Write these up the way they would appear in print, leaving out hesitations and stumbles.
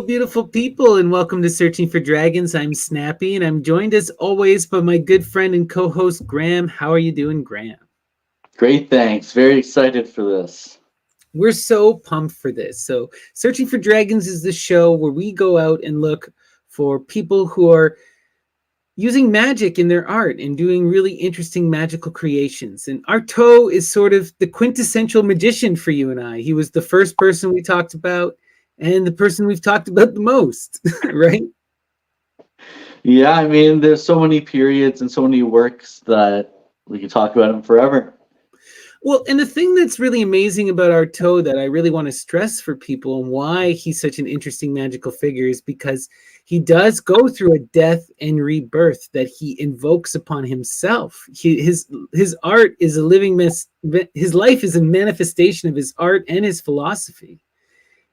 beautiful people, and welcome to Searching for Dragons. I'm Snappy, and I'm joined as always by my good friend and co-host Graham. How are you doing, Graham? Great, thanks. Very excited for this. We're so pumped for this. So, Searching for Dragons is the show where we go out and look for people who are using magic in their art and doing really interesting magical creations. And Artaud is sort of the quintessential magician for you and I. He was the first person we talked about and the person we've talked about the most, right? Yeah, I mean, there's so many periods and so many works that we could talk about them forever. Well, and the thing that's really amazing about Artaud that I really want to stress for people and why he's such an interesting magical figure is because he does go through a death and rebirth that he invokes upon himself. His art is a living his life is a manifestation of his art and his philosophy.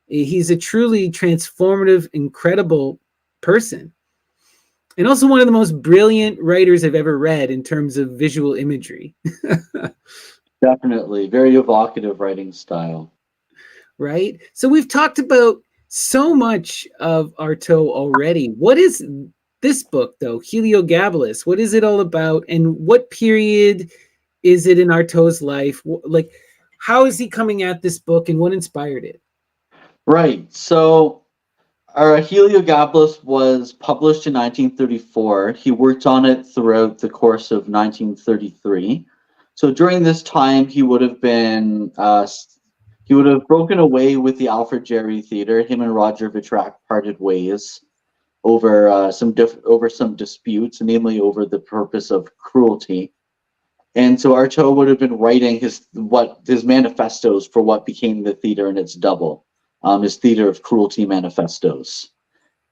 He's a truly transformative, incredible person. And also one of the most brilliant writers I've ever read in terms of visual imagery. Definitely. Very evocative writing style. Right? So we've talked about so much of Artaud already. What is this book, though, Heliogabalus? What is it all about? And what period is it in Artaud's life? Like, how is he coming at this book and what inspired it? Right. So, our Heliogabalus was published in 1934. He worked on it throughout the course of 1933. So during this time, he would have broken away with the Alfred Jarry Theater. Him and Roger Vitrac parted ways over some disputes, namely over the purpose of cruelty. And so Artaud would have been writing his manifestos for what became the theater and its double, his Theater of Cruelty manifestos.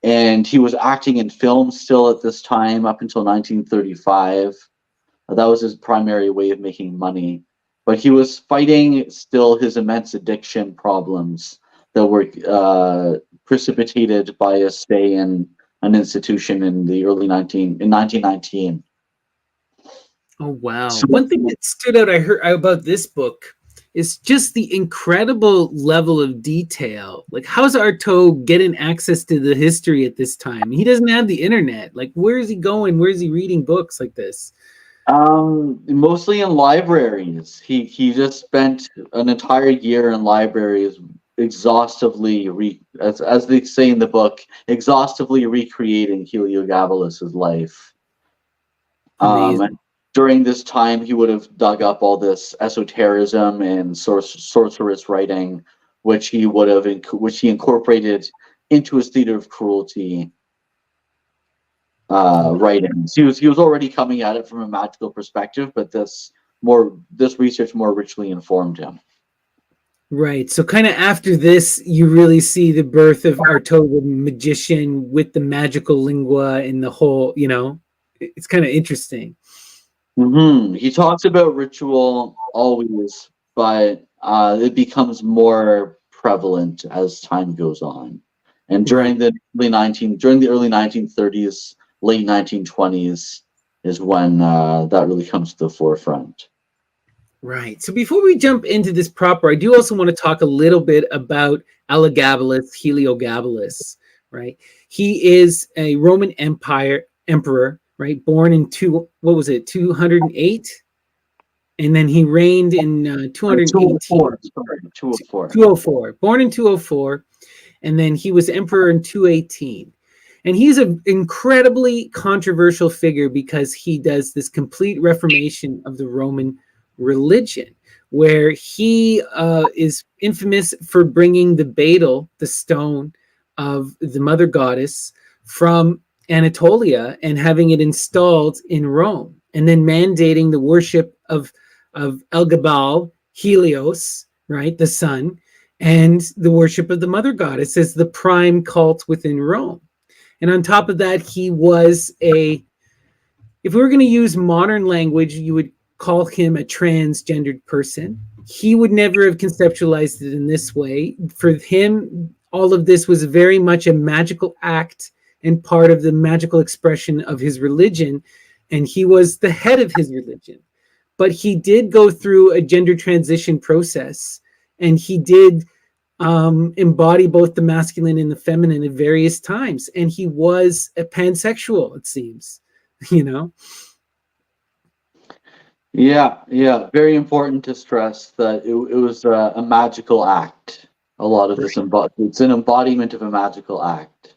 And he was acting in film still at this time up until 1935. That was his primary way of making money. But he was fighting still his immense addiction problems that were precipitated by a stay in an institution in 1919. Oh, wow. One thing that stood out I heard about this book is just the incredible level of detail. Like, how's Artaud getting access to the history at this time? He doesn't have the internet. Like, where is he going? Where is he reading books like this? Mostly in libraries. He just spent an entire year in libraries exhaustively, as they say in the book, exhaustively recreating Heliogabalus's life. And during this time, he would have dug up all this esotericism and sorceress writing, which he incorporated into his Theater of Cruelty writings. He was already coming at it from a magical perspective, but this research more richly informed him. Right. So kind of after this, you really see the birth of Artaud, the magician, with the magical lingua and the whole, it's kind of interesting. Mm-hmm. He talks about ritual always, but it becomes more prevalent as time goes on. And during the early 1930s, late 1920s is when that really comes to the forefront. Right. So before we jump into this proper, I do also want to talk a little bit about Heliogabalus, right? He is a Roman emperor, right? Born in 208? And then he reigned in 218. 204. Born in 204. And then he was emperor in 218. And he's an incredibly controversial figure because he does this complete reformation of the Roman religion, where he is infamous for bringing the beetle, the stone of the mother goddess, from Anatolia and having it installed in Rome, and then mandating the worship of Elgabal, Helios, right, the sun, and the worship of the mother goddess as the prime cult within Rome. And on top of that, he was if we were going to use modern language, you would call him a transgendered person. He would never have conceptualized it in this way. For him, all of this was very much a magical act and part of the magical expression of his religion. And he was the head of his religion. But he did go through a gender transition process. And he did embody both the masculine and the feminine at various times. And he was a pansexual, it seems, you know? Yeah, yeah. Very important to stress that it was a magical act. A lot of this it's an embodiment of a magical act.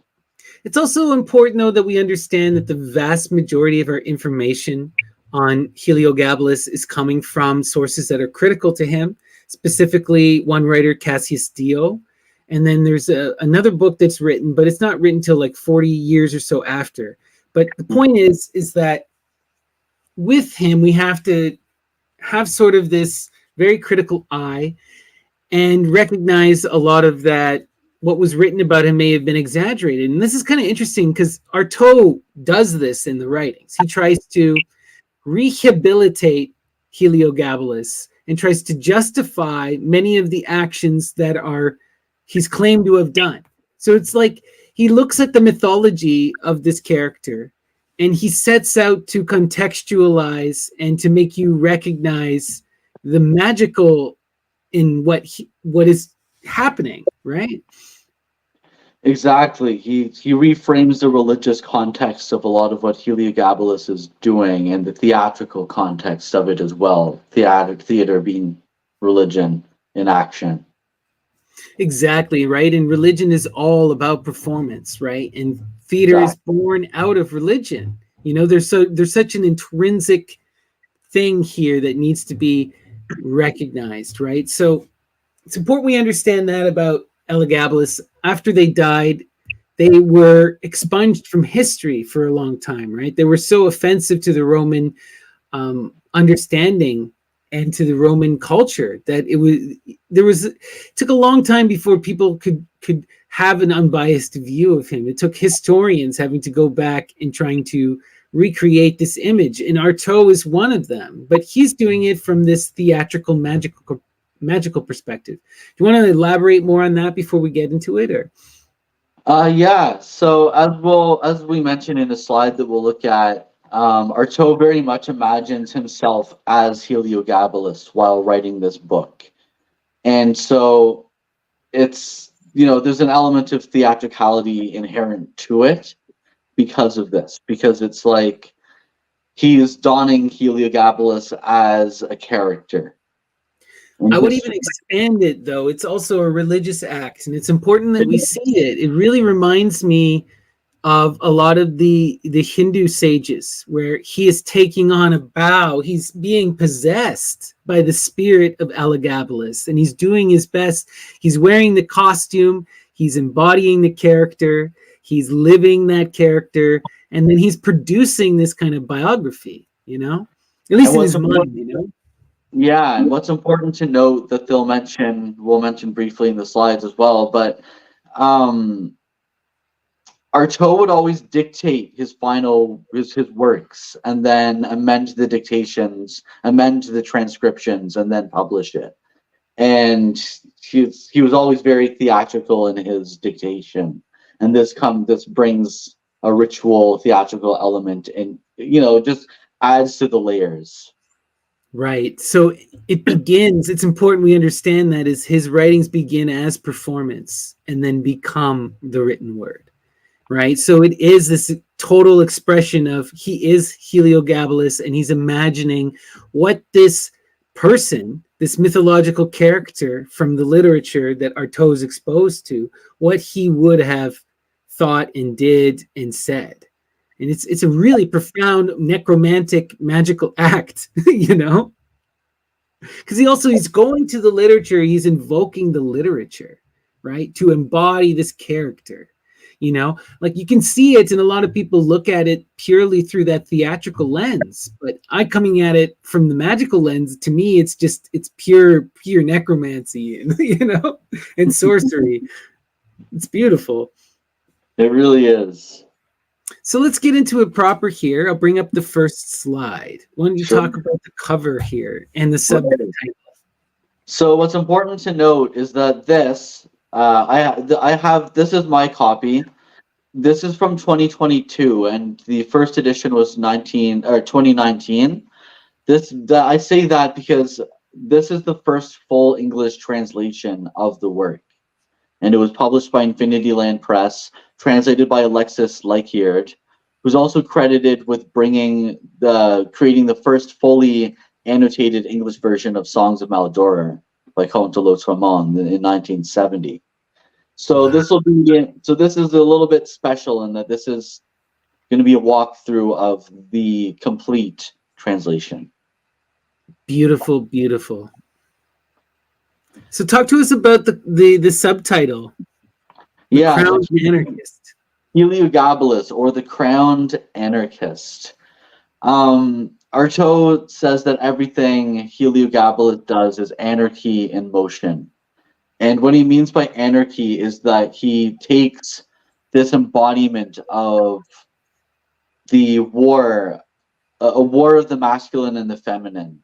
It's also important, though, that we understand that the vast majority of our information on Heliogabalus is coming from sources that are critical to him, specifically one writer, Cassius Dio. And then there's another book that's written, but it's not written till like 40 years or so after. But the point is that with him, we have to have sort of this very critical eye and recognize a lot of that what was written about him may have been exaggerated. And this is kind of interesting because Artaud does this in the writings. He tries to rehabilitate Heliogabalus and tries to justify many of the actions that he's claimed to have done. So it's like he looks at the mythology of this character and he sets out to contextualize and to make you recognize the magical in what is happening, right? Exactly. He reframes the religious context of a lot of what Heliogabalus is doing and the theatrical context of it as well. Theater being religion in action. Exactly, right? And religion is all about performance, right? And theater is born out of religion. You know, there's such an intrinsic thing here that needs to be recognized, right? So it's important we understand that about Elagabalus. After they died, they were expunged from history for a long time, right? They were so offensive to the Roman understanding and to the Roman culture that it took a long time before people could have an unbiased view of him. It took historians having to go back and trying to recreate this image, and Artaud is one of them, but he's doing it from this theatrical magical perspective. Do you want to elaborate more on that before we get into it, or? Yeah. So as we mentioned in the slide that we'll look at, Artaud very much imagines himself as Heliogabalus while writing this book, and so it's there's an element of theatricality inherent to it because of this, because it's like he is donning Heliogabalus as a character. I would even expand it, though. It's also a religious act, and it's important that we see it. It really reminds me of a lot of the Hindu sages, where he is taking on a vow. He's being possessed by the spirit of Elagabalus, and he's doing his best. He's wearing the costume. He's embodying the character. He's living that character, and then he's producing this kind of biography, at least in his mind, Yeah, and what's important to note that we'll mention briefly in the slides as well, but Artaud would always dictate his works and then amend the dictations, amend the transcriptions, and then publish it. And he was always very theatrical in his dictation. And this brings a ritual theatrical element and just adds to the layers. Right. So it's important we understand that as his writings begin as performance and then become the written word. Right. So it is this total expression of he is Heliogabalus, and he's imagining what this person, this mythological character from the literature that Artaud is exposed to, what he would have thought and did and said. And it's a really profound necromantic magical act, because he's going to the literature, he's invoking the literature, right, to embody this character. Like you can see it, and a lot of people look at it purely through that theatrical lens, but I coming at it from the magical lens, to me, it's pure necromancy, and sorcery. It's beautiful. It really is. So let's get into it proper here. I'll bring up the first slide. Why don't you talk about the cover here and the subtitle? So what's important to note is that this, I have this is my copy. This is from 2022, and the first edition was 2019. I say that because this is the first full English translation of the work. and it was published by Infinity Land Press, translated by Alexis Lykiard, who's also credited with creating the first fully annotated English version of Songs of Maldoror by Comte de Lautréamont in 1970. So this is a little bit special in that this is going to be a walkthrough of the complete translation. Beautiful, beautiful. So talk to us about the subtitle. The Crowned Anarchist. Heliogabalus, or the Crowned Anarchist. Artaud says that everything Heliogabalus does is anarchy in motion. And what he means by anarchy is that he takes this embodiment of the war, a war of the masculine and the feminine,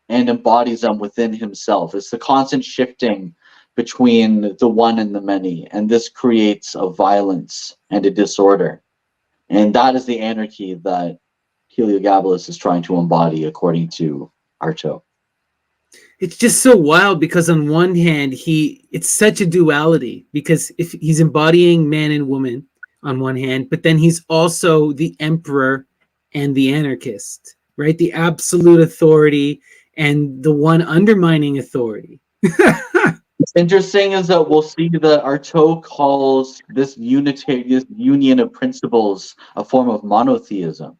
and embodies them within himself. It's the constant shifting between the one and the many, and this creates a violence and a disorder. And that is the anarchy that Heliogabalus is trying to embody, according to Artaud. It's just so wild because on one hand, it's such a duality, because if he's embodying man and woman on one hand, but then he's also the emperor and the anarchist, right? The absolute authority and the one undermining authority. What's interesting is that we'll see that Artaud calls this union of principles a form of monotheism.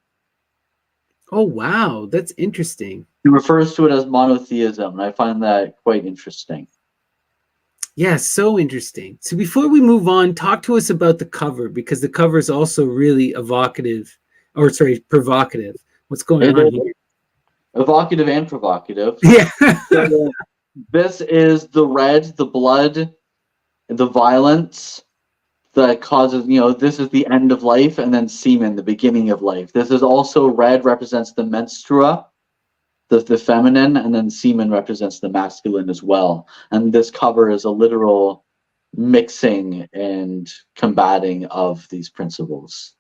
Oh, wow. That's interesting. He refers to it as monotheism, and I find that quite interesting. Yeah, so interesting. So before we move on, talk to us about the cover, because the cover is also really provocative. What's going on here? Evocative and provocative. Yeah. So, this is the red, the blood, the violence that causes, this is the end of life, and then semen, the beginning of life. This is also red, represents the menstrua, the feminine, and then semen represents the masculine as well. And this cover is a literal mixing and combating of these principles.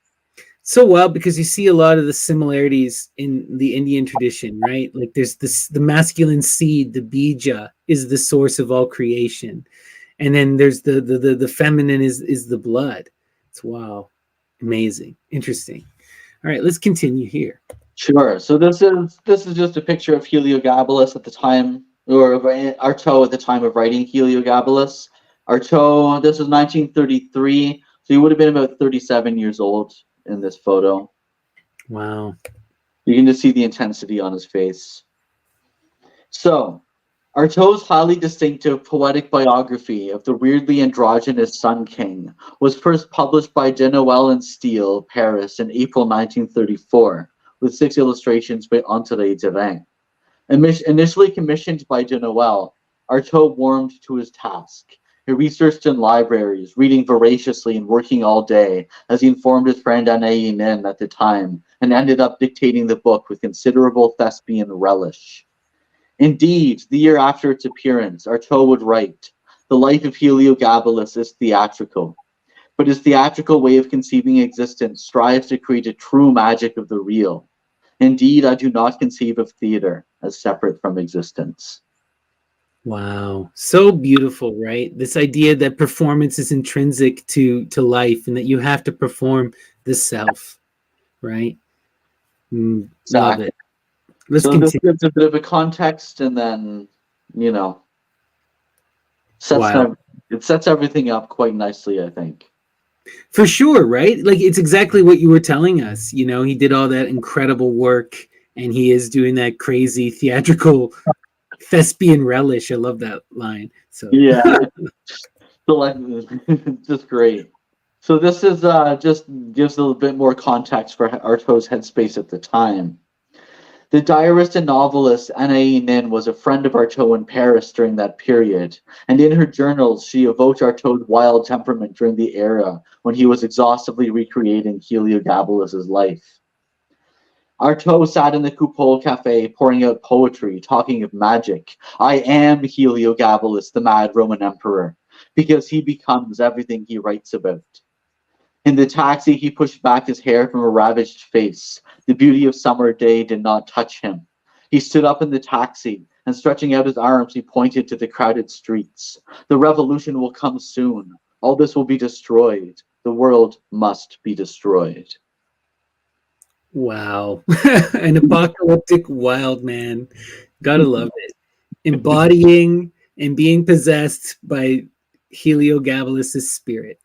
So wild, because you see a lot of the similarities in the Indian tradition, right? Like there's the masculine seed, the bija, is the source of all creation. And then there's the feminine is the blood. It's wow. Amazing. Interesting. All right, let's continue here. Sure. So this is just a picture of Heliogabalus at the time, or of Artaud at the time of writing Heliogabalus. Artaud, this was 1933, so he would have been about 37 years old in this photo. Wow. You can just see the intensity on his face. So, Artaud's highly distinctive poetic biography of the weirdly androgynous Sun King was first published by De Noël and Steele, Paris, in April 1934, with 6 illustrations by André Derain. Initially commissioned by De Noël, Artaud warmed to his task. He researched in libraries, reading voraciously and working all day, as he informed his friend Anaïs Nin at the time, and ended up dictating the book with considerable thespian relish. Indeed, the year after its appearance, Artaud would write, "The life of Heliogabalus is theatrical, but his theatrical way of conceiving existence strives to create a true magic of the real. Indeed, I do not conceive of theater as separate from existence." Wow. So beautiful, right? This idea that performance is intrinsic to life and that you have to perform the self, right? Exactly. Love it. Let's so continue. This gives a bit of a context, and then, it sets everything up quite nicely, I think. For sure, right? Like it's exactly what you were telling us. He did all that incredible work, and he is doing that crazy theatrical thespian relish. I love that line. So yeah, just great. So this is just gives a little bit more context for Artaud's headspace at the time. The diarist and novelist Anaïs Nin was a friend of Artaud in Paris during that period, and in her journals she evoked Artaud's wild temperament during the era when he was exhaustively recreating Heliogabalus's life. Artaud sat in the Coupole Cafe pouring out poetry, talking of magic. "I am Heliogabalus, the mad Roman emperor, because he becomes everything he writes about." In the taxi, he pushed back his hair from a ravaged face. The beauty of summer day did not touch him. He stood up in the taxi, and stretching out his arms, he pointed to the crowded streets. "The revolution will come soon. All this will be destroyed. The world must be destroyed. Wow. An apocalyptic wild man. Gotta love it. Embodying and being possessed by Heliogabalus' spirit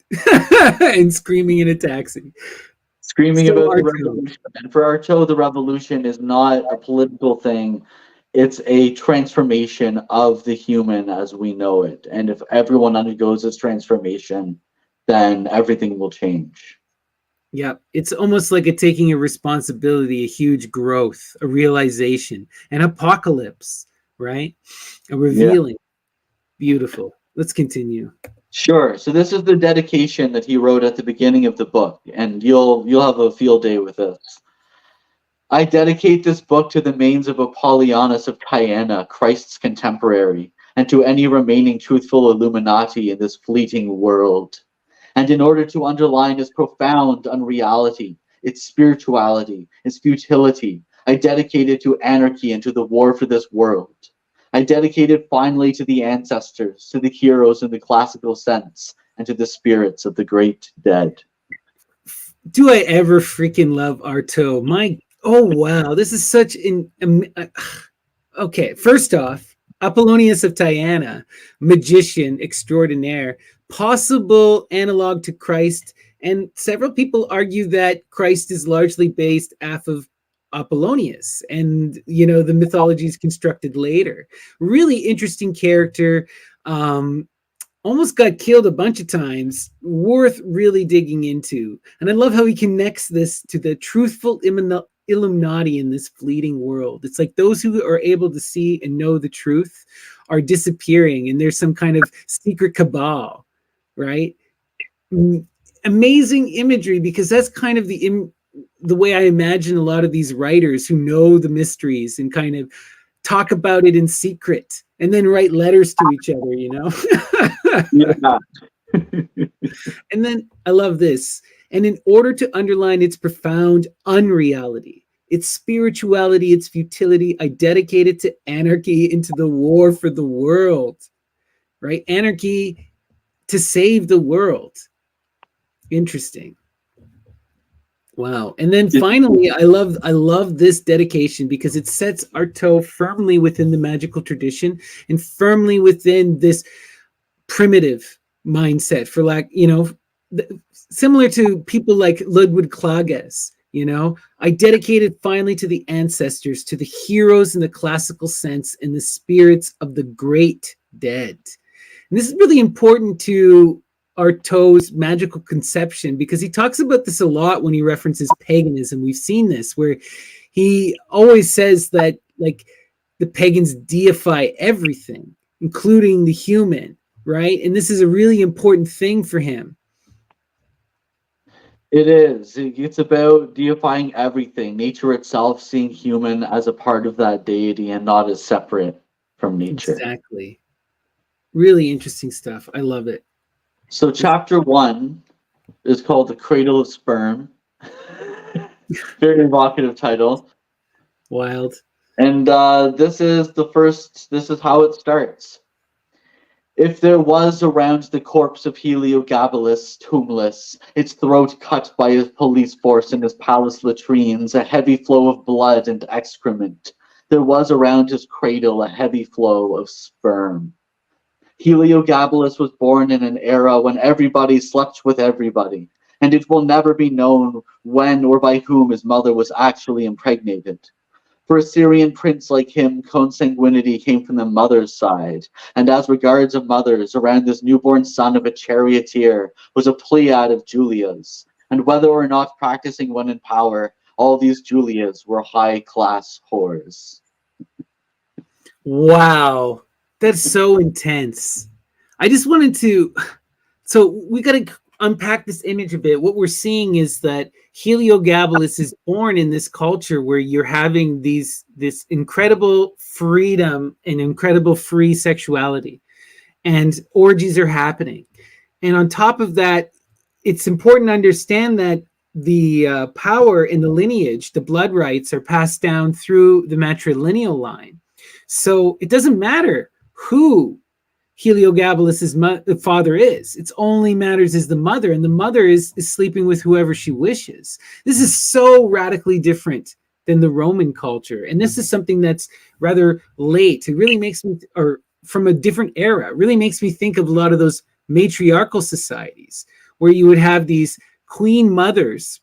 and screaming in a taxi. Screaming So about the Artaud. revolution. And for Artaud, the revolution is not a political thing. It's a transformation of the human as we know it. And if everyone undergoes this transformation, then everything will change. Yeah, it's almost like a taking a responsibility, a huge growth, a realization, an apocalypse, right? A Yeah. revealing. Beautiful. Let's continue. Sure. So this is the dedication that he wrote at the beginning of the book, and you'll have a field day with this. I dedicate this book to the manes of Apollonius of Tyana, Christ's contemporary, and to any remaining truthful Illuminati in this fleeting world. And in order to underline its profound unreality, its spirituality, its futility, I dedicate it to anarchy and to the war for this world. I dedicate it finally to the ancestors, to the heroes in the classical sense, and to the spirits of the great dead. Do I ever freaking love Artaud? Oh wow, this is such okay, first off, Apollonius of Tyana, magician extraordinaire, possible analog to Christ, and several people argue that Christ is largely based off of Apollonius, and the mythology is constructed later. Really interesting character. Almost got killed a bunch of times, worth really digging into. And I love how he connects this to the truthful Illuminati in this fleeting world. It's like those who are able to see and know the truth are disappearing, and there's some kind of secret cabal, right? Amazing imagery, because that's kind of the way I imagine a lot of these writers who know the mysteries and kind of talk about it in secret and then write letters to each other, Yeah. And then I love this. And in order to underline its profound unreality, its spirituality, its futility, I dedicate it to anarchy, into the war for the world, right? Anarchy to save the world. Interesting. Wow. And then finally, I love this dedication because it sets Artaud firmly within the magical tradition and firmly within this primitive mindset, for similar to people like Ludwig Klages. I dedicated finally to the ancestors, to the heroes in the classical sense, and the spirits of the great dead. And this is really important to Artaud's magical conception, because he talks about this a lot when he references paganism. We've seen this where he always says that the pagans deify everything, including the human, right? And this is a really important thing for him. It is. It's about deifying everything, nature itself, seeing human as a part of that deity and not as separate from nature. Exactly. Really interesting stuff. I love it. So chapter 1 is called The Cradle of Sperm. Very evocative title. Wild. And this is how it starts. If there was around the corpse of Heliogabalus, tombless, its throat cut by his police force in his palace latrines, a heavy flow of blood and excrement, there was around his cradle a heavy flow of sperm. Heliogabalus was born in an era when everybody slept with everybody, and it will never be known when or by whom his mother was actually impregnated. For a Syrian prince like him, consanguinity came from the mother's side, and as regards of mothers, around this newborn son of a charioteer was a pleiad of Julias, and whether or not practicing when in power, all these Julias were high-class whores. Wow. That's so intense. I just wanted to, so we got to unpack this image a bit. What we're seeing is that Heliogabalus is born in this culture where you're having this incredible freedom and incredible free sexuality, and orgies are happening. And on top of that, it's important to understand that the power in the lineage, the blood rights, are passed down through the matrilineal line. So it doesn't matter who Heliogabalus's father is. It only matters is the mother, and the mother is sleeping with whoever she wishes. This is so radically different than the Roman culture, and this is something that's rather late. It really makes me, or from a different era, it really makes me think of a lot of those matriarchal societies where you would have these queen mothers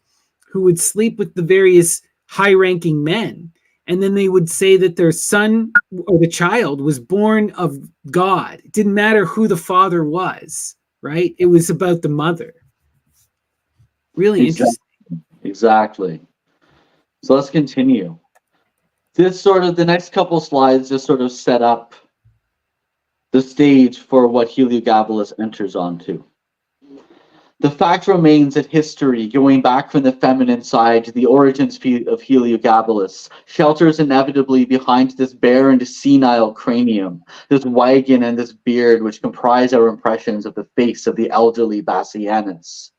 who would sleep with the various high-ranking men, and then they would say that their son or the child was born of God. It didn't matter who the father was, right? It was about the mother. Really interesting. Exactly. So let's continue. The next couple slides just sort of set up the stage for what Heliogabalus enters onto. The fact remains that history, going back from the feminine side to the origins of Heliogabalus, shelters inevitably behind this bare and senile cranium, this wagon and this beard which comprise our impressions of the face of the elderly Bassianus.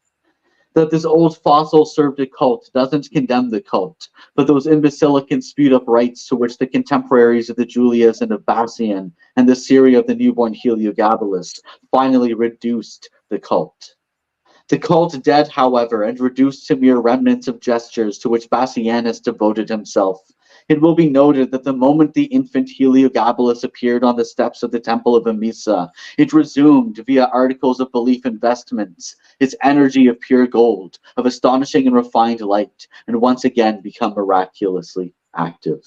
That this old fossil served a cult doesn't condemn the cult, but those imbecilic and spewed up rites to which the contemporaries of the Julias and of Bassian and the Syria of the newborn Heliogabalus finally reduced the cult. The cult dead, however, and reduced to mere remnants of gestures to which Bassianus devoted himself. It will be noted that the moment the infant Heliogabalus appeared on the steps of the temple of Emesa, it resumed, via articles of belief and vestments, its energy of pure gold, of astonishing and refined light, and once again become miraculously active.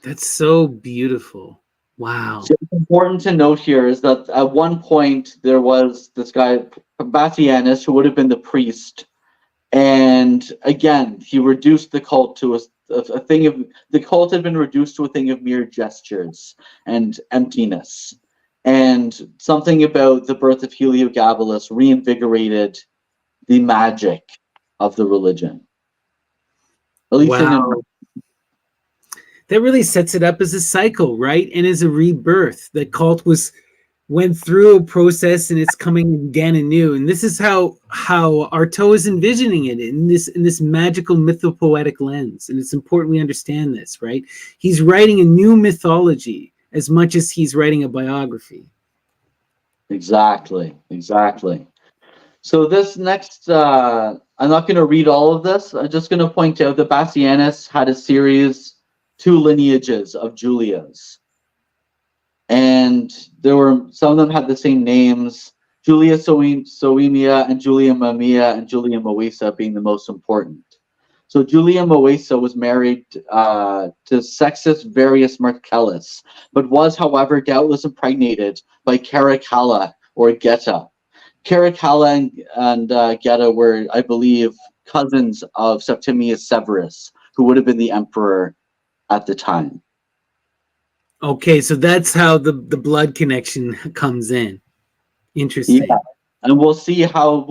That's so beautiful. Wow. So it's important to note here is that at one point there was this guy, Bassianus, who would have been the priest, and again, he reduced the cult to a thing of, the cult had been reduced to a thing of mere gestures and emptiness. And something about the birth of Heliogabalus reinvigorated the magic of the religion. At least that really sets it up as a cycle, right? And as a rebirth. The cult went through a process and it's coming again anew. And this is how Artaud is envisioning it in this magical mythopoetic lens. And it's important we understand this, right? He's writing a new mythology as much as he's writing a biography. Exactly. So this next, I'm not going to read all of this. I'm just going to point out that Bassianus had a series, 2 lineages of Julias. And some of them had the same names, Julia Soemia and Julia Mamaea and Julia Moesa being the most important. So Julia Moesa was married to Sextus Varius Marcellus, but was, however, doubtless impregnated by Caracalla or Geta. Caracalla and Geta were, I believe, cousins of Septimius Severus, who would have been the emperor at the time. Okay, so that's how the blood connection comes in. Interesting. Yeah. And we'll see how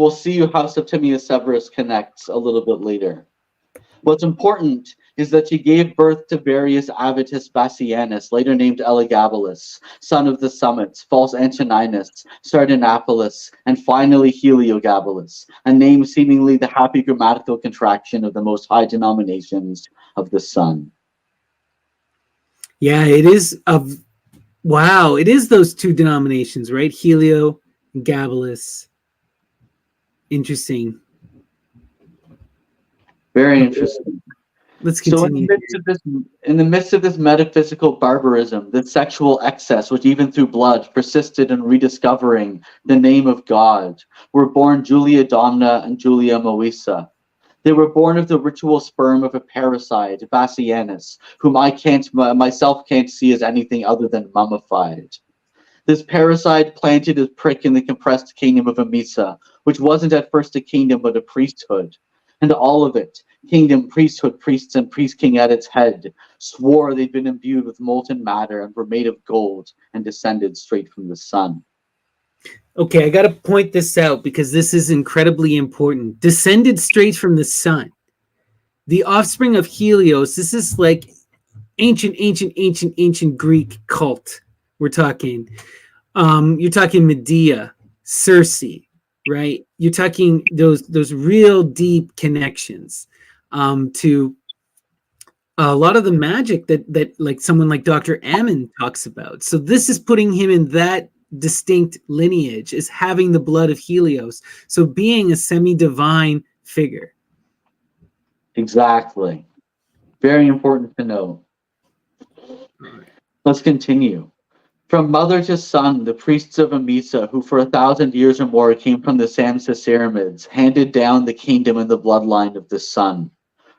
Septimius Severus connects a little bit later. What's important is that she gave birth to Varius Avitus Bassianus, later named Elagabalus, son of the Summits, false Antoninus, Sardanapalus, and finally Heliogabalus, a name seemingly the happy grammatical contraction of the most high denominations of the sun. Yeah, it is it is those 2 denominations, right? Helio and Gabalus. Interesting. Very interesting. Let's continue. So in the midst of this metaphysical barbarism, this sexual excess, which even through blood persisted in rediscovering the name of God, were born Julia Domna and Julia Moesa. They were born of the ritual sperm of a parasite, Bassianus, whom I myself can't see as anything other than mummified. This parasite planted his prick in the compressed kingdom of Emesa, which wasn't at first a kingdom but a priesthood. And all of it, kingdom, priesthood, priests, and priest king at its head, swore they'd been imbued with molten matter and were made of gold and descended straight from the sun. Okay, I got to point this out because this is incredibly important. Descended straight from the sun. The offspring of Helios, this is like ancient Greek cult. We're talking. You're talking Medea, Circe, right? You're talking those real deep connections to a lot of the magic that like someone like Dr. Ammon talks about. So this is putting him in that distinct lineage, is having the blood of Helios. So being a semi-divine figure. Exactly. Very important to know. Let's continue. From mother to son, the priests of Emesa, who for 1,000 years or more came from the Samsasyramids, handed down the kingdom and the bloodline of the sun.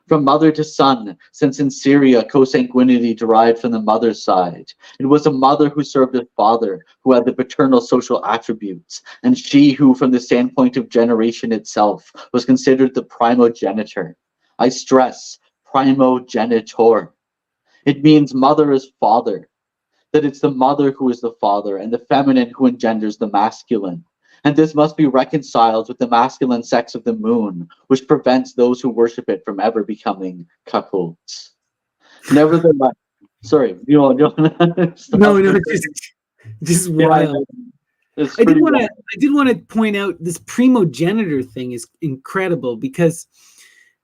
From mother to son, since in Syria consanguinity derived from the mother's side. It was a mother who served as father, who had the paternal social attributes, and she who, from the standpoint of generation itself, was considered the primogenitor. I stress, primogenitor. It means mother as father, that it's the mother who is the father and the feminine who engenders the masculine. And this must be reconciled with the masculine sex of the moon, which prevents those who worship it from ever becoming cuckolds. Nevertheless, sorry, no, just wild. I did want to point out this primogenitor thing is incredible, because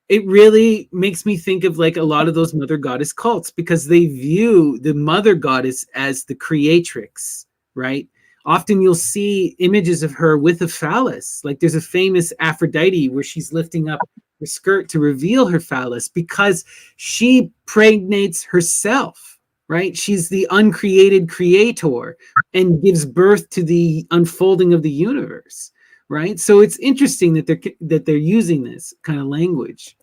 it really makes me think of like a lot of those mother goddess cults, because they view the mother goddess as the creatrix, right? Often you'll see images of her with a phallus. Like there's a famous Aphrodite where she's lifting up her skirt to reveal her phallus, because she pregnates herself, right? She's the uncreated creator and gives birth to the unfolding of the universe, right? So it's interesting that they're using this kind of language.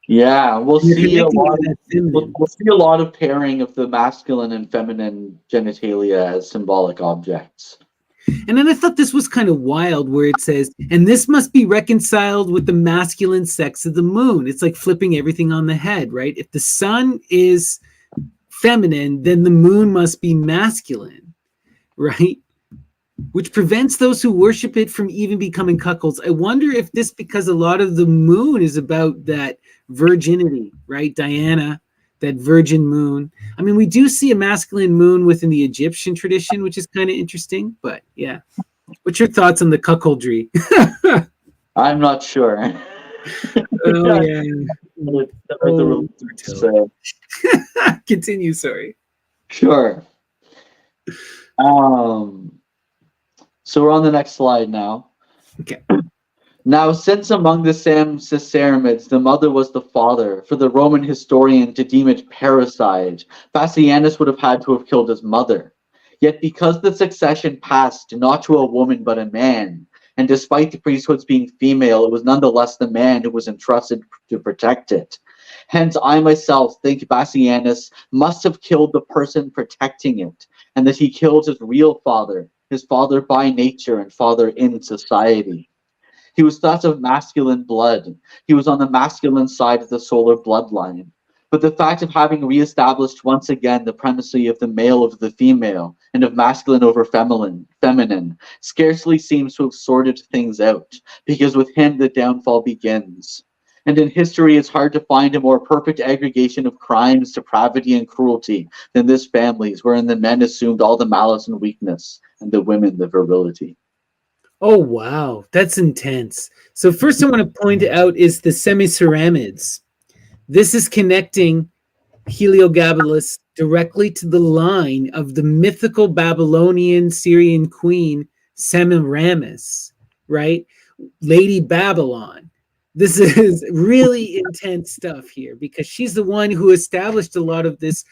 Yeah, we'll see a lot of pairing of the masculine and feminine genitalia as symbolic objects. And then I thought this was kind of wild, where it says, and this must be reconciled with the masculine sex of the moon. It's like flipping everything on the head, right? If the sun is feminine, then the moon must be masculine, right? Which prevents those who worship it from even becoming cuckolds. I wonder if this, because a lot of the moon is about that virginity, right? Diana, that virgin moon. I mean, we do see a masculine moon within the Egyptian tradition, which is kind of interesting, but yeah. What's your thoughts on the cuckoldry? I'm not sure. Oh, yeah. Continue, sorry. Sure. So we're on the next slide now. Okay. Now, since among the Samsasyramids the mother was the father, for the Roman historian to deem it parricide, Bassianus would have had to have killed his mother. Yet because the succession passed not to a woman but a man, and despite the priesthoods being female, it was nonetheless the man who was entrusted to protect it. Hence, I myself think Bassianus must have killed the person protecting it, and that he killed his real father, his father by nature and father in society. He was thought of masculine blood. He was on the masculine side of the solar bloodline. But the fact of having reestablished once again the primacy of the male over the female and of masculine over feminine scarcely seems to have sorted things out, because with him the downfall begins. And in history, it's hard to find a more perfect aggregation of crimes, depravity, and cruelty than this family's, wherein the men assumed all the malice and weakness, and the women the virility. Oh, wow. That's intense. So first I want to point out is the Semicyramids. This is connecting Heliogabalus directly to the line of the mythical Babylonian Syrian queen Semiramis, right? Lady Babylon. This is really intense stuff here, because she's the one who established a lot of this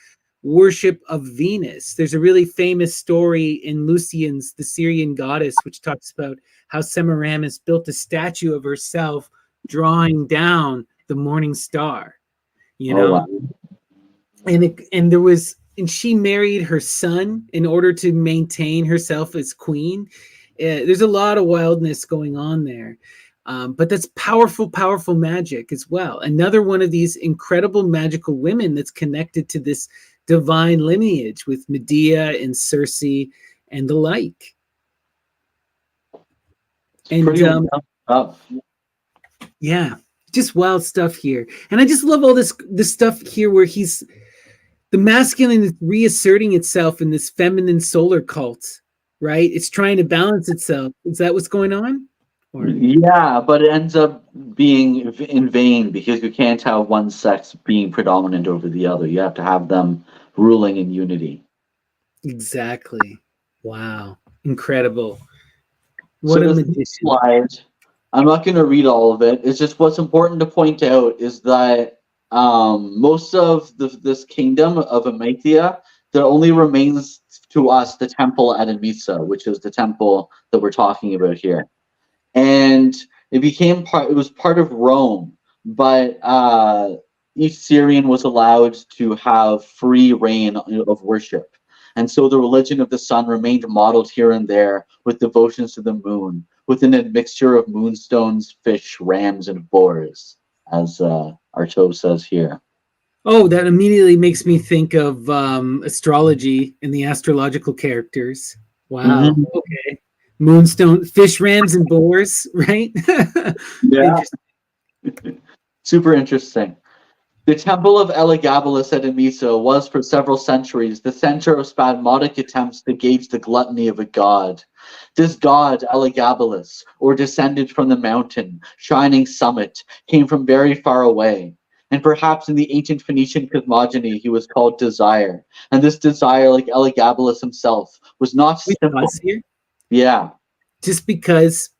worship of Venus. There's a really famous story in Lucian's The Syrian Goddess, which talks about how Semiramis built a statue of herself drawing down the morning star, you know. Wow. And she married her son in order to maintain herself as queen. There's a lot of wildness going on there. But that's powerful magic as well. Another one of these incredible magical women that's connected to this divine lineage with Medea and Circe and the like. And yeah, just wild stuff here. And I just love all this stuff here where the masculine is reasserting itself in this feminine solar cult, right? It's trying to balance itself. Is that what's going on? Or Yeah, but it ends up being in vain because you can't have one sex being predominant over the other. You have to have them ruling in unity. exactly. Wow. Incredible. So What a this next magician. slide, I'm not going to read all of it. It's just what's important to point out is that most of this kingdom of Amathia, there only remains to us the temple at Emesa, which is the temple that we're talking about here. And it was part of Rome, but each Syrian was allowed to have free reign of worship. And so the religion of the sun remained modeled here and there with devotions to the moon, with an admixture of moonstones, fish, rams, and boars, as Artaud says here. Oh, that immediately makes me think of astrology and the astrological characters. Wow. Mhm. Okay. Moonstone, fish, rams, and boars, right? Yeah, Interesting. super interesting. The temple of Heliogabalus at Emesa was for several centuries the center of spasmodic attempts to gauge the gluttony of a god. This god, Heliogabalus, or descended from the mountain, shining summit, came from very far away. And perhaps in the ancient Phoenician cosmogony, he was called Desire. And this desire, like Heliogabalus himself, was not We simple. pause here Yeah. just because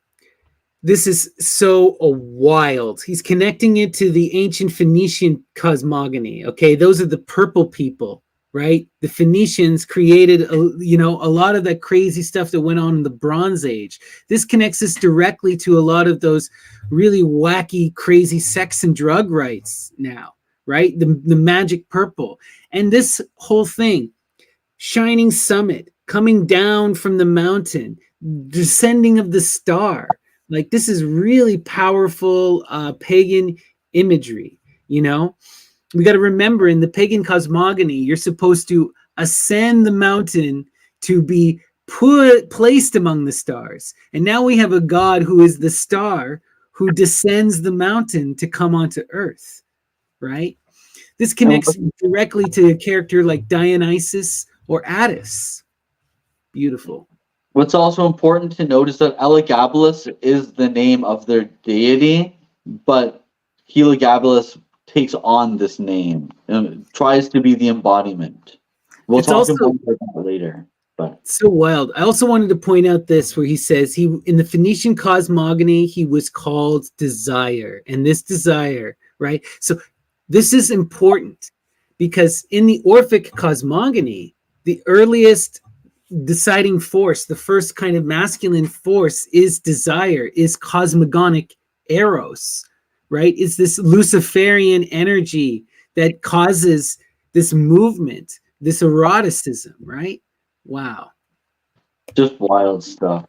this is so wild. He's connecting it to the ancient Phoenician cosmogony. Okay, those are the purple people, right? The Phoenicians created, a lot of that crazy stuff that went on in the Bronze Age. This connects us directly to a lot of those really wacky, crazy sex and drug rights now, right? The magic purple, and this whole thing, shining summit, coming down from the mountain, descending of the star. Like, this is really powerful pagan imagery. We got to remember, in the pagan cosmogony, you're supposed to ascend the mountain to be placed among the stars. And now we have a god who is the star who descends the mountain to come onto earth, right? This connects directly to a character like Dionysus or Attis. Beautiful. What's also important to note is that Heliogabalus is the name of their deity, but Heliogabalus takes on this name and tries to be the embodiment. We'll It's talk also about that later. But so wild. I also wanted to point out this, where he says in the Phoenician cosmogony, he was called Desire. And this desire, right? So this is important because in the Orphic cosmogony, the earliest deciding force, the first kind of masculine force, is desire, is cosmogonic eros, right? It's this Luciferian energy that causes this movement, this eroticism, right? Wow. just wild stuff.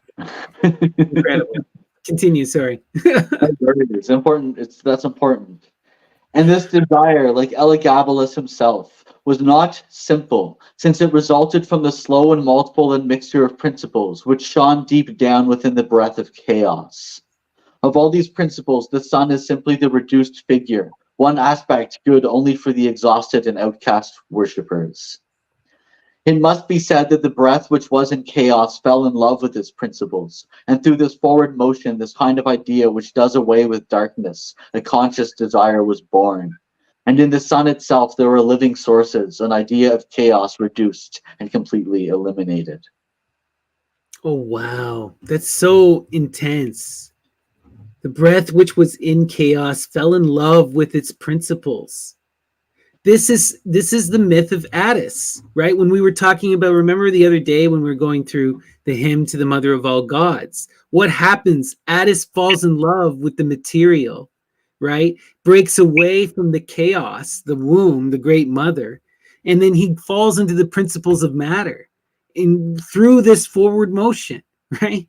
Incredible. Continue, sorry. It's important. That's important. And this desire, like Heliogabalus himself, was not simple, since it resulted from the slow and multiple admixture of principles which shone deep down within the breath of chaos. Of all these principles, the sun is simply the reduced figure, one aspect good only for the exhausted and outcast worshippers. It must be said that the breath which was in chaos fell in love with its principles, and through this forward motion, this kind of idea which does away with darkness, a conscious desire was born. And in the sun itself, there were living sources, an idea of chaos reduced and completely eliminated. Oh, wow. That's so intense. The breath which was in chaos fell in love with its principles. This is the myth of Attis, right? When we were talking about, remember the other day when we were going through the hymn to the mother of all gods, what happens? Attis falls in love with the material, right? Breaks away from the chaos, the womb, the great mother, and then he falls into the principles of matter through this forward motion, right?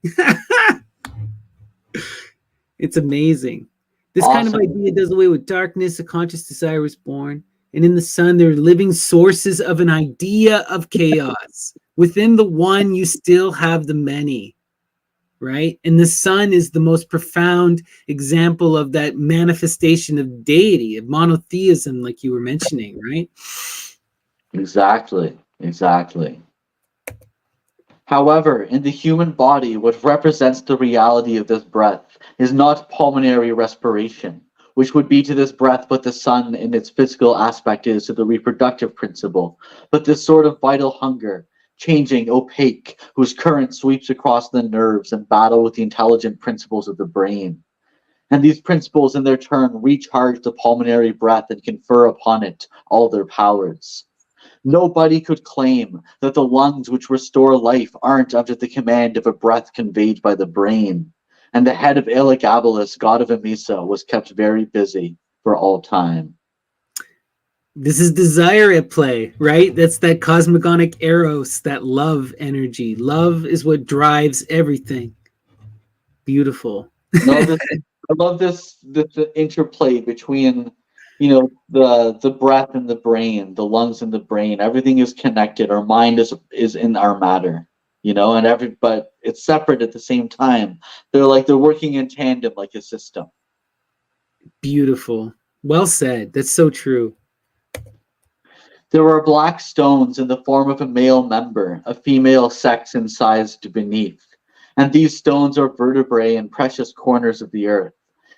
It's amazing. This kind of Awesome. idea does away with darkness. A conscious desire was born. And in the sun, there are living sources of an idea of chaos. Within the one, you still have the many, right? And the sun is the most profound example of that manifestation of deity, of monotheism, like you were mentioning, right? Exactly. However, in the human body, what represents the reality of this breath is not pulmonary respiration, which would be to this breath what the sun in its physical aspect is to the reproductive principle, but this sort of vital hunger, changing, opaque, whose current sweeps across the nerves and battle with the intelligent principles of the brain. And these principles in their turn recharge the pulmonary breath and confer upon it all their powers. Nobody could claim that the lungs which restore life aren't under the command of a breath conveyed by the brain. And the head of Heliogabalus, god of Emesa, was kept very busy for all time. This is desire at play, right? That's that cosmogonic eros, that love energy. Love is what drives everything. Beautiful. I love this the interplay between the breath and the brain, the lungs and the brain. Everything is connected. Our mind is in our matter, but it's separate at the same time. They're working in tandem like a system. Beautiful. Well said. That's so true. There are black stones in the form of a male member, a female sex incised beneath. And these stones are vertebrae and precious corners of the earth.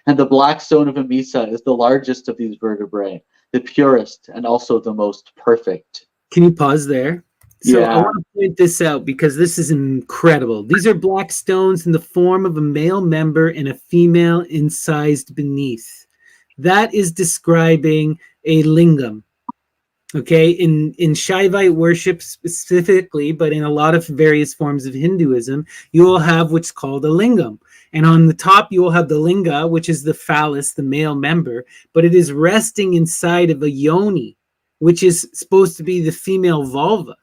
And the black stone of Emesa is the largest of these vertebrae, the purest and also the most perfect. Can you pause there? So Yeah. I want to point this out because this is incredible. These are black stones in the form of a male member and a female incised beneath. That is describing a lingam. Okay, in Shaivite worship specifically, but in a lot of various forms of Hinduism, you will have what's called a lingam. And on the top, you will have the linga, which is the phallus, the male member, but it is resting inside of a yoni, which is supposed to be the female vulva,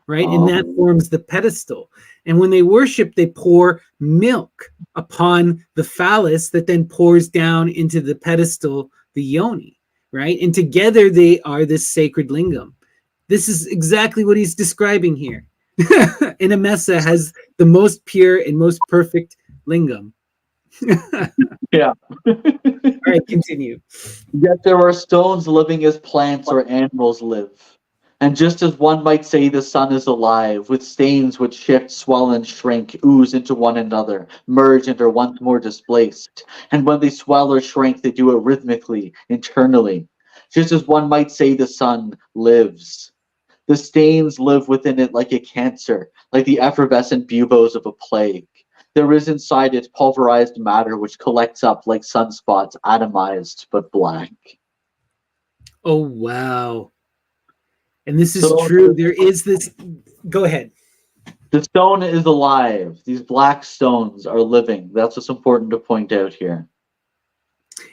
right? And that forms the pedestal. And when they worship, they pour milk upon the phallus that then pours down into the pedestal, the yoni. Right? And together they are this sacred lingam. This is exactly what he's describing here. And Emesa has the most pure and most perfect lingam. Yeah. All right, continue. Yet there are stones living as plants or animals live. And just as one might say the sun is alive, with stains which shift, swell, and shrink, ooze into one another, merge, and are once more displaced. And when they swell or shrink, they do it rhythmically, internally. Just as one might say the sun lives. The stains live within it like a cancer, like the effervescent buboes of a plague. There is inside it pulverized matter which collects up like sunspots, atomized but black. Oh, wow. And this is true. There is this. Go ahead. The stone is alive. These black stones are living. That's what's important to point out here.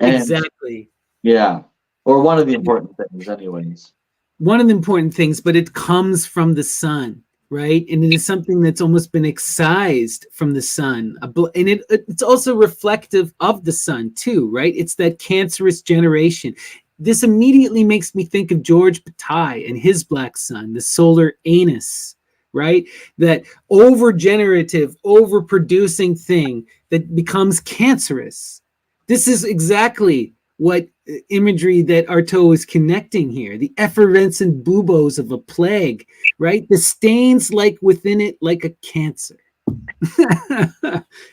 And, exactly. Yeah. Or one of the important things, anyways. One of the important things, but it comes from the sun, right? And it is something that's almost been excised from the sun. And it's also reflective of the sun, too, right? It's that cancerous generation. This immediately makes me think of George Bataille and his black sun, the solar anus, right? That over-generative, over-producing thing that becomes cancerous. This is exactly what imagery that Artaud is connecting here. The effervescent buboes of a plague, right? The stains like within it like a cancer.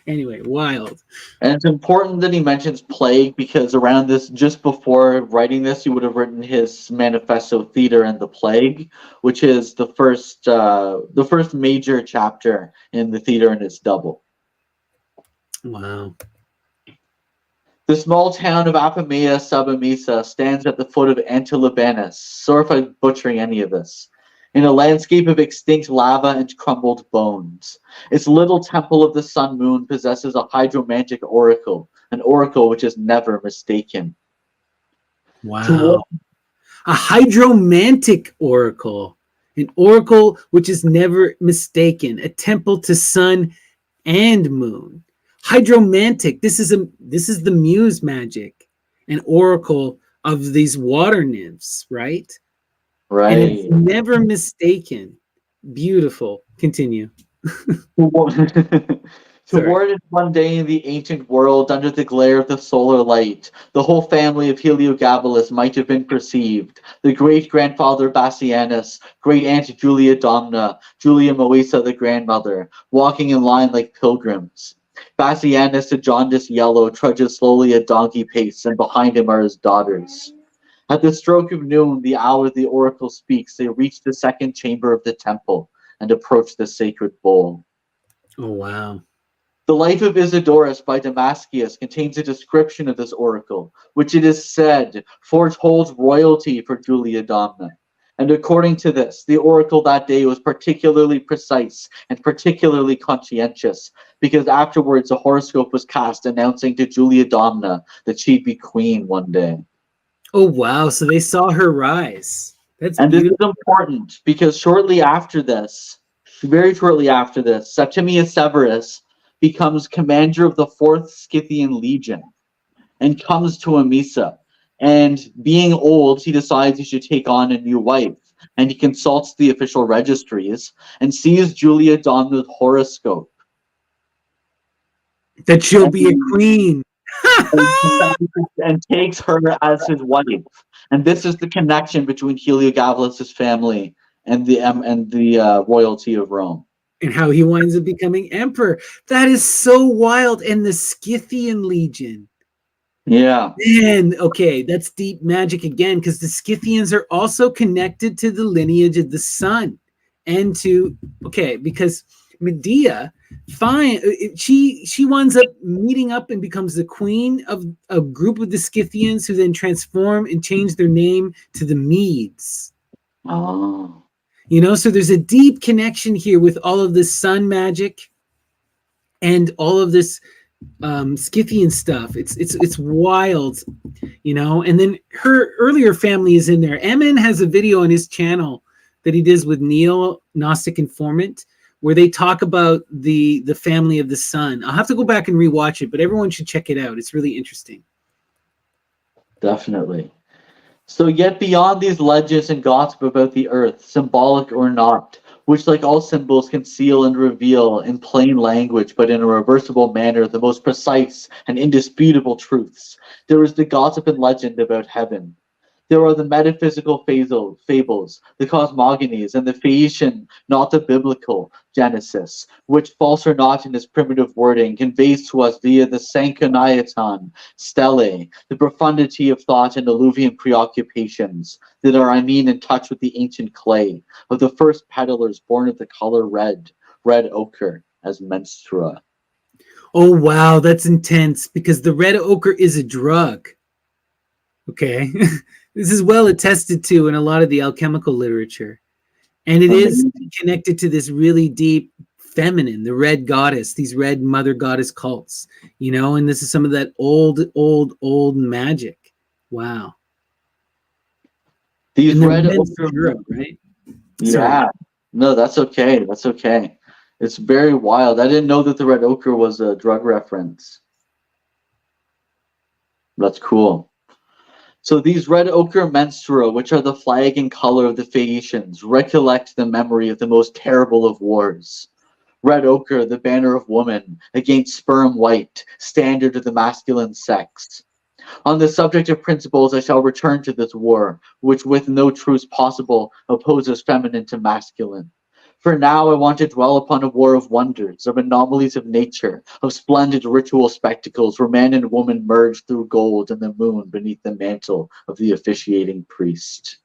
Anyway, wild. And it's important that he mentions plague because around this, just before writing this, he would have written his manifesto, Theater and the Plague, which is the first major chapter in the Theater and its double. Wow. The small town of Apamea sub Emesa stands at the foot of Antilibanus. Sorry if I'm butchering any of this. In a landscape of extinct lava and crumbled bones. Its little temple of the sun moon possesses a hydromantic oracle, an oracle which is never mistaken. Wow. A hydromantic oracle, an oracle which is never mistaken, a temple to sun and moon. Hydromantic, this is the muse magic, an oracle of these water nymphs, right? Right. And it's never mistaken. Beautiful. Continue. Sorry. Toward one day in the ancient world, under the glare of the solar light, the whole family of Heliogabalus might have been perceived. The great-grandfather Bassianus, great-aunt Julia Domna, Julia Moesa the grandmother, walking in line like pilgrims. Bassianus, the jaundiced yellow, trudges slowly at donkey pace, and behind him are his daughters. At the stroke of noon, the hour the oracle speaks, they reach the second chamber of the temple and approach the sacred bowl. Oh, wow. The Life of Isidorus by Damascius contains a description of this oracle, which it is said foretells royalty for Julia Domna. And according to this, the oracle that day was particularly precise and particularly conscientious, because afterwards a horoscope was cast announcing to Julia Domna that she'd be queen one day. Oh, wow. So they saw her rise. That's And this is beautiful. important because shortly after this, very shortly after this, Septimius Severus becomes commander of the 4th Scythian Legion and comes to Emesa. And being old, he decides he should take on a new wife. And he consults the official registries and sees Julia Domna's horoscope. That she'll be a queen. And takes her as his wife. And this is the connection between Heliogabalus' family and the royalty of Rome. And how he winds up becoming emperor. That is so wild. And the Scythian Legion. Yeah. And okay, that's deep magic again, because the Scythians are also connected to the lineage of the sun. And to, because Medea, she winds up meeting up and becomes the queen of a group of the Scythians who then transform and change their name to the Medes. Oh. So there's a deep connection here with all of this sun magic and all of this Scythian stuff. It's wild, and then her earlier family is in there. Emin has a video on his channel that he does with Neil, Gnostic Informant, where they talk about the family of the sun. I'll have to go back and rewatch it, but everyone should check it out. It's really interesting. Definitely. So yet beyond these legends and gossip about the earth, symbolic or not, which like all symbols conceal and reveal in plain language but in a reversible manner the most precise and indisputable truths, there is the gossip and legend about heaven. There are the metaphysical fables, the cosmogonies, and the Phaeacian, not the biblical, Genesis, which, false or not in its primitive wording, conveys to us via the Sanchoniaton, stelae, the profundity of thought and alluvian preoccupations that are, in touch with the ancient clay of the first peddlers born of the color red ochre, as menstrua. Oh, wow, that's intense, because the red ochre is a drug. Okay. This is well attested to in a lot of the alchemical literature. And it is connected to this really deep feminine, the red goddess, these red mother goddess cults, and this is some of that old magic. Wow. These red ochre, Europe, right? Yeah. Sorry. No, that's okay. That's okay. It's very wild. I didn't know that the red ochre was a drug reference. That's cool. So these red ochre menstrua, which are the flag and color of the Phaeacians, recollect the memory of the most terrible of wars. Red ochre, the banner of woman, against sperm white, standard of the masculine sex. On the subject of principles, I shall return to this war, which with no truce possible opposes feminine to masculine. For now I want to dwell upon a war of wonders, of anomalies of nature, of splendid ritual spectacles where man and woman merge through gold and the moon beneath the mantle of the officiating priest.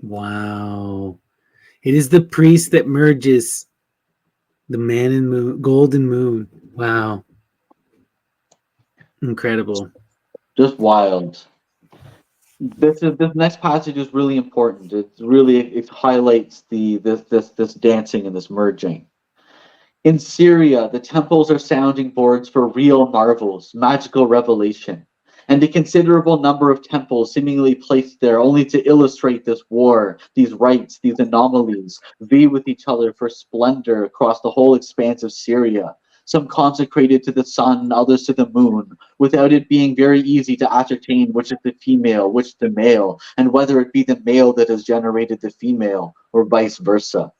Wow. It is the priest that merges the man and moon, golden moon. Wow. Incredible. Just wild. This next passage is really important. It highlights this dancing and this merging. In Syria, the temples are sounding boards for real marvels, magical revelation, and a considerable number of temples seemingly placed there only to illustrate this war, these rites, these anomalies, vie with each other for splendor across the whole expanse of Syria. Some consecrated to the sun, others to the moon, without it being very easy to ascertain which is the female, which the male, and whether it be the male that has generated the female, or vice versa.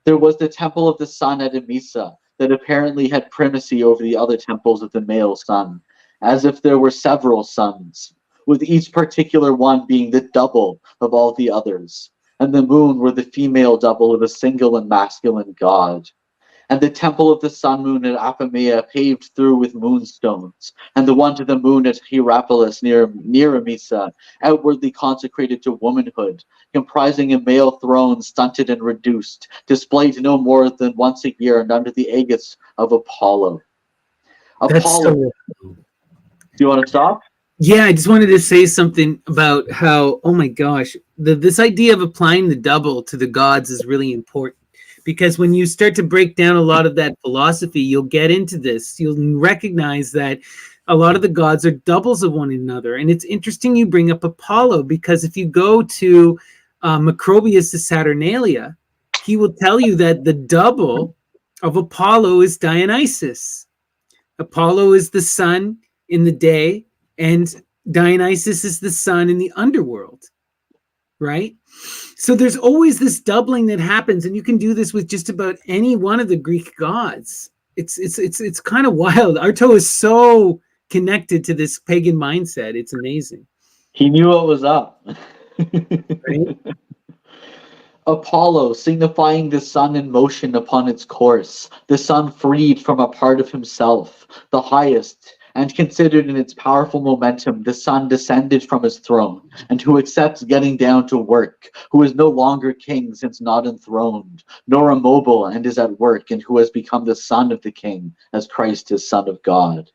There was the temple of the sun at Emesa, that apparently had primacy over the other temples of the male sun, as if there were several suns, with each particular one being the double of all the others, and the moon were the female double of a single and masculine god. And the temple of the sun moon at Apamea paved through with moonstones, and the one to the moon at Hierapolis near Emesa, outwardly consecrated to womanhood, comprising a male throne stunted and reduced, displayed no more than once a year and under the aegis of Apollo. That's Apollo. so. Do you want to stop? Yeah, I just wanted to say something about how, oh my gosh, this idea of applying the double to the gods is really important. Because when you start to break down a lot of that philosophy, you'll get into this. You'll recognize that a lot of the gods are doubles of one another. And it's interesting you bring up Apollo, because if you go to Macrobius' Saturnalia, he will tell you that the double of Apollo is Dionysus. Apollo is the sun in the day, and Dionysus is the sun in the underworld, right? So there's always this doubling that happens, and you can do this with just about any one of the Greek gods. It's kind of wild. Artaud is so connected to this pagan mindset. It's amazing. He knew what was up. Right? Apollo, signifying the sun in motion upon its course, the sun freed from a part of himself, the highest, and considered in its powerful momentum, the sun descended from his throne, and who accepts getting down to work, who is no longer king since not enthroned, nor immobile and is at work, and who has become the son of the king, as Christ is son of God.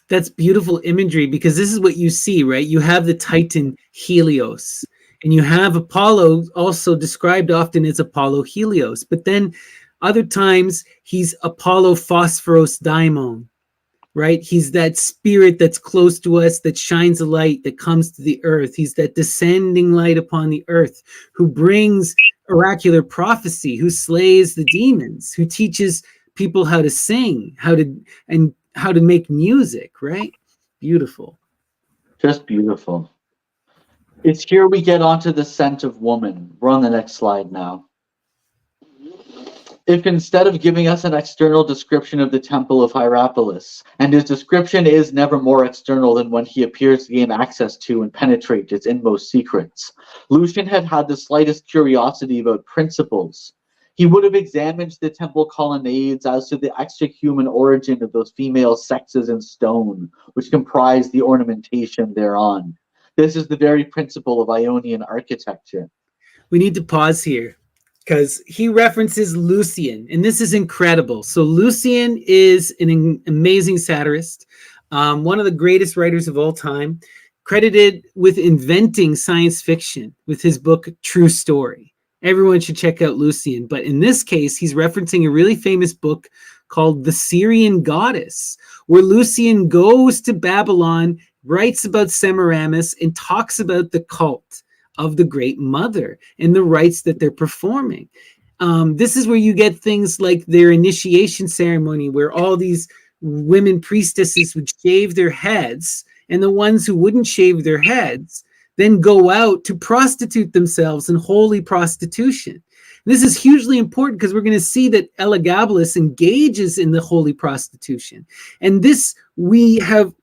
That's beautiful imagery, because this is what you see, right? You have the Titan Helios, and you have Apollo also described often as Apollo Helios, but then other times he's Apollo Phosphoros Daimon, right? He's that spirit that's close to us, that shines a light, that comes to the earth. He's that descending light upon the earth, who brings oracular prophecy, who slays the demons, who teaches people how to sing, how to make music, right? Beautiful. Just beautiful. It's here we get onto the scent of woman. We're on the next slide now. If instead of giving us an external description of the temple of Hierapolis, and his description is never more external than when he appears to gain access to and penetrate its inmost secrets, Lucian had had the slightest curiosity about principles. He would have examined the temple colonnades as to the extra-human origin of those female sexes in stone, which comprise the ornamentation thereon. This is the very principle of Ionian architecture. We need to pause here, because he references Lucian, and this is incredible. So Lucian is an amazing satirist, one of the greatest writers of all time, credited with inventing science fiction with his book True Story. Everyone should check out Lucian, but in this case, he's referencing a really famous book called The Syrian Goddess, where Lucian goes to Babylon, writes about Semiramis, and talks about the cult of the Great Mother and the rites that they're performing. This is where you get things like their initiation ceremony, where all these women priestesses would shave their heads, and the ones who wouldn't shave their heads then go out to prostitute themselves in holy prostitution. This is hugely important, because we're going to see that Heliogabalus engages in the holy prostitution. And this, we have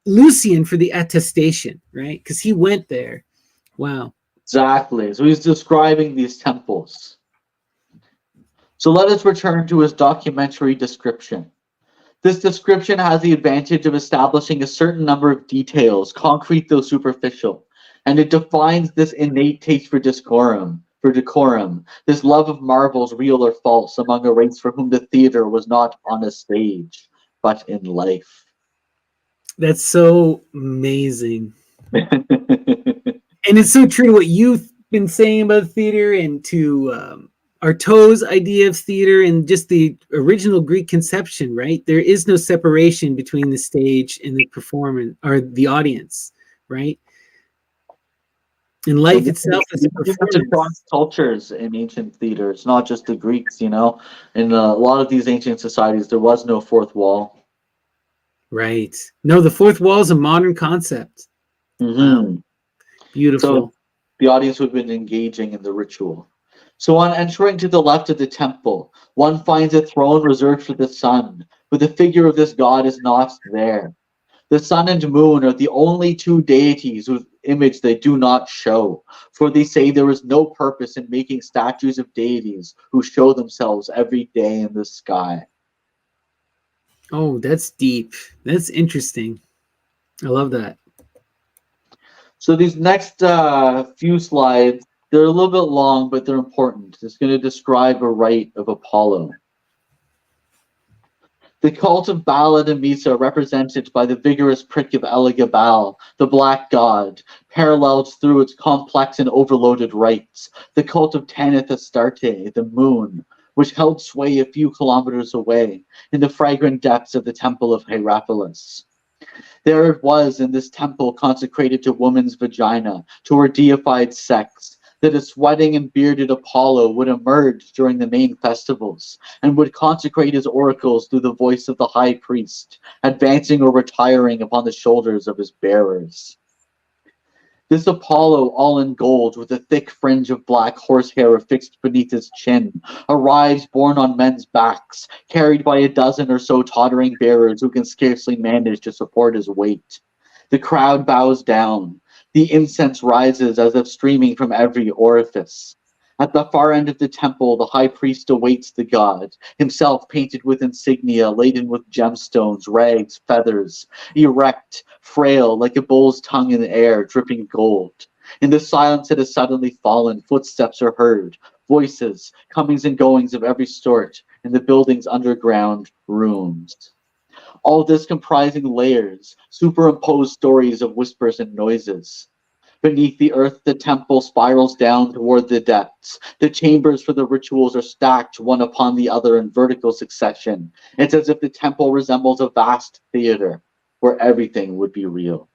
Lucian for the attestation, right? Because he went there. Wow. Exactly. So he's describing these temples. So let us return to his documentary description. This description has the advantage of establishing a certain number of details, concrete though superficial, and it defines this innate taste for decorum, this love of marvels, real or false, among a race for whom the theater was not on a stage, but in life. That's so amazing. And it's so true to what you've been saying about theater, and to Artaud's idea of theater, and just the original Greek conception, right? There is no separation between the stage and the performance, or the audience, right? And life itself is a performance. Across cultures in ancient theater. It's not just the Greeks, you know. In a lot of these ancient societies, there was no fourth wall. Right. No, the fourth wall is a modern concept. Mm-hmm. Beautiful. So the audience would have been engaging in the ritual. So on entering to the left of the temple, one finds a throne reserved for the sun, but the figure of this god is not there. The sun and moon are the only two deities whose image they do not show, for they say there is no purpose in making statues of deities who show themselves every day in the sky. Oh, that's deep. That's interesting. I love that. So these next few slides, they're a little bit long, but they're important. It's going to describe a rite of Apollo. The cult of Baal and Amisa, represented by the vigorous prick of Heliogabalus, the black god, parallels through its complex and overloaded rites. The cult of Tanith Astarte, the moon, which held sway a few kilometers away in the fragrant depths of the temple of Hierapolis. There it was in this temple consecrated to woman's vagina, to her deified sex, that a sweating and bearded Apollo would emerge during the main festivals, and would consecrate his oracles through the voice of the high priest, advancing or retiring upon the shoulders of his bearers. This Apollo, all in gold, with a thick fringe of black horsehair affixed beneath his chin, arrives borne on men's backs, carried by a dozen or so tottering bearers who can scarcely manage to support his weight. The crowd bows down. The incense rises as if streaming from every orifice. At the far end of the temple, the high priest awaits the god, himself painted with insignia laden with gemstones, rags, feathers, erect, frail, like a bull's tongue in the air, dripping gold. In the silence that has suddenly fallen, footsteps are heard, voices, comings and goings of every sort, in the building's underground rooms. All this comprising layers, superimposed stories of whispers and noises. Beneath the earth, the temple spirals down toward the depths. The chambers for the rituals are stacked one upon the other in vertical succession. It's as if the temple resembles a vast theater where everything would be real.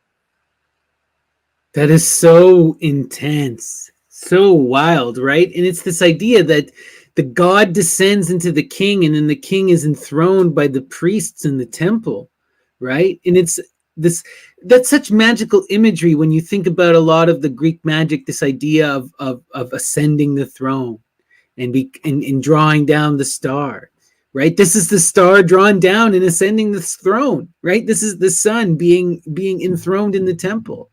That is so intense, so wild, right? And it's this idea that the god descends into the king, and then the king is enthroned by the priests in the temple, right? And it's that's such magical imagery when you think about a lot of the Greek magic, this idea of ascending the throne and drawing down the star, right? This is the star drawn down and ascending the throne, right? This is the sun being enthroned in the temple.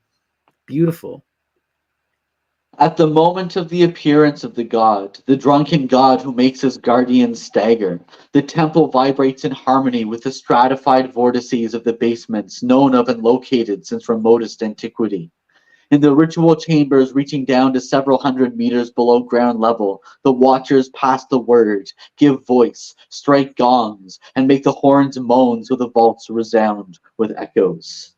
Beautiful. At the moment of the appearance of the god, the drunken god who makes his guardians stagger, the temple vibrates in harmony with the stratified vortices of the basements known of and located since remotest antiquity. In the ritual chambers reaching down to several hundred meters below ground level, the watchers pass the word, give voice, strike gongs, and make the horns moan so the vaults resound with echoes.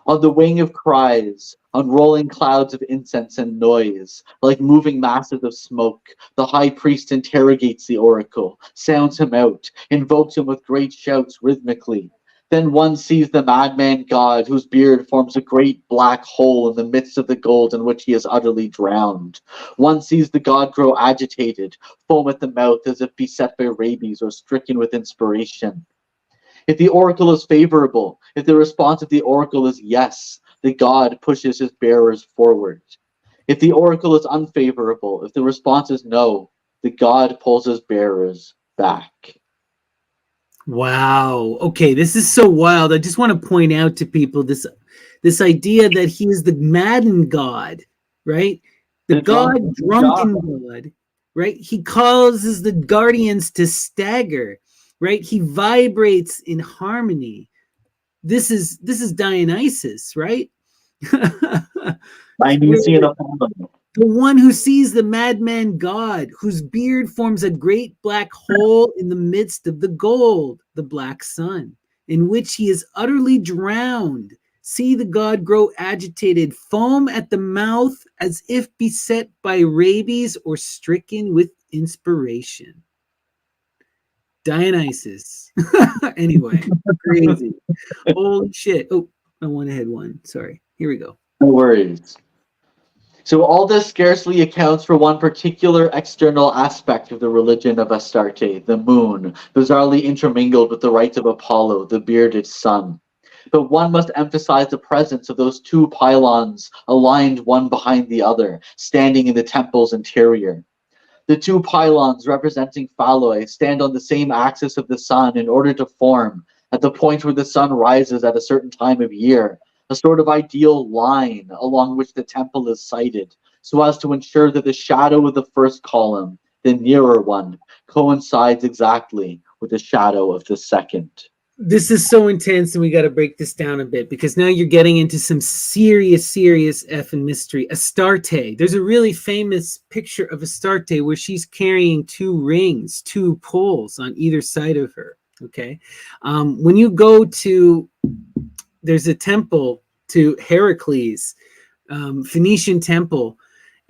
On the wing of cries, on rolling clouds of incense and noise, like moving masses of smoke, the high priest interrogates the oracle, sounds him out, invokes him with great shouts rhythmically. Then one sees the madman god, whose beard forms a great black hole in the midst of the gold in which he is utterly drowned. One sees the god grow agitated, foam at the mouth as if beset by rabies or stricken with inspiration. If the oracle is favorable, if the response of the oracle is yes, the god pushes his bearers forward. If the oracle is unfavorable, if the response is no, the god pulls his bearers back. Wow. Okay, this is so wild. I just want to point out to people this idea that he is the maddened god, right? The god, drunken god, right? He causes the guardians to stagger, right? He vibrates in harmony. This is Dionysus, right? Dionysian Apollo. The one who sees the madman god, whose beard forms a great black hole in the midst of the gold, the black sun, in which he is utterly drowned. See the god grow agitated, foam at the mouth as if beset by rabies or stricken with inspiration. Dionysus. Anyway, crazy. Holy shit. Oh, I went ahead one. Sorry. Here we go. No worries. So all this scarcely accounts for one particular external aspect of the religion of Astarte, the moon, bizarrely intermingled with the rites of Apollo, the bearded sun. But one must emphasize the presence of those two pylons aligned one behind the other, standing in the temple's interior. The two pylons representing phaloi stand on the same axis of the sun in order to form, at the point where the sun rises at a certain time of year, a sort of ideal line along which the temple is sited, so as to ensure that the shadow of the first column, the nearer one, coincides exactly with the shadow of the second. This is so intense, and we got to break this down a bit, because now you're getting into some serious effing mystery. Astarte. There's a really famous picture of Astarte where she's carrying two rings, two poles on either side of her. Okay. When you go to, there's a temple to Heracles, Phoenician temple,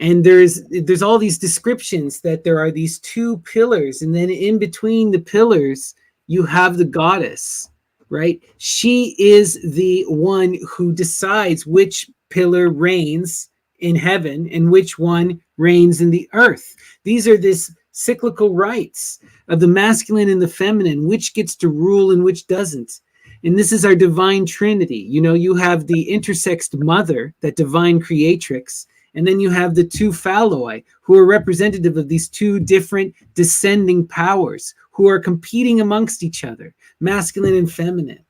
and there's all these descriptions that there are these two pillars, and then in between the pillars you have the goddess, right? She is the one who decides which pillar reigns in heaven and which one reigns in the earth. These are this cyclical rights of the masculine and the feminine, which gets to rule and which doesn't. And this is our divine trinity. You know, you have the intersexed mother, that divine creatrix, and then you have the two phaloi, who are representative of these two different descending powers who are competing amongst each other, masculine and feminine.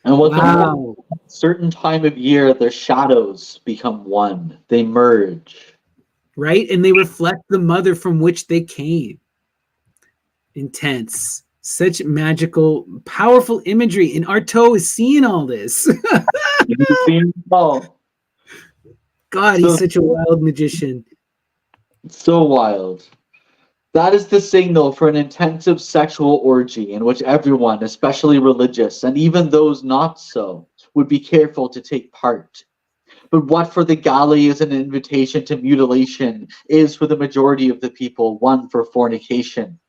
And what wow. Certain time of year, their shadows become one. They merge. Right? And they reflect the mother from which they came. Intense. Such magical, powerful imagery. And Artaud is seeing all this. He's seeing it all. God, he's such a wild magician. So wild. That is the signal for an intensive sexual orgy in which everyone, especially religious, and even those not so, would be careful to take part. But what for the Galli is an invitation to mutilation is for the majority of the people one for fornication.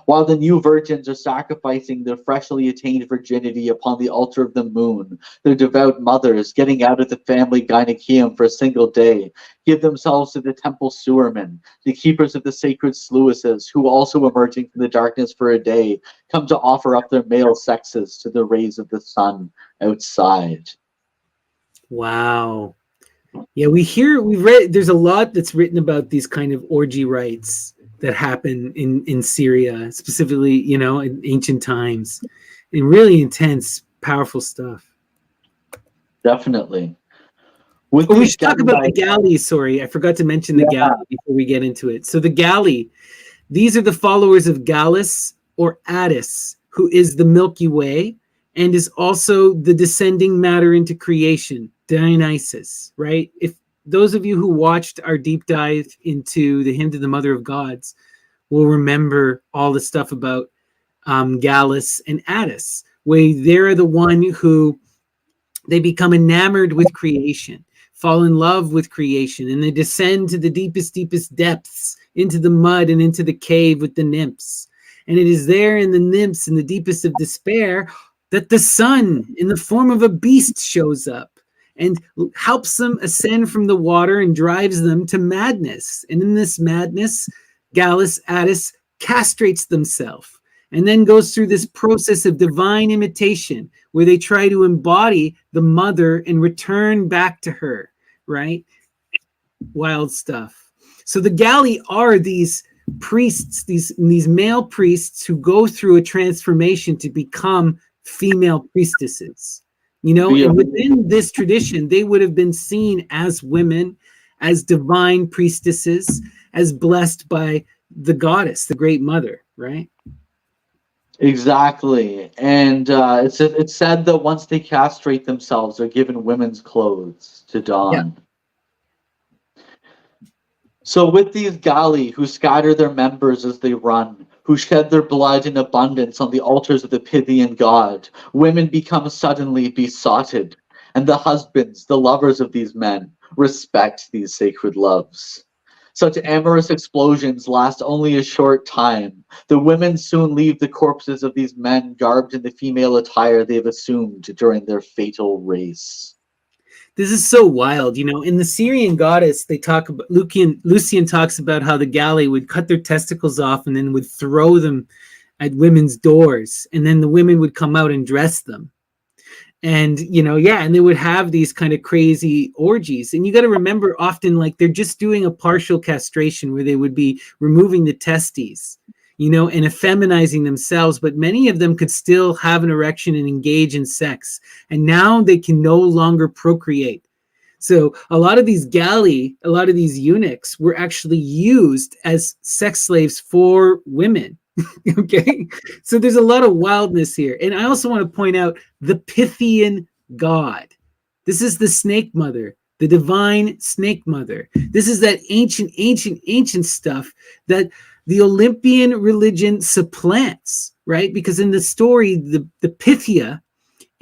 While the new virgins are sacrificing their freshly attained virginity upon the altar of the moon, their devout mothers, getting out of the family gynaeceum for a single day, give themselves to the temple sewermen, the keepers of the sacred sluices, who also emerging from the darkness for a day, come to offer up their male sexes to the rays of the sun outside. Wow. Yeah, we've read, there's a lot that's written about these kind of orgy rites that happen in Syria, specifically, you know, in ancient times, and really intense, powerful stuff. Definitely. We should talk about the Galli. Sorry, I forgot to mention the Galli before we get into it. So the Galli, these are the followers of Gallus or Attis, who is the Milky Way and is also the descending matter into creation, Dionysus, right? If those of you who watched our deep dive into the Hymn to the Mother of Gods will remember all the stuff about Gallus and Attis, where they're the one who they become enamored with creation, fall in love with creation, and they descend to the deepest depths, into the mud and into the cave with the nymphs. And it is there in the nymphs, in the deepest of despair, that the sun in the form of a beast shows up and helps them ascend from the water and drives them to madness. And in this madness, Gallus Attis castrates themselves and then goes through this process of divine imitation where they try to embody the mother and return back to her, right? Wild stuff. So the Galli are these priests, these male priests who go through a transformation to become female priestesses. You know, and within this tradition, they would have been seen as women, as divine priestesses, as blessed by the goddess, the great mother, right? Exactly. And it's said that once they castrate themselves, they're given women's clothes to don. Yeah. So with these Galli who scatter their members as they run, who shed their blood in abundance on the altars of the Pythian god, women become suddenly besotted, and the husbands, the lovers of these men, respect these sacred loves. Such amorous explosions last only a short time. The women soon leave the corpses of these men garbed in the female attire they've assumed during their fatal race. This is so wild, you know. In the Syrian goddess, they talk about Lucian talks about how the Galli would cut their testicles off and then would throw them at women's doors, and then the women would come out and dress them. And and they would have these kind of crazy orgies. And you got to remember, often like they're just doing a partial castration where they would be removing the testes, and effeminizing themselves, but many of them could still have an erection and engage in sex, and now they can no longer procreate. So a lot of these eunuchs were actually used as sex slaves for women. Okay, so there's a lot of wildness here. And I also want to point out the Pythian god. This is the snake mother, the divine snake mother. This is that ancient stuff that the Olympian religion supplants, right? Because in the story, the Pythia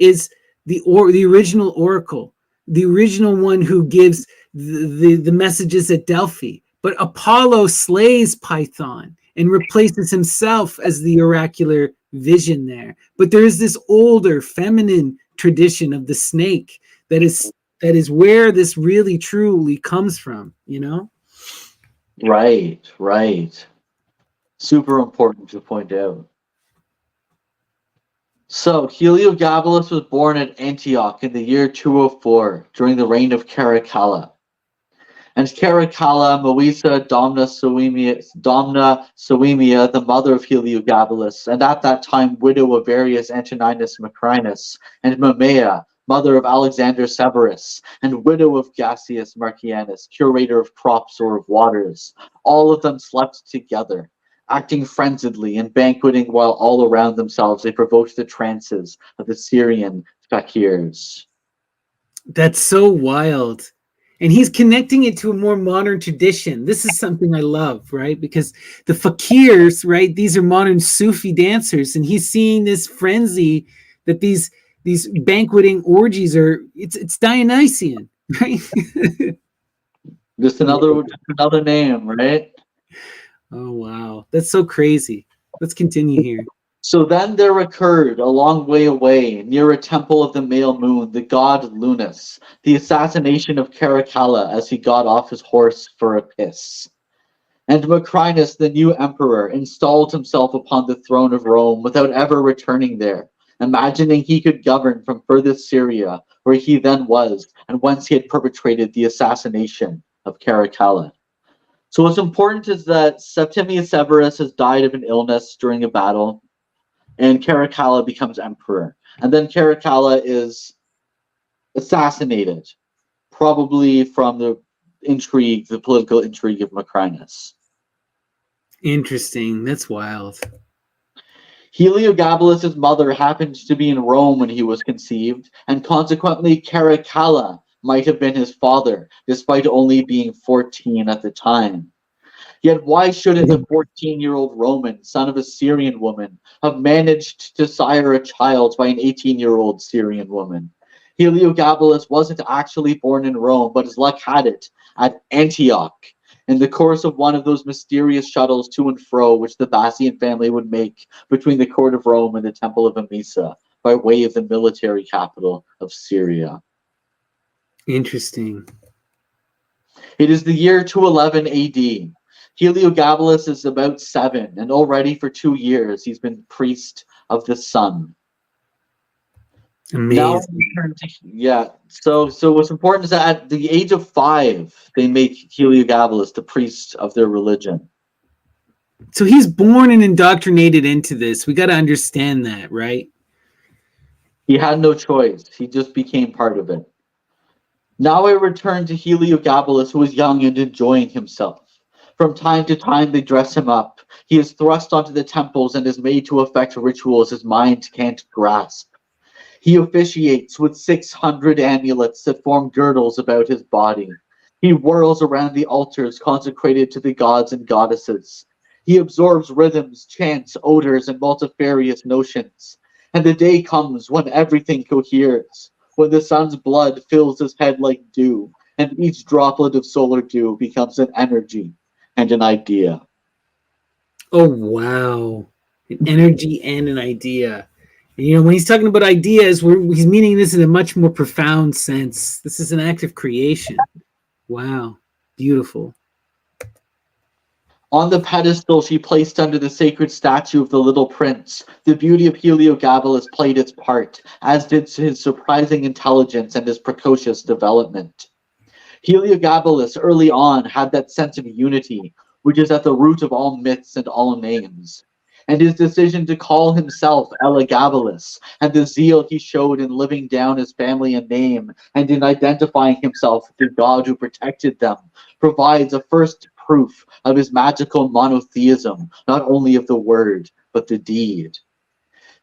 is the original oracle, the original one who gives the messages at Delphi. But Apollo slays Python and replaces himself as the oracular vision there. But there is this older feminine tradition of the snake that is where this really truly comes from, Right. Super important to point out. So Heliogabalus was born at Antioch in the year 204 during the reign of Caracalla. And Caracalla, Moisa, Domna Soemia, the mother of Heliogabalus, and at that time widow of Varius Antoninus Macrinus, and Mamea, mother of Alexander Severus, and widow of Gassius Marcianus, curator of crops or of waters. All of them slept together, acting frenziedly and banqueting, while all around themselves they provoked the trances of the Syrian fakirs. That's so wild. And he's connecting it to a more modern tradition. This is something I love, right? Because the fakirs, right, these are modern Sufi dancers, and he's seeing this frenzy that these banqueting orgies it's Dionysian, right? Just another name, right? Oh wow, that's so crazy. Let's continue here. So then there occurred, a long way away, near a temple of the male moon, the god Lunus, the assassination of Caracalla as he got off his horse for a piss. And Macrinus, the new emperor, installed himself upon the throne of Rome without ever returning there, imagining he could govern from furthest Syria, where he then was, and whence he had perpetrated the assassination of Caracalla. So what's important is that Septimius Severus has died of an illness during a battle, and Caracalla becomes emperor. And then Caracalla is assassinated, probably from the political intrigue of Macrinus. Interesting. That's wild. Heliogabalus' mother happened to be in Rome when he was conceived, and consequently Caracalla might have been his father, despite only being 14 at the time. Yet why shouldn't a 14-year-old Roman, son of a Syrian woman, have managed to sire a child by an 18-year-old Syrian woman? Heliogabalus wasn't actually born in Rome, but his luck had it at Antioch, in the course of one of those mysterious shuttles to and fro which the Bassian family would make between the court of Rome and the temple of Emesa, by way of the military capital of Syria. Interesting. It is the year 211 AD. Heliogabalus is about 7, and already for 2 years he's been priest of the sun. Amazing. So what's important is that at the age of 5, they make Heliogabalus the priest of their religion. So he's born and indoctrinated into this. We got to understand that, right? He had no choice. He just became part of it. Now I return to Heliogabalus, who is young and enjoying himself. From time to time they dress him up. He is thrust onto the temples and is made to effect rituals his mind can't grasp. He officiates with 600 amulets that form girdles about his body. He whirls around the altars consecrated to the gods and goddesses. He absorbs rhythms, chants, odors, and multifarious notions. And the day comes when everything coheres, when the sun's blood fills his head like dew, and each droplet of solar dew becomes an energy and an idea. Oh, wow. An energy and an idea. And, when he's talking about ideas, he's meaning this in a much more profound sense. This is an act of creation. Wow. Beautiful. On the pedestal she placed under the sacred statue of the little prince, the beauty of Heliogabalus played its part, as did his surprising intelligence and his precocious development. Heliogabalus early on had that sense of unity, which is at the root of all myths and all names. And his decision to call himself Elagabalus, and the zeal he showed in living down his family and name, and in identifying himself with the God who protected them, provides a first proof of his magical monotheism, not only of the word, but the deed.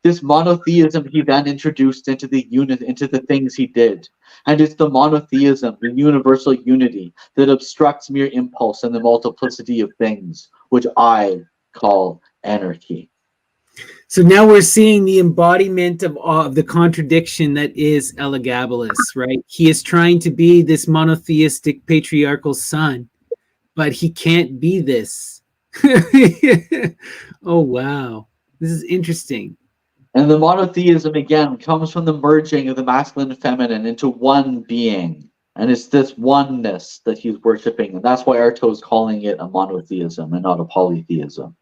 This monotheism he then introduced into the things he did. And it's the monotheism, the universal unity, that obstructs mere impulse and the multiplicity of things, which I call anarchy. So now we're seeing the embodiment of the contradiction that is Elagabalus, right? He is trying to be this monotheistic patriarchal son, but he can't be this. Oh, wow. This is interesting. And the monotheism, again, comes from the merging of the masculine and feminine into one being. And it's this oneness that he's worshiping. And that's why Artaud is calling it a monotheism and not a polytheism.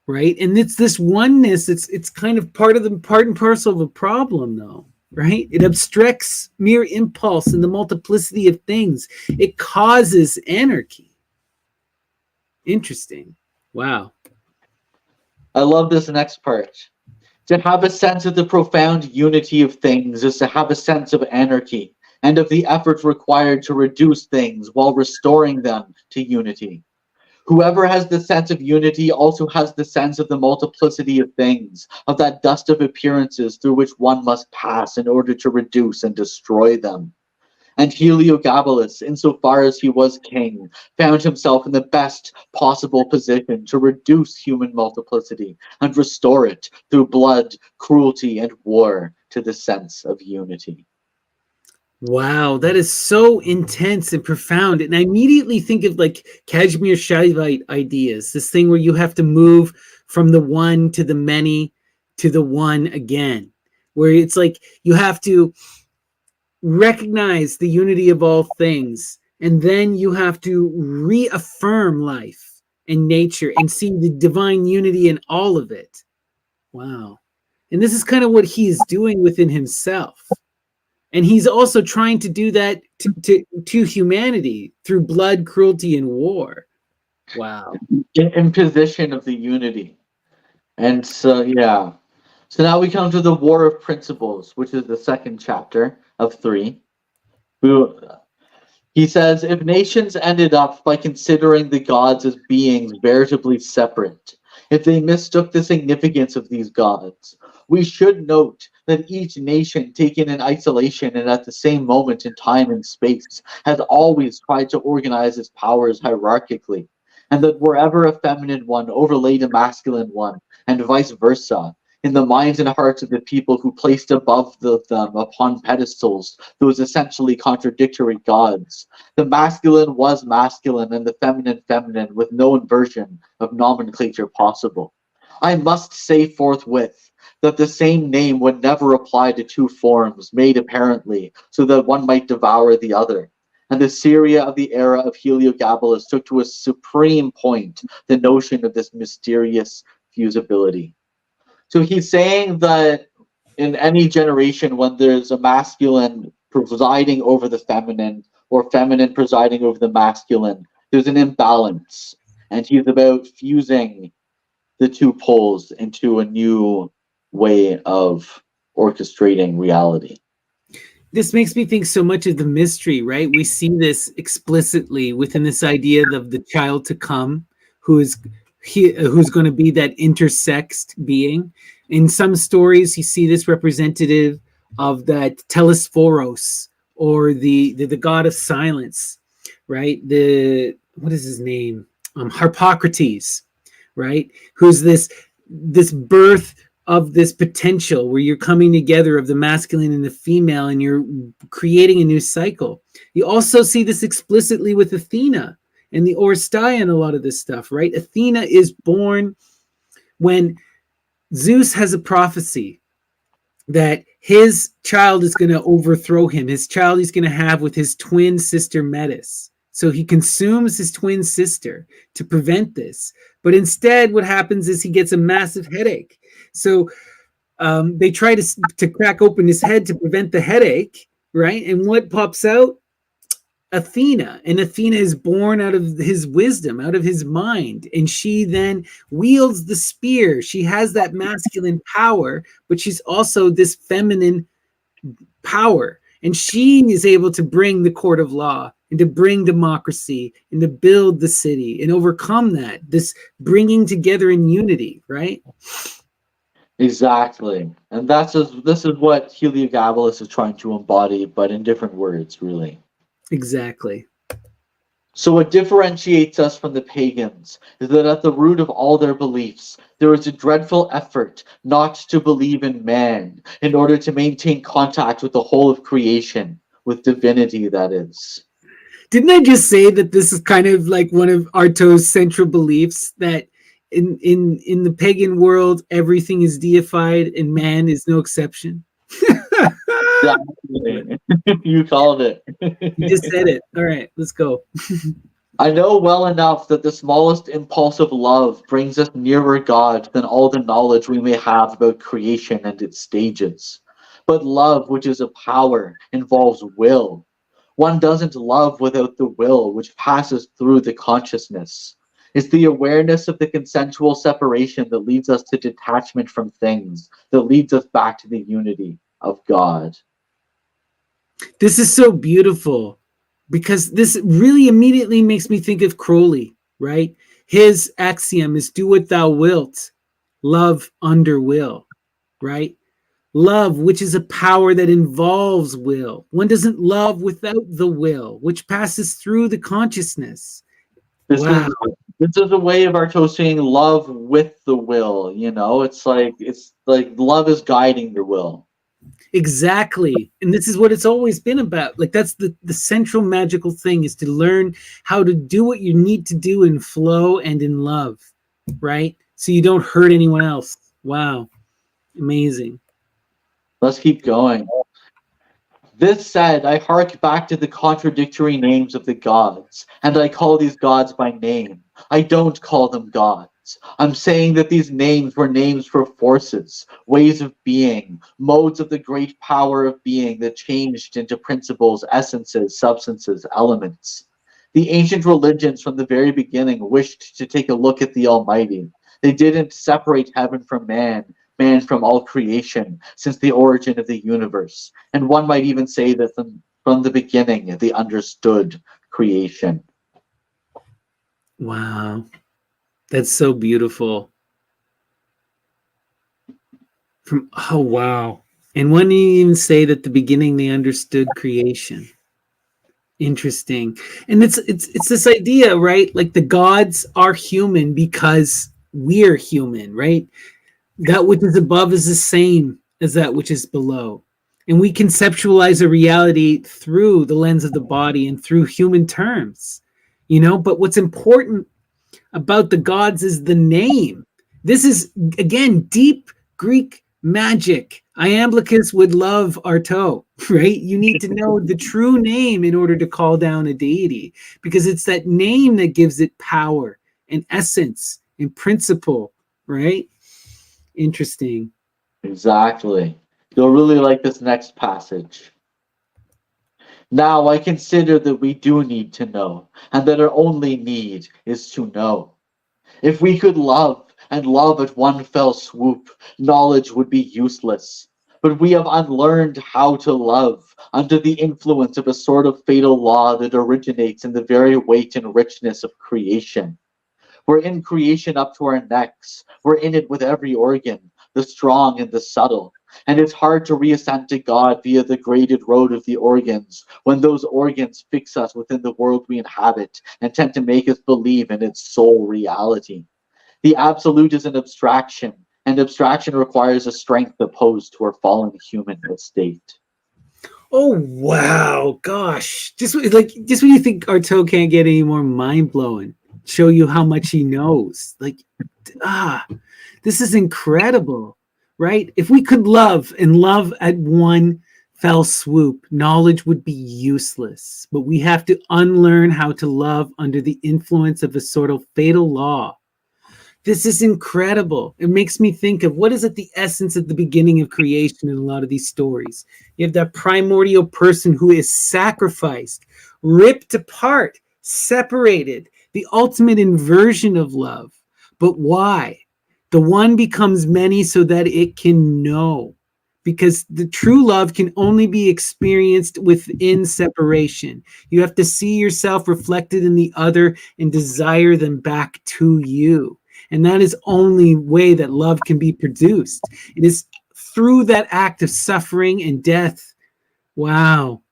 Right? And it's this oneness, it's kind of part and parcel of a problem, though. Right? It obstructs mere impulse and the multiplicity of things. It causes anarchy. Interesting. Wow. I love this next part. To have a sense of the profound unity of things is to have a sense of anarchy and of the efforts required to reduce things while restoring them to unity. Whoever has the sense of unity also has the sense of the multiplicity of things, of that dust of appearances through which one must pass in order to reduce and destroy them. And Heliogabalus, insofar as he was king, found himself in the best possible position to reduce human multiplicity and restore it through blood, cruelty, and war to the sense of unity. Wow, that is so intense and profound. And I immediately think of like Kashmir Shaivite ideas, this thing where you have to move from the one to the many to the one again, where it's like you have to recognize the unity of all things, and then you have to reaffirm life and nature and see the divine unity in all of it. Wow. And this is kind of what he's doing within himself. And he's also trying to do that to humanity through blood, cruelty, and war. Wow. Imposition of the unity. And so, yeah. So now we come to the War of Principles, which is the second chapter of 3. He says, if nations ended up by considering the gods as beings veritably separate, if they mistook the significance of these gods, we should note that each nation taken in isolation and at the same moment in time and space has always tried to organize its powers hierarchically, and that wherever a feminine one overlaid a masculine one, and vice versa, in the minds and hearts of the people who placed above them upon pedestals those essentially contradictory gods, the masculine was masculine and the feminine feminine, with no inversion of nomenclature possible. I must say forthwith that the same name would never apply to two forms made apparently so that one might devour the other. And the Syria of the era of Heliogabalus took to a supreme point the notion of this mysterious fusibility. So he's saying that in any generation, when there's a masculine presiding over the feminine or feminine presiding over the masculine, there's an imbalance. And he's about fusing the two poles into a new way of orchestrating reality. This makes me think so much of the mystery, right? We see this explicitly within this idea of the child to come, who's going to be that intersexed being. In some stories, you see this representative of that Telesphorus, or the god of silence, right? What is his name? Harpocrates, right? Who's this birth of this potential where you're coming together of the masculine and the female, and you're creating a new cycle. You also see this explicitly with Athena and the Orsteia and a lot of this stuff, right? Athena is born when Zeus has a prophecy that his child is going to overthrow him. His child he's going to have with his twin sister Metis. So he consumes his twin sister to prevent this. But instead, what happens is he gets a massive headache. So they try to crack open his head to prevent the headache, right? And what pops out? Athena. And Athena is born out of his wisdom, out of his mind. And she then wields the spear. She has that masculine power, but she's also this feminine power. And she is able to bring the court of law and to bring democracy and to build the city and overcome that, this bringing together in unity, right? Exactly. And this is what Heliogabalus is trying to embody, but in different words, really. Exactly. So what differentiates us from the pagans is that at the root of all their beliefs, there is a dreadful effort not to believe in man in order to maintain contact with the whole of creation, with divinity, that is. Didn't I just say that this is kind of like one of Artaud's central beliefs, that in the pagan world, everything is deified and man is no exception? Exactly. You called it. You just said it. All right, let's go. I know well enough that the smallest impulse of love brings us nearer God than all the knowledge we may have about creation and its stages. But love, which is a power, involves will. One doesn't love without the will, which passes through the consciousness. It's the awareness of the consensual separation that leads us to detachment from things, that leads us back to the unity of God. This is so beautiful, because this really immediately makes me think of Crowley, right? His axiom is do what thou wilt, love under will, right? Love, which is a power that involves will. One doesn't love without the will, which passes through the consciousness. Wow. This is a way of Artaud saying love with the will, you know? It's like love is guiding the will. Exactly. And this is what it's always been about. Like, that's the central magical thing, is to learn how to do what you need to do in flow and in love, right? So you don't hurt anyone else. Wow. Amazing. Let's keep going. This said, I hark back to the contradictory names of the gods, and I call these gods by name. I don't call them gods. I'm saying that these names were names for forces, ways of being, modes of the great power of being that changed into principles, essences, substances, elements. The ancient religions from the very beginning wished to take a look at the Almighty. They didn't separate heaven from man from all creation, since the origin of the universe. And one might even say that from the beginning, they understood creation. Wow. That's so beautiful. Oh, wow. And one didn't even say that at the beginning they understood creation. Interesting. And it's this idea, right? Like, the gods are human because we're human, right? That which is above is the same as that which is below. And we conceptualize a reality through the lens of the body and through human terms, you know? But what's important about the gods is the name. This is, again, deep Greek magic. Iamblichus would love Artaud, right? You need to know the true name in order to call down a deity, because it's that name that gives it power and essence and principle, right? Interesting. Exactly. You'll really like this next passage. Now I consider that we do need to know, and that our only need is to know. If we could love, and love at one fell swoop, knowledge would be useless. But we have unlearned how to love, under the influence of a sort of fatal law that originates in the very weight and richness of creation. We're in creation up to our necks. We're in it with every organ, the strong and the subtle. And it's hard to reascend to God via the graded road of the organs, when those organs fix us within the world we inhabit and tend to make us believe in its sole reality. The absolute is an abstraction, and abstraction requires a strength opposed to our fallen human estate. Oh, wow. Gosh. Just when you think Artaud can't get any more mind-blowing, show you how much he knows. Like, this is incredible, right? If we could love and love at one fell swoop, knowledge would be useless. But we have to unlearn how to love under the influence of a sort of fatal law. This is incredible. It makes me think of what is at the essence at the beginning of creation in a lot of these stories. You have that primordial person who is sacrificed, ripped apart, separated, the ultimate inversion of love. But why? The one becomes many so that it can know. Because the true love can only be experienced within separation. You have to see yourself reflected in the other and desire them back to you. And that is only way that love can be produced. It is through that act of suffering and death. Wow.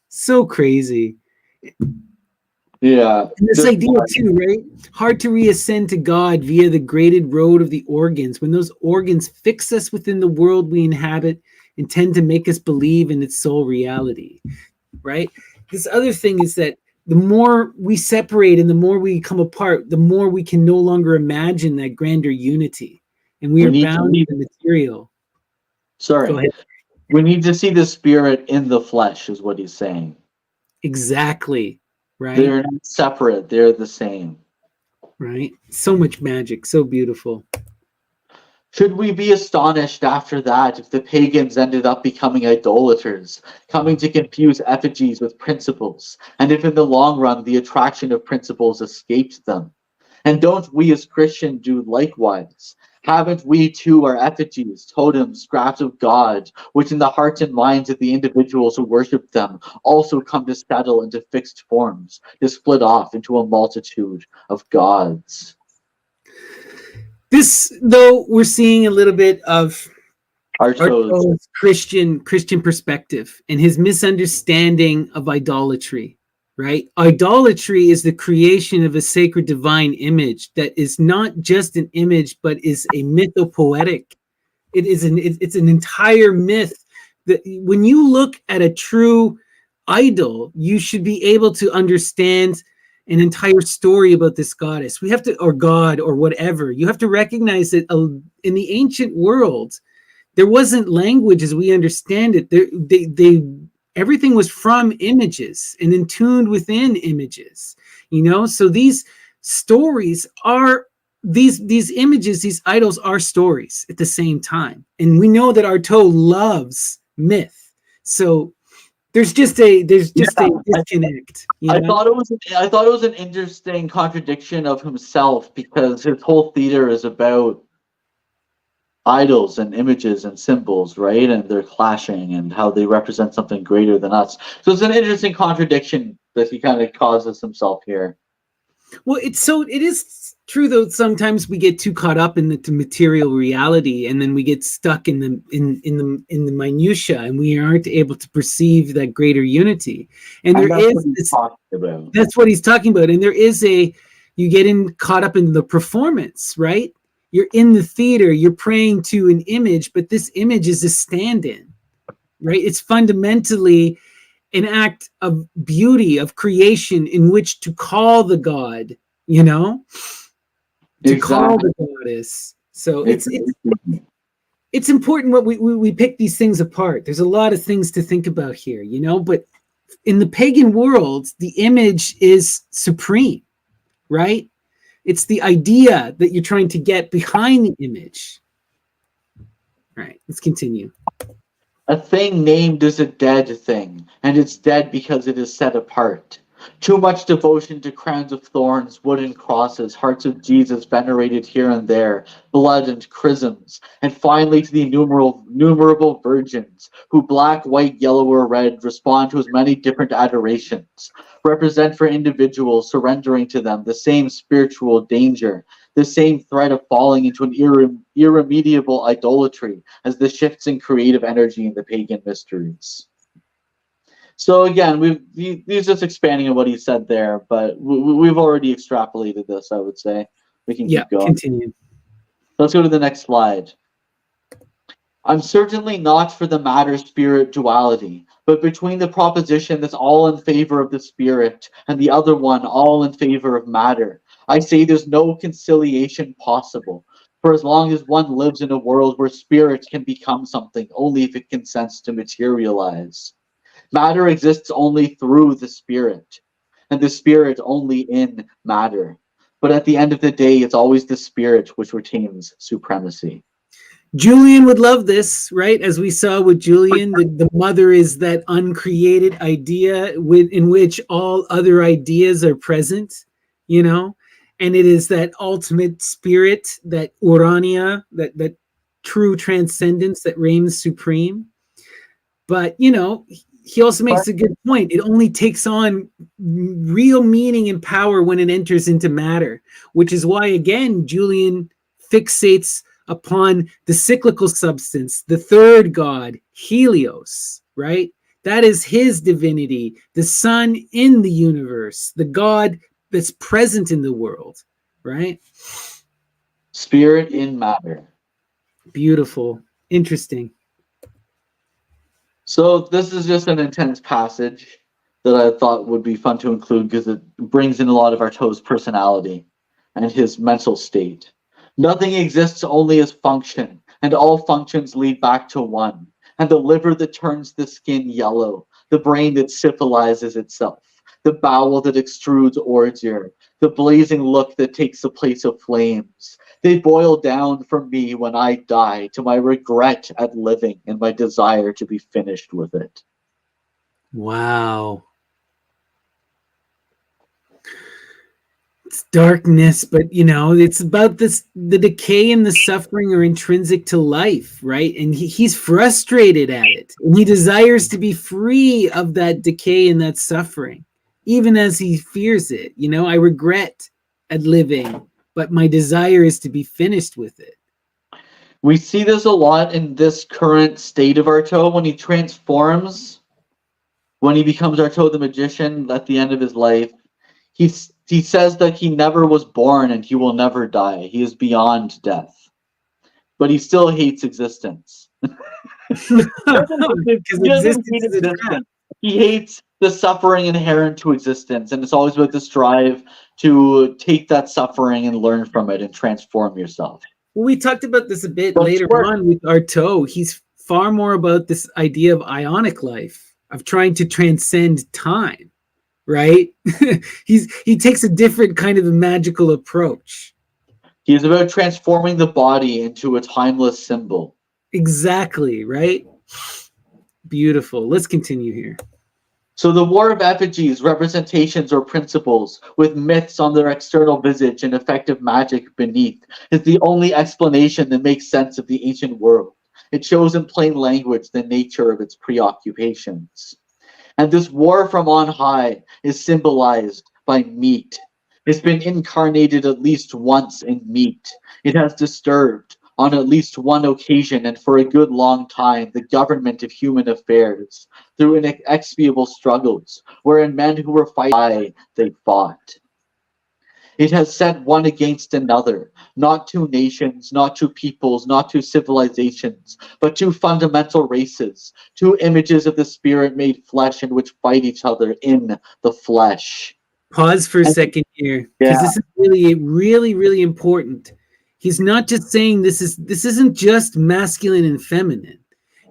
So crazy. Yeah. And this idea too, right? Hard to reascend to God via the graded road of the organs, when those organs fix us within the world we inhabit and tend to make us believe in its sole reality, right? This other thing is that the more we separate and the more we come apart, the more we can no longer imagine that grander unity. And we are bound to the material. Sorry. Go ahead. We need to see the spirit in the flesh, is what he's saying. Exactly. Right. They're not separate. They're the same. Right. So much magic. So beautiful. Should we be astonished after that if the pagans ended up becoming idolaters, coming to confuse effigies with principles, and if in the long run the attraction of principles escaped them? And don't we as Christians do likewise? Haven't we too our effigies, totems, scraps of God, which in the hearts and minds of the individuals who worship them also come to settle into fixed forms, to split off into a multitude of gods? This, though, we're seeing a little bit of Artaud's Christian perspective and his misunderstanding of idolatry, right? Idolatry is the creation of a sacred divine image that is not just an image, but is a mythopoetic. It's an entire myth that when you look at a true idol, you should be able to understand an entire story about this goddess. We have to, or god, or whatever. You have to recognize that in the ancient world, there wasn't language as we understand it. Everything was from images and entuned within images. So these stories are these images, these idols are stories at the same time. And we know that Artaud loves myth. So there's just a disconnect. I thought it was an interesting contradiction of himself, because his whole theater is about idols and images and symbols, right? And they're clashing and how they represent something greater than us. So it's an interesting contradiction that he kind of causes himself here. Well, it is true, though. Sometimes we get too caught up in the material reality, and then we get stuck in the minutia, and we aren't able to perceive that greater unity. And that's what he's talking about. And you get caught up in the performance, right? You're in the theater, you're praying to an image, but this image is a stand-in, right? It's fundamentally an act of beauty, of creation, in which to call the god, to call the goddess. So it's important what we pick these things apart. There's a lot of things to think about here, but in the pagan world, the image is supreme, right? It's the idea that you're trying to get behind the image. All right, let's continue. A thing named is a dead thing, and it's dead because it is set apart. Too much devotion to crowns of thorns, wooden crosses, hearts of Jesus venerated here and there, blood and chrisms, and finally to the innumerable virgins, who black, white, yellow, or red respond to as many different adorations, represent for individuals surrendering to them the same spiritual danger, the same threat of falling into an irremediable idolatry as the shifts in creative energy in the pagan mysteries. So again, he's just expanding on what he said there, but we've already extrapolated this, I would say. We can keep going. Continue. Let's go to the next slide. I'm certainly not for the matter-spirit duality, but between the proposition that's all in favor of the spirit and the other one all in favor of matter, I say there's no conciliation possible. For as long as one lives in a world where spirit can become something only if it consents to materialize. Matter exists only through the spirit, and the spirit only in matter. But at the end of the day, it's always the spirit which retains supremacy. Julian would love this, right? As we saw with Julian, the mother is that uncreated idea in which all other ideas are present, you know? And it is that ultimate spirit, that Urania, that true transcendence that reigns supreme. But, you know, he also makes a good point. It only takes on real meaning and power when it enters into matter, which is why, again, Julian fixates upon the cyclical substance, the third god, Helios, right? That is his divinity, the sun in the universe, the god that's present in the world, right? Spirit in matter. Beautiful. Interesting. So this is just an intense passage that I thought would be fun to include because it brings in a lot of Artaud's personality and his mental state. Nothing exists only as function, and all functions lead back to one. And the liver that turns the skin yellow, the brain that syphilizes itself, the bowel that extrudes ordure, the blazing look that takes the place of flames. They boil down for me when I die to my regret at living and my desire to be finished with it. Wow. It's darkness, but you know, it's about this, the decay and the suffering are intrinsic to life, right? And he's frustrated at it. And he desires to be free of that decay and that suffering, even as he fears it. You know, I regret at living, but my desire is to be finished with it. We see this a lot in this current state of Artaud when he transforms, when he becomes Artaud the magician at the end of his life. He says that he never was born and he will never die. He is beyond death. But he still hates existence. He hates the suffering inherent to existence. And it's always about the strive to take that suffering and learn from it and transform yourself. Well, we talked about this a bit later on with Artaud. He's far more about this idea of ionic life, of trying to transcend time. Right? He takes a different kind of a magical approach. He is about transforming the body into a timeless symbol. Exactly, right? Beautiful. Let's continue here. So the war of effigies, representations or principles, with myths on their external visage and effective magic beneath, is the only explanation that makes sense of the ancient world. It shows in plain language the nature of its preoccupations. And this war from on high is symbolized by meat. It's been incarnated at least once in meat. It has disturbed, on at least one occasion and for a good long time, the government of human affairs through inexpiable struggles, wherein men who were fighting, they fought. It has set one against another, not two nations, not two peoples, not two civilizations, but two fundamental races, two images of the spirit made flesh and which fight each other in the flesh. Pause for a second here, because this is really important. He's not just saying this isn't just masculine and feminine.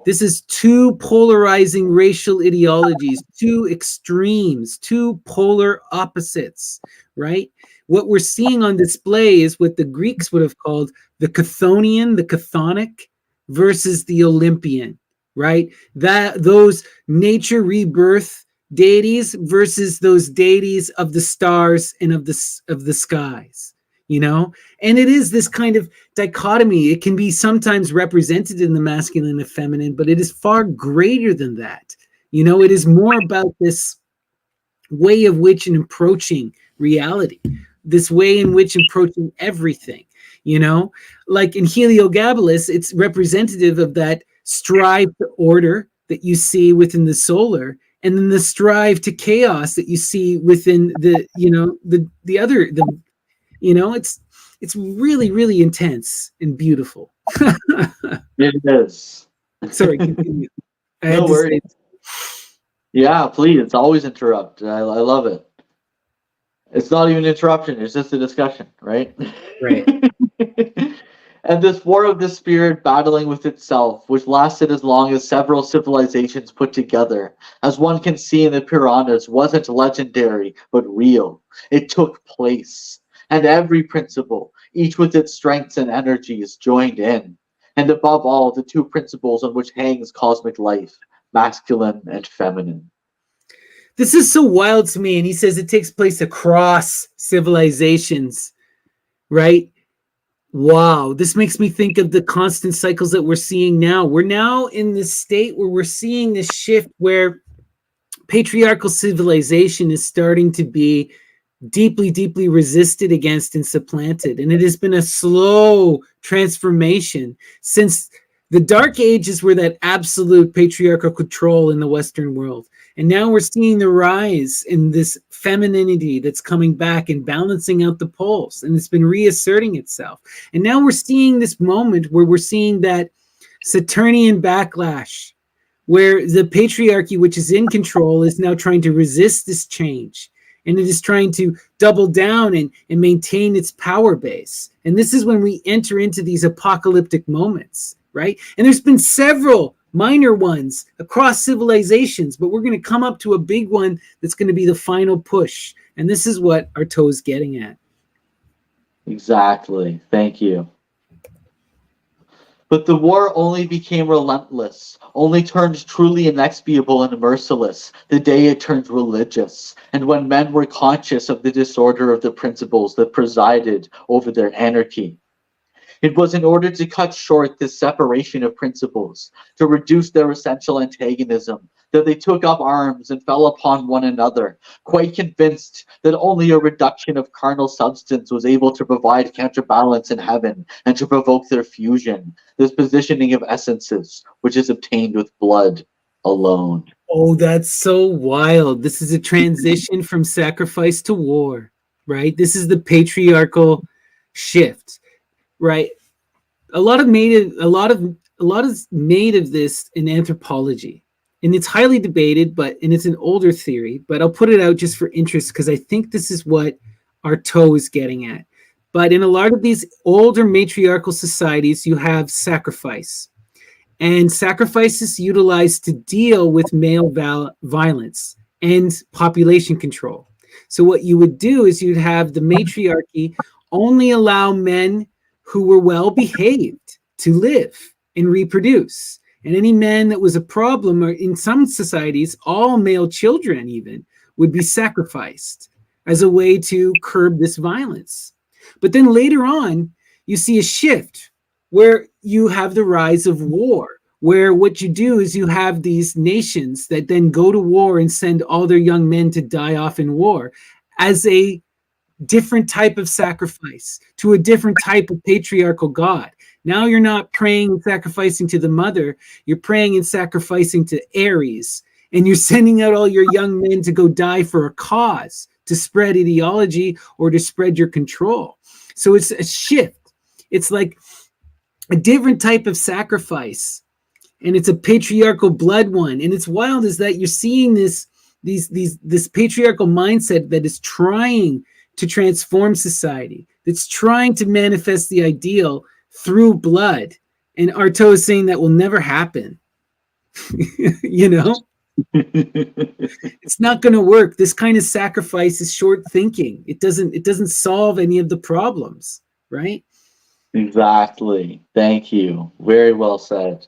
This is two polarizing racial ideologies, two extremes, two polar opposites, right? What we're seeing on display is what the Greeks would have called the Chthonian, the chthonic, versus the Olympian, right? Those nature rebirth deities versus those deities of the stars and of the skies, you know? And it is this kind of dichotomy. It can be sometimes represented in the masculine and feminine, but it is far greater than that. You know, it is more about this way of which in approaching reality, this way in which approaching everything, you know, like in Heliogabalus, it's representative of that strive to order that you see within the solar, and then the strive to chaos that you see within the, you know, the other, you know, it's really intense and beautiful. It is. Sorry, continue. No worries. Yeah, please, always interrupt. I love it. It's not even an interruption, it's just a discussion, right? Right. And this war of the spirit battling with itself, which lasted as long as several civilizations put together, as one can see in the Puranas, wasn't legendary, but real. It took place. And every principle, each with its strengths and energies, joined in. And above all, the two principles on which hangs cosmic life, masculine and feminine. This is so wild to me. And he says it takes place across civilizations, right? Wow, this makes me think of the constant cycles that we're seeing now. We're now in this state where we're seeing this shift where patriarchal civilization is starting to be deeply, deeply resisted against and supplanted. And it has been a slow transformation since the Dark Ages were that absolute patriarchal control in the Western world. And now we're seeing the rise in this femininity that's coming back and balancing out the poles. And it's been reasserting itself. And now we're seeing this moment where we're seeing that Saturnian backlash, where the patriarchy, which is in control, is now trying to resist this change. And it is trying to double down and maintain its power base. And this is when we enter into these apocalyptic moments, right? And there's been several minor ones across civilizations, but we're going to come up to a big one that's going to be the final push. And this is what Artaud is getting at. Exactly. Thank you. But the war only became relentless, only turned truly inexpiable and merciless the day it turned religious, and when men were conscious of the disorder of the principles that presided over their anarchy. It was in order to cut short this separation of principles, to reduce their essential antagonism, that they took up arms and fell upon one another, quite convinced that only a reduction of carnal substance was able to provide counterbalance in heaven and to provoke their fusion, this positioning of essences, which is obtained with blood alone. Oh, that's so wild. This is a transition from sacrifice to war, right? This is the patriarchal shift. Right, a lot is made of this in anthropology, and it's highly debated. And it's an older theory. But I'll put it out just for interest because I think this is what Artaud is getting at. But in a lot of these older matriarchal societies, you have sacrifice, and sacrifice is utilized to deal with male violence and population control. So what you would do is you'd have the matriarchy only allow men who were well behaved to live and reproduce. And any man that was a problem, or in some societies, all male children even would be sacrificed as a way to curb this violence. But then later on, you see a shift where you have the rise of war, where what you do is you have these nations that then go to war and send all their young men to die off in war as a different type of sacrifice to a different type of patriarchal god. Now you're not praying and sacrificing to the mother, you're praying and sacrificing to Ares, and you're sending out all your young men to go die for a cause, to spread ideology or to spread your control. So it's a shift. It's like a different type of sacrifice, and it's a patriarchal blood one. And it's wild is that you're seeing this patriarchal mindset that is trying to transform society, that's trying to manifest the ideal through blood. And Artaud is saying that will never happen. You know? It's not going to work. This kind of sacrifice is short thinking. It doesn't solve any of the problems, right? Exactly. Thank you. Very well said.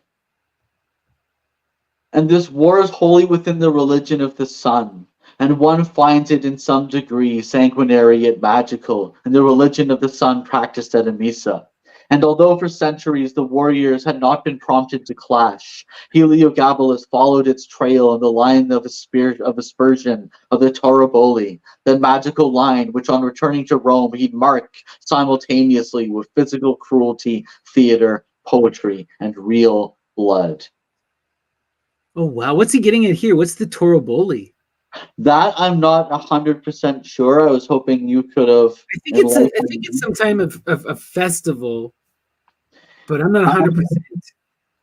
And this war is wholly within the religion of the sun, and one finds it in some degree sanguinary yet magical in the religion of the sun practiced at Emesa. And although for centuries the warriors had not been prompted to clash, Heliogabalus followed its trail in the line of a spirit of aspersion of the Toroboli, that magical line which on returning to Rome he'd mark simultaneously with physical cruelty, theater, poetry, and real blood. Oh wow, what's he getting at here? What's the Toroboli? That I'm not 100% sure. I was hoping you could have. I think it's some time of a festival, but I'm not 100%.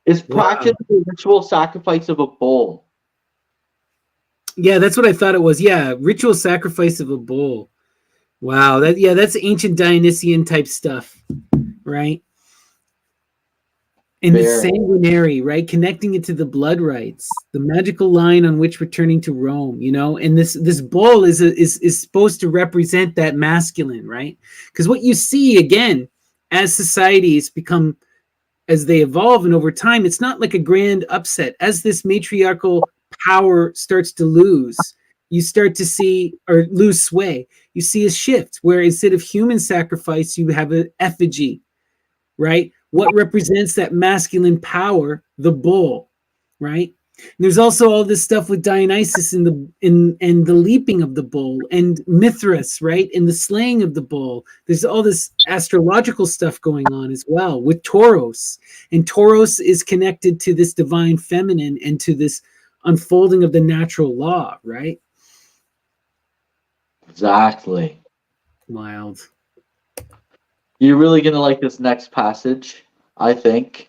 It's practiced the ritual sacrifice of a bull. Yeah, that's what I thought it was. Yeah, ritual sacrifice of a bull. Wow, that's ancient Dionysian type stuff, right? And the sanguinary, right? Connecting it to the blood rights, the magical line on which returning to Rome, you know, and this bull is supposed to represent that masculine, right? Because what you see again as societies become, as they evolve and over time, it's not like a grand upset. As this matriarchal power starts to lose, you start to see, or lose sway, you see a shift where instead of human sacrifice, you have an effigy, right? What represents that masculine power? The bull, right? And there's also all this stuff with Dionysus and the leaping of the bull, and Mithras, right? And the slaying of the bull. There's all this astrological stuff going on as well with Tauros. And Tauros is connected to this divine feminine and to this unfolding of the natural law, right? Exactly. Wild. You're really going to like this next passage, I think.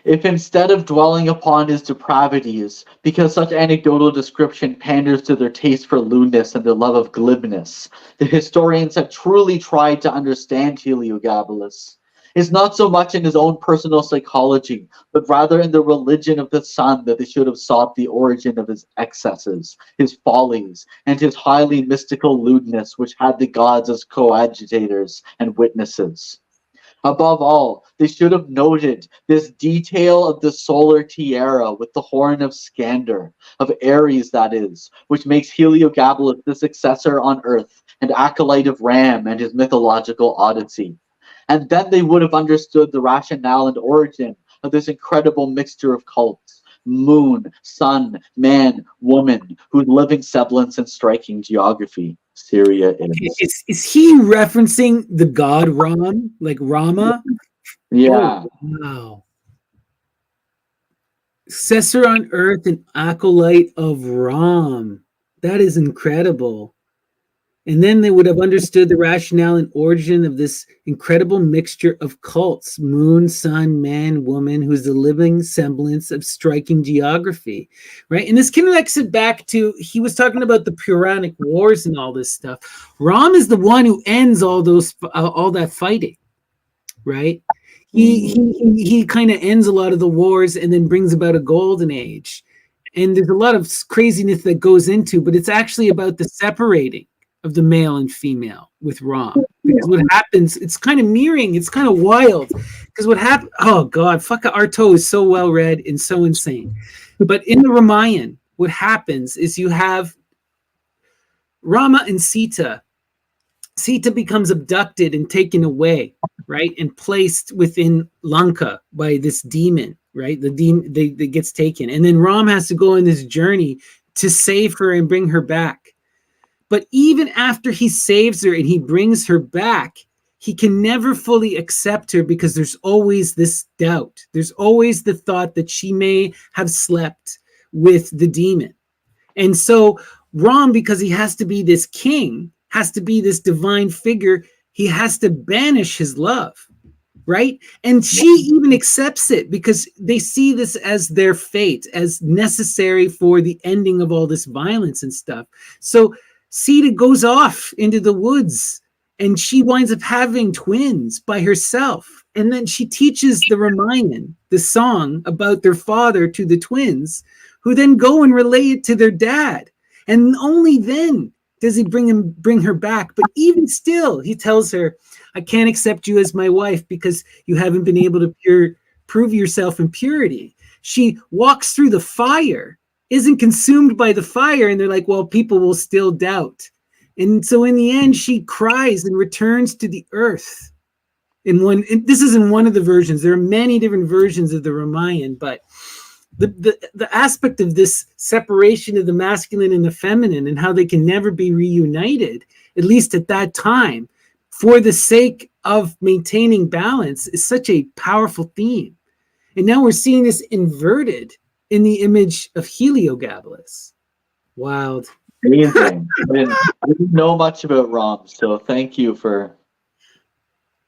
If instead of dwelling upon his depravities, because such anecdotal description panders to their taste for lewdness and their love of glibness, the historians have truly tried to understand Heliogabalus, it's not so much in his own personal psychology, but rather in the religion of the sun that they should have sought the origin of his excesses, his follies, and his highly mystical lewdness, which had the gods as coadjutors and witnesses. Above all, they should have noted this detail of the solar tiara with the horn of Scander, of Ares that is, which makes Heliogabalus the successor on earth and acolyte of Ram and his mythological odyssey. And then they would have understood the rationale and origin of this incredible mixture of cults, moon, sun, man, woman, whose living semblance and striking geography Syria is. Is he referencing the god Ram, like Rama? Yeah. Oh, wow. Successor on earth and acolyte of Ram. That is incredible. And then they would have understood the rationale and origin of this incredible mixture of cults, moon, sun, man, woman, who's the living semblance of striking geography, right? And this connects it back to, he was talking about the Puranic wars and all this stuff. Ram is the one who ends all that fighting, right? He kind of ends a lot of the wars and then brings about a golden age. And there's a lot of craziness that goes into, but it's actually about the separating of the male and female with Ram. Because what happens, it's kind of mirroring, it's kind of wild. Because what happened, oh God, fuck, Artaud is so well read and so insane. But in the Ramayana, what happens is you have Rama and Sita. Sita becomes abducted and taken away, right? And placed within Lanka by this demon, right? The demon that gets taken. And then Ram has to go on this journey to save her and bring her back. But even after he saves her and he brings her back, he can never fully accept her because there's always this doubt. There's always the thought that she may have slept with the demon. And so Ram, because he has to be this king, has to be this divine figure, he has to banish his love, right? And she even accepts it because they see this as their fate, as necessary for the ending of all this violence and stuff. So Sita goes off into the woods and she winds up having twins by herself. And then she teaches the Ramayana, the song about their father, to the twins, who then go and relay it to their dad. And only then does he bring her back. But even still, he tells her, I can't accept you as my wife because you haven't been able to prove yourself in purity. She walks through the fire, isn't consumed by the fire, and they're like, well, people will still doubt. And so in the end, she cries and returns to the earth. This is in one of the versions. There are many different versions of the Ramayana, but the aspect of this separation of the masculine and the feminine and how they can never be reunited, at least at that time, for the sake of maintaining balance, is such a powerful theme. And now we're seeing this inverted in the image of Heliogabalus. Wild. Amazing. I didn't know much about Ram, so thank you for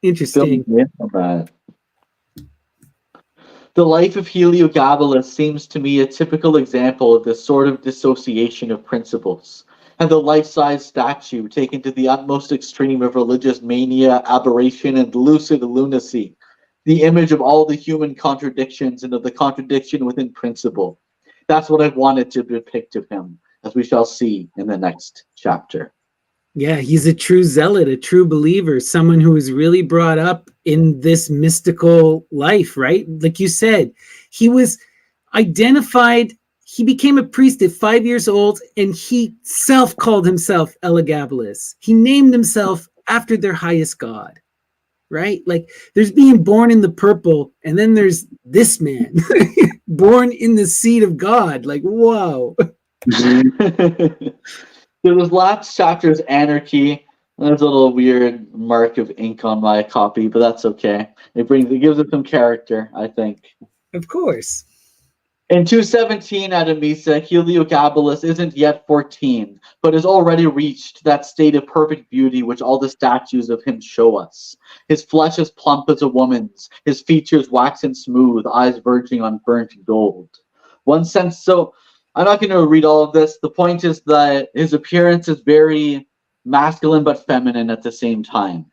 interesting. filling me in on that. The life of Heliogabalus seems to me a typical example of this sort of dissociation of principles, and the life-size statue taken to the utmost extreme of religious mania, aberration, and lucid lunacy the image of all the human contradictions and of the contradiction within principle. That's what I wanted to depict of him, as we shall see in the next chapter. Yeah, he's a true zealot, a true believer, someone who was really brought up in this mystical life, right? Like you said, he was identified, he became a priest at 5 years old, and he called himself Heliogabalus. He named himself after their highest god, right? Like there's being born in the purple, and then there's this man born in the seed of God. Like, whoa. So this last chapter is anarchy. There's a little weird mark of ink on my copy, but that's okay. It gives it some character, I think. Of course. In 217 at Emesa, Heliogabalus isn't yet 14, but has already reached that state of perfect beauty which all the statues of him show us. His flesh is plump as a woman's, his features waxen smooth, eyes verging on burnt gold. One sense, so I'm not going to read all of this. The point is that his appearance is very masculine but feminine at the same time.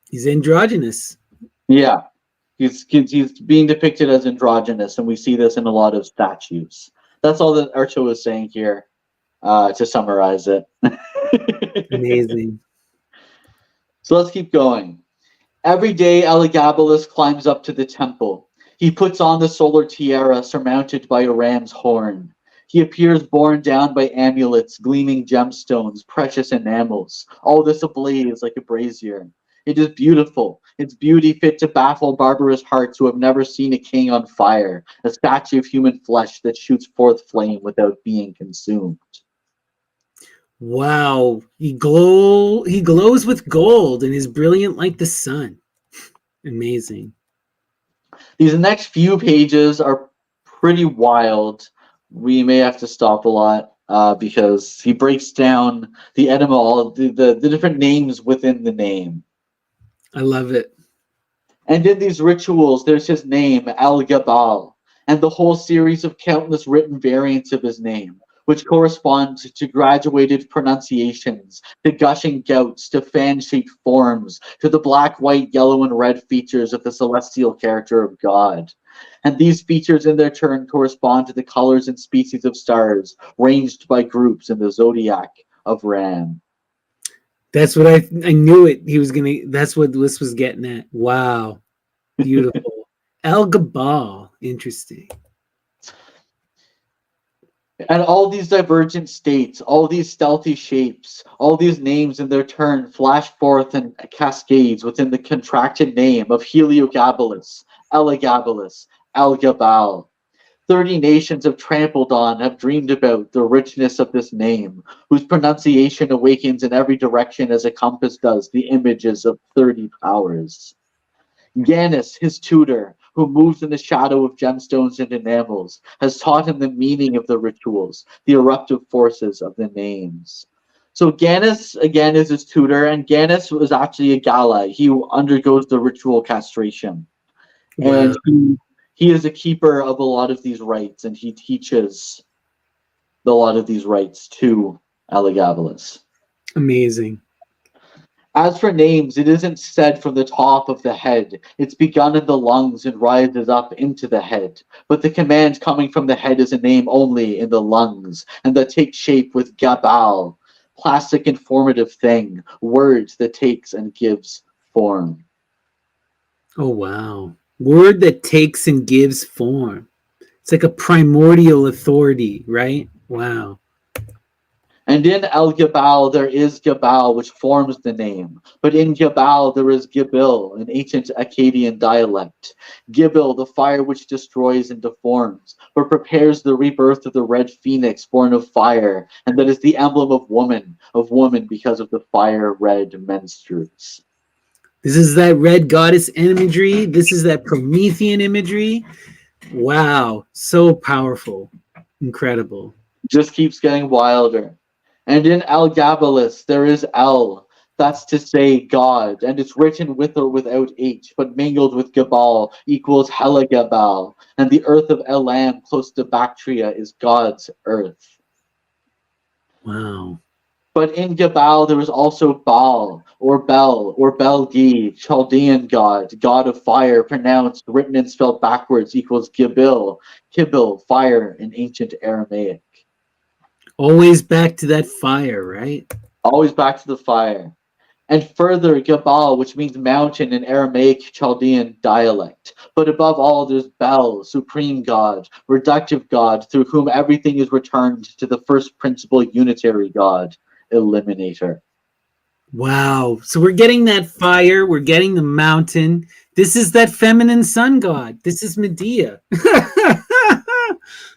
He's androgynous. Yeah. He's being depicted as androgynous, and we see this in a lot of statues. That's all that Artaud is saying here, to summarize it. Amazing. So let's keep going. Every day, Heliogabalus climbs up to the temple. He puts on the solar tiara surmounted by a ram's horn. He appears borne down by amulets, gleaming gemstones, precious enamels, all this ablaze like a brazier. It is beautiful, its beauty fit to baffle barbarous hearts who have never seen a king on fire, a statue of human flesh that shoots forth flame without being consumed. Wow, he glows with gold and is brilliant like the sun. Amazing. These next few pages are pretty wild. We may have to stop a lot because he breaks down the etymology, the different names within the name. I love it. And in these rituals, there's his name, Heliogabalus, and the whole series of countless written variants of his name, which correspond to graduated pronunciations, to gushing gouts, to fan-shaped forms, to the black, white, yellow, and red features of the celestial character of God. And these features in their turn correspond to the colors and species of stars, ranged by groups in the zodiac of Ram. That's what I knew it. He was gonna. That's what this was getting at. Wow, beautiful. Heliogabalus, interesting. And all these divergent states, all these stealthy shapes, all these names in their turn flash forth in cascades within the contracted name of Heliogabalus, Heliogabalus, Heliogabalus. 30 nations have trampled on, have dreamed about the richness of this name, whose pronunciation awakens in every direction as a compass does the images of 30 powers. Gannus, his tutor, who moves in the shadow of gemstones and enamels, has taught him the meaning of the rituals, the eruptive forces of the names. So Gannus, again, is his tutor, and Gannus was actually a gala. He undergoes the ritual castration. Wow. And he is a keeper of a lot of these rites, and he teaches a lot of these rites to Heliogabalus. Amazing. As for names, it isn't said from the top of the head. It's begun in the lungs and rises up into the head. But the command coming from the head is a name only in the lungs, and that takes shape with Gabal, plastic informative thing, words that takes and gives form. Oh, wow. Word that takes and gives form. It's like a primordial authority, right? Wow. And in Heliogabalus there is Gabal, which forms the name. But in Gabal there is Gibil, an ancient Akkadian dialect. Gibil, the fire which destroys and deforms, but prepares the rebirth of the red phoenix born of fire, and that is the emblem of woman because of the fire red menstrues. This is that red goddess imagery. This is that Promethean imagery. Wow. So powerful. Incredible. Just keeps getting wilder. And in Heliogabalus there is El, that's to say God, and it's written with or without H, but mingled with Gabal equals Heliogabalus, and the earth of Elam close to Bactria is God's earth. Wow. But in Gebal there was also Baal, or Bel, or Belgi, Chaldean god, god of fire, pronounced, written and spelled backwards, equals Gibil, Kibil, fire in ancient Aramaic. Always back to that fire, right? Always back to the fire. And further, Gebal, which means mountain in Aramaic Chaldean dialect. But above all, there's Bel, supreme God, reductive God, through whom everything is returned to the first principle unitary God, eliminator. Wow. So we're getting that fire, we're getting the mountain. This is that feminine sun god. This is Medea.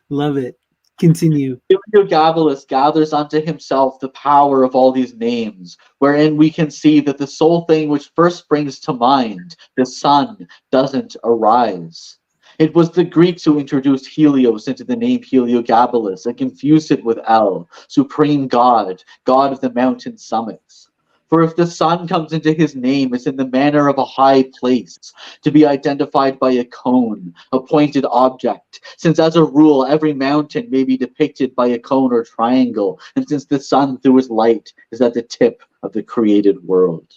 Love it. Continue. Heliogabalus gathers unto himself the power of all these names, wherein we can see that the sole thing which first springs to mind, the sun, doesn't arise. It was the Greeks who introduced Helios into the name Heliogabalus and confused it with El, supreme God, God of the mountain summits. For if the sun comes into his name, it's in the manner of a high place, to be identified by a cone, a pointed object, since as a rule every mountain may be depicted by a cone or triangle, and since the sun through his light is at the tip of the created world.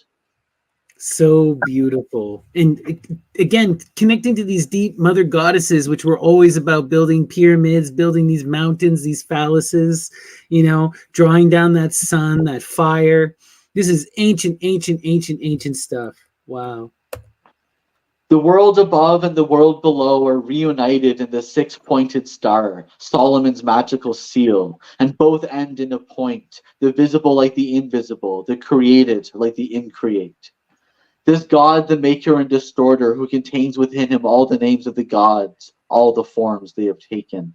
So beautiful. And again, connecting to these deep mother goddesses, which were always about building pyramids, building these mountains, these phalluses, drawing down that sun, that fire. This is ancient stuff. Wow. The world above and the world below are reunited in the six-pointed star, Solomon's magical seal, and both end in a point, the visible like the invisible, the created like the increate. This God, the maker and distorter, who contains within him all the names of the gods, all the forms they have taken.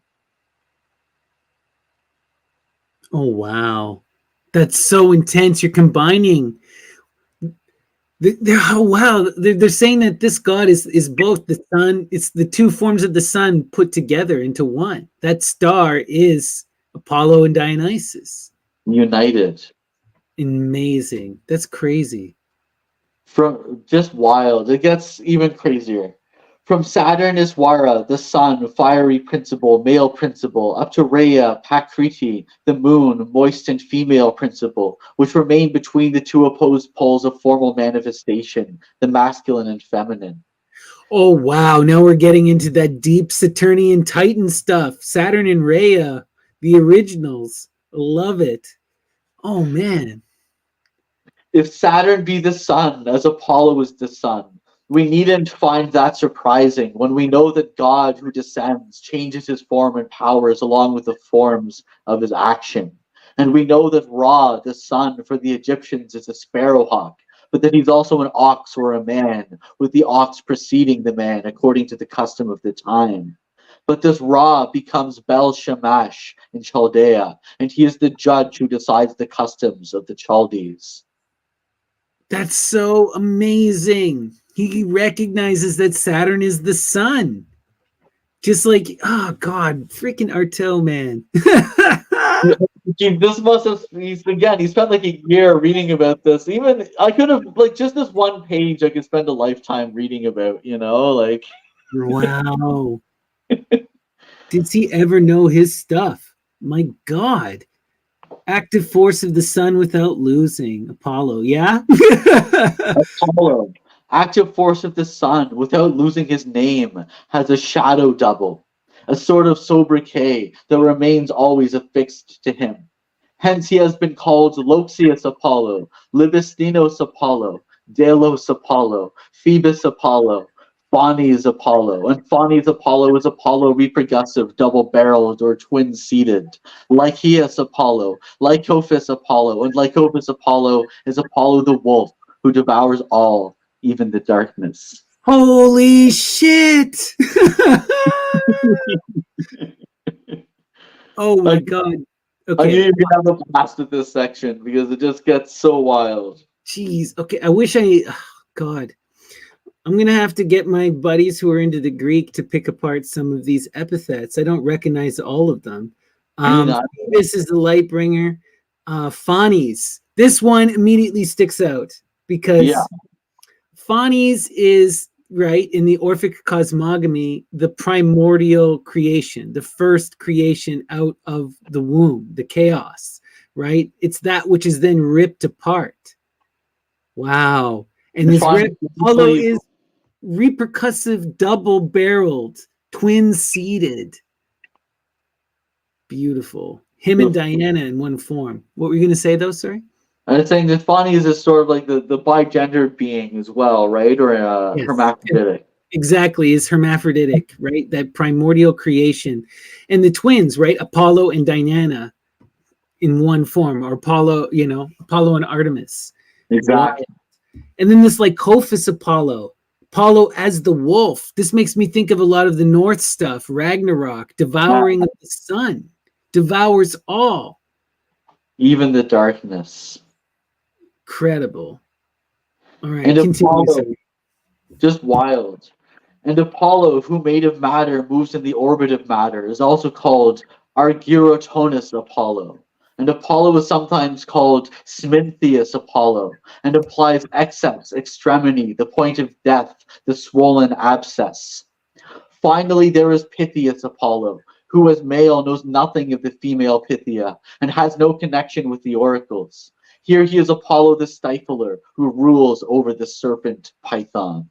Oh, wow. That's so intense. You're combining. They're saying that this God is both the sun. It's the two forms of the sun put together into one. That star is Apollo and Dionysus. United. Amazing. That's crazy. From just wild. It gets even crazier. From Saturn is Wara, the sun, fiery principle, male principle, up to Rhea, Pakriti, the moon, moist and female principle, which remain between the two opposed poles of formal manifestation, the masculine and feminine. Oh, wow. Now we're getting into that deep Saturnian Titan stuff. Saturn and Rhea, the originals. Love it. Oh, man. If Saturn be the sun, as Apollo is the sun, we needn't find that surprising when we know that God who descends changes his form and powers along with the forms of his action. And we know that Ra, the sun, for the Egyptians is a sparrowhawk, but that he's also an ox or a man, with the ox preceding the man according to the custom of the time. But this Ra becomes Bel Shamash in Chaldea, and he is the judge who decides the customs of the Chaldees. That's so amazing. He recognizes that Saturn is the sun. Just like, oh God, freaking Artaud, man. This must have, he spent like a year reading about this. Even I could have, like, just this one page I could spend a lifetime reading about, like. Wow. Did he ever know his stuff? My God. Active force of the sun without losing. Apollo, yeah? Apollo, active force of the sun without losing his name, has a shadow double, a sort of sobriquet that remains always affixed to him. Hence he has been called Loxius Apollo, Libistinos Apollo, Delos Apollo, Phoebus Apollo, Phanes Apollo, and Phanes Apollo is Apollo repercussive, double-barreled or twin-seated. Lykias Apollo, Lycophus Apollo, and Lycophus Apollo is Apollo the wolf, who devours all, even the darkness. Holy shit! Oh my God. Okay. I knew you could have a blast with this section because it just gets so wild. Jeez. Okay. I wish God. I'm going to have to get my buddies who are into the Greek to pick apart some of these epithets. I don't recognize all of them. This is the light bringer. Phanes. This one immediately sticks out because Phanes is, right, in the Orphic cosmogony, the primordial creation, the first creation out of the womb, the chaos, right? It's that which is then ripped apart. Wow. And The this front Apollo is repercussive, double-barreled, twin-seated. Beautiful. Him and Diana in one form. What were you going to say, though, sorry? I was saying that Fani is a sort of like the bigendered being as well, right? Or Yes. hermaphroditic. Exactly, is hermaphroditic, right? That primordial creation. And the twins, right? Apollo and Diana in one form, or Apollo, Apollo and Artemis. Exactly. Wow. And then this Lycophus Apollo as the wolf. This makes me think of a lot of the North stuff, Ragnarok, devouring of the sun, devours all. Even the darkness. Incredible. All right, and continue. Apollo, just wild. And Apollo, who made of matter, moves in the orbit of matter, is also called Argyrotonus Apollo. And Apollo is sometimes called Smintheus Apollo, and implies excess, extremity, the point of death, the swollen abscess. Finally, there is Pythias Apollo, who as male knows nothing of the female Pythia, and has no connection with the oracles. Here he is Apollo the Stifler, who rules over the serpent Python.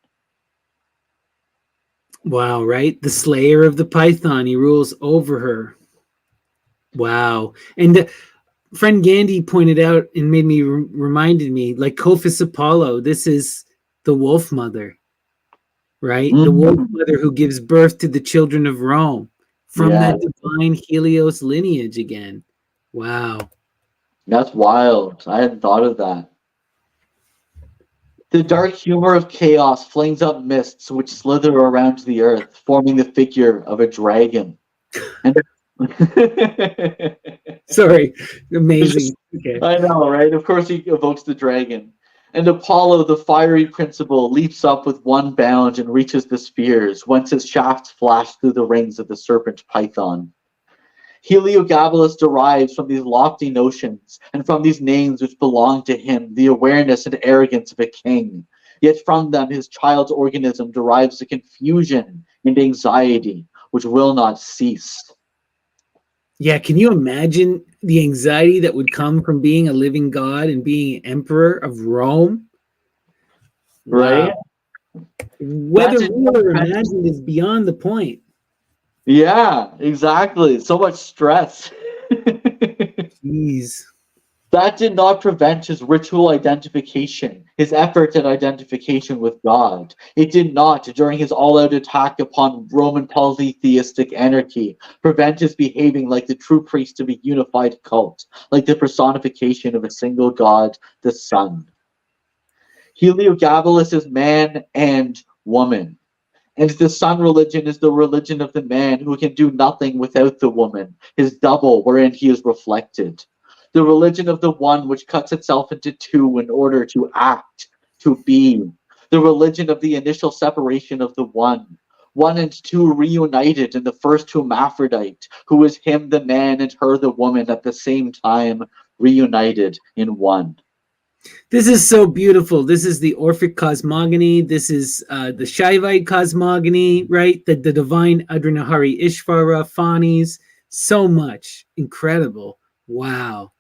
Wow, right? The slayer of the Python, he rules over her. Wow. And friend Gandhi pointed out and made me reminded me, Lycophus Apollo, this is the wolf mother, right? The wolf mother who gives birth to the children of Rome from that divine Helios lineage again. Wow. That's wild. I hadn't thought of that. The dark humor of chaos flings up mists which slither around the earth, forming the figure of a dragon. And sorry, amazing. Okay. I know, right? Of course he evokes the dragon. And Apollo, the fiery principle, leaps up with one bound and reaches the spheres, whence his shafts flash through the rings of the serpent Python. Heliogabalus derives from these lofty notions and from these names which belong to him the awareness and arrogance of a king. Yet from them his child's organism derives the confusion and anxiety which will not cease. Yeah, can you imagine the anxiety that would come from being a living god and being emperor of Rome? Right? Wow. Whether real or imagined is beyond the point. Yeah, exactly. So much stress. Jeez. That did not prevent his ritual identification, his efforts at identification with God. It did not, during his all-out attack upon Roman polytheistic anarchy, prevent his behaving like the true priest of a unified cult, like the personification of a single God, the Sun. Heliogabalus is man and woman. And the Sun religion is the religion of the man who can do nothing without the woman, his double wherein he is reflected. The religion of the one which cuts itself into two in order to act, to be. The religion of the initial separation of the one and two reunited in the first hermaphrodite, who is him the man and her the woman at the same time, reunited in one. This is so beautiful. This is the Orphic cosmogony. This is the Shaivite cosmogony, right? The divine Adranahari Ishvara, Fanis. So much. Incredible. Wow.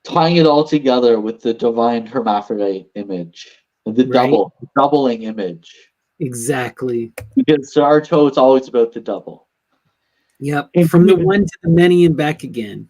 Tying it all together with the divine hermaphrodite image, the doubling image. Exactly. Because Artaud, it's always about the double. Yep. From the one to the many and back again.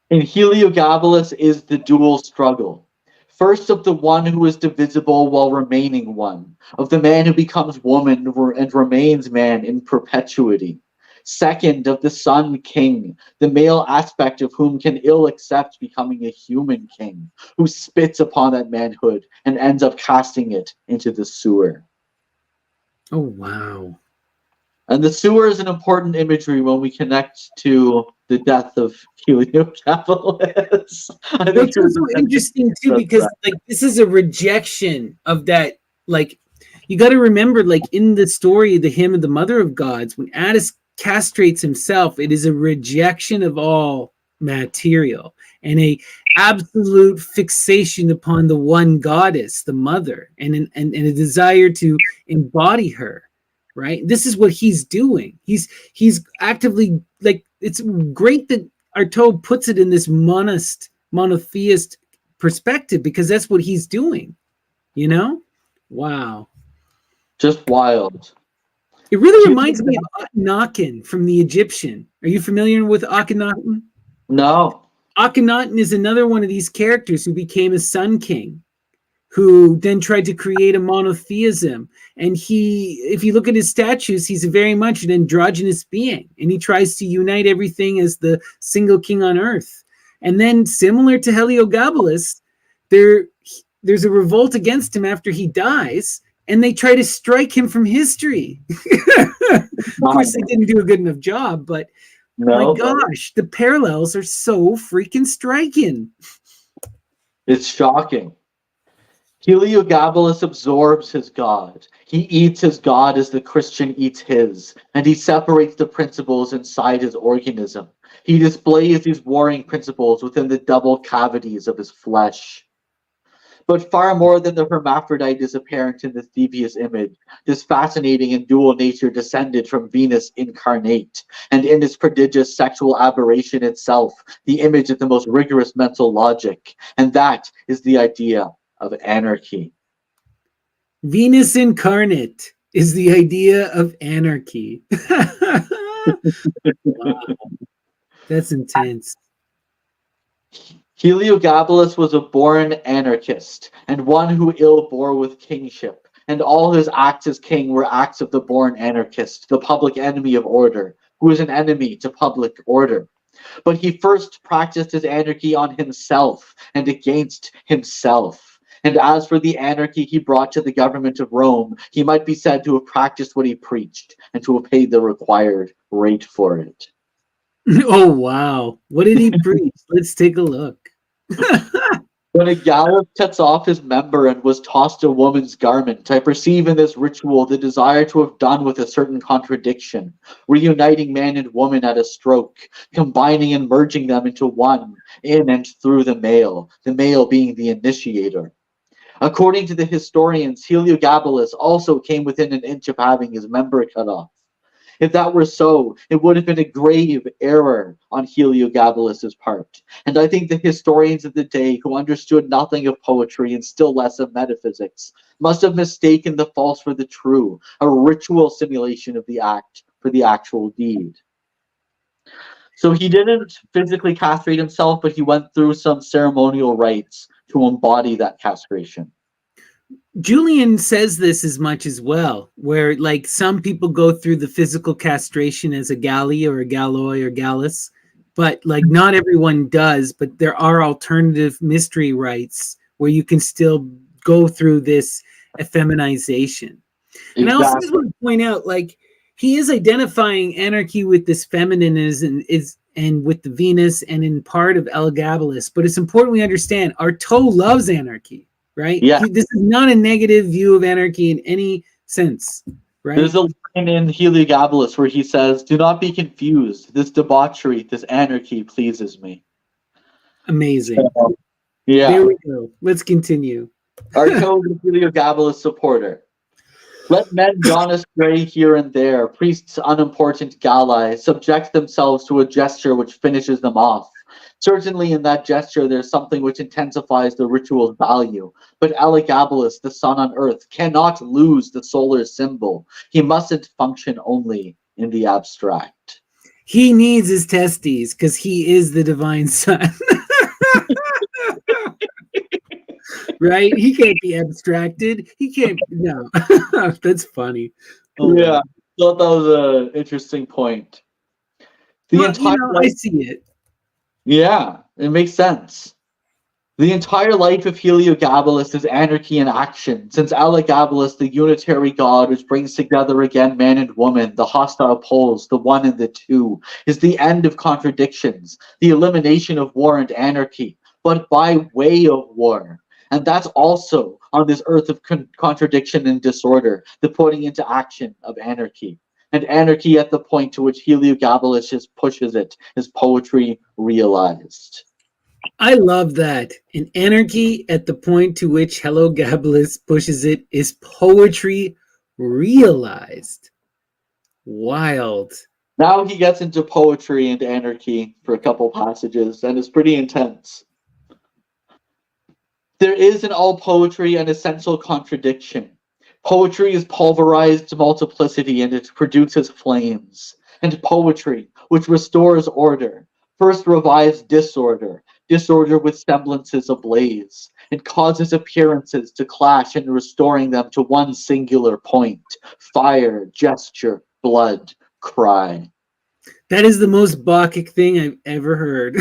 And Heliogabalus is the dual struggle. First, of the one who is divisible while remaining one, of the man who becomes woman and remains man in perpetuity. Second, of the Sun King, the male aspect of whom can ill accept becoming a human king, who spits upon that manhood and ends up casting it into the sewer. Oh, wow. And the sewer is an important imagery when we connect to the death of Heliogabalus. It's also interesting too because this is a rejection of that. You got to remember, in the story, the hymn of the Mother of Gods, when Attis castrates himself, it is a rejection of all material and a absolute fixation upon the one goddess, the mother, and a desire to embody her. Right. This is what he's doing. He's actively it's great that Artaud puts it in this monotheist perspective, because that's what he's doing, you know? Wow. Just wild. It really reminds me of Akhenaten from the Egyptian. Are you familiar with Akhenaten? No. Akhenaten is another one of these characters who became a sun king, who then tried to create a monotheism. And if you look at his statues, he's very much an androgynous being, and he tries to unite everything as the single king on earth. And then, similar to Heliogabalus, there's a revolt against him after he dies, and they try to strike him from history. Of course, they didn't do a good enough job, but my gosh, the parallels are so freaking striking. It's shocking. Heliogabalus absorbs his God. He eats his God as the Christian eats his, and he separates the principles inside his organism. He displays these warring principles within the double cavities of his flesh. But far more than the hermaphrodite is apparent in the Thebius image, this fascinating and dual nature descended from Venus incarnate, and in its prodigious sexual aberration itself, the image of the most rigorous mental logic, and that is the idea of anarchy. Venus incarnate is the idea of anarchy. Wow. That's intense. Heliogabalus was a born anarchist, and one who ill bore with kingship, and all his acts as king were acts of the born anarchist, the public enemy of order, who is an enemy to public order. But he first practiced his anarchy on himself and against himself. And as for the anarchy he brought to the government of Rome, he might be said to have practiced what he preached and to have paid the required rate for it. Oh, wow. What did he preach? Let's take a look. When a Gallus cuts off his member and was tossed a woman's garment, I perceive in this ritual the desire to have done with a certain contradiction, reuniting man and woman at a stroke, combining and merging them into one, in and through the male being the initiator. According to the historians, Heliogabalus also came within an inch of having his member cut off. If that were so, it would have been a grave error on Heliogabalus's part. And I think the historians of the day, who understood nothing of poetry and still less of metaphysics, must have mistaken the false for the true, a ritual simulation of the act for the actual deed. So he didn't physically castrate himself, but he went through some ceremonial rites to embody that castration. Julian says this as much as well, where like some people go through the physical castration as a galley or a galloi or gallus, but like not everyone does. But there are alternative mystery rites where you can still go through this effeminization. Exactly. And I also just want to point out, like, he is identifying anarchy with this feminism and with the Venus and in part of Elagabalus. But it's important we understand Artaud loves anarchy. Right? Yeah. This is not a negative view of anarchy in any sense, right? There's a line in Heliogabalus where he says, "Do not be confused. This debauchery, this anarchy pleases me." Amazing. Yeah. There we go. Let's continue. Artaud is a Heliogabalus supporter. Let men gone astray here and there, priests unimportant Galli, subject themselves to a gesture which finishes them off. Certainly in that gesture there's something which intensifies the ritual's value, but Elagabalus, the sun on earth, cannot lose the solar symbol. He mustn't function only in the abstract. He needs his testes because he is the divine sun. Right? He can't be abstracted. He can't. No. That's funny. Oh, yeah, I thought that was an interesting point. I see it. Yeah, it makes sense. The entire life of Heliogabalus is anarchy in action, since Elagabalus, the unitary god which brings together again man and woman, the hostile poles, the one and the two, is the end of contradictions, the elimination of war and anarchy, but by way of war. And that's also on this earth of contradiction and disorder, the putting into action of anarchy. And anarchy at the point to which Heliogabalus just pushes it is poetry realized. I love that. And anarchy at the point to which Heliogabalus pushes it is poetry realized. Wild. Now he gets into poetry and anarchy for a couple passages, and it's pretty intense. There is in all poetry an essential contradiction. Poetry is pulverized multiplicity, and it produces flames. And poetry, which restores order, first revives disorder, disorder with semblances ablaze. It causes appearances to clash in restoring them to one singular point: fire, gesture, blood, cry. That is the most Bacchic thing I've ever heard.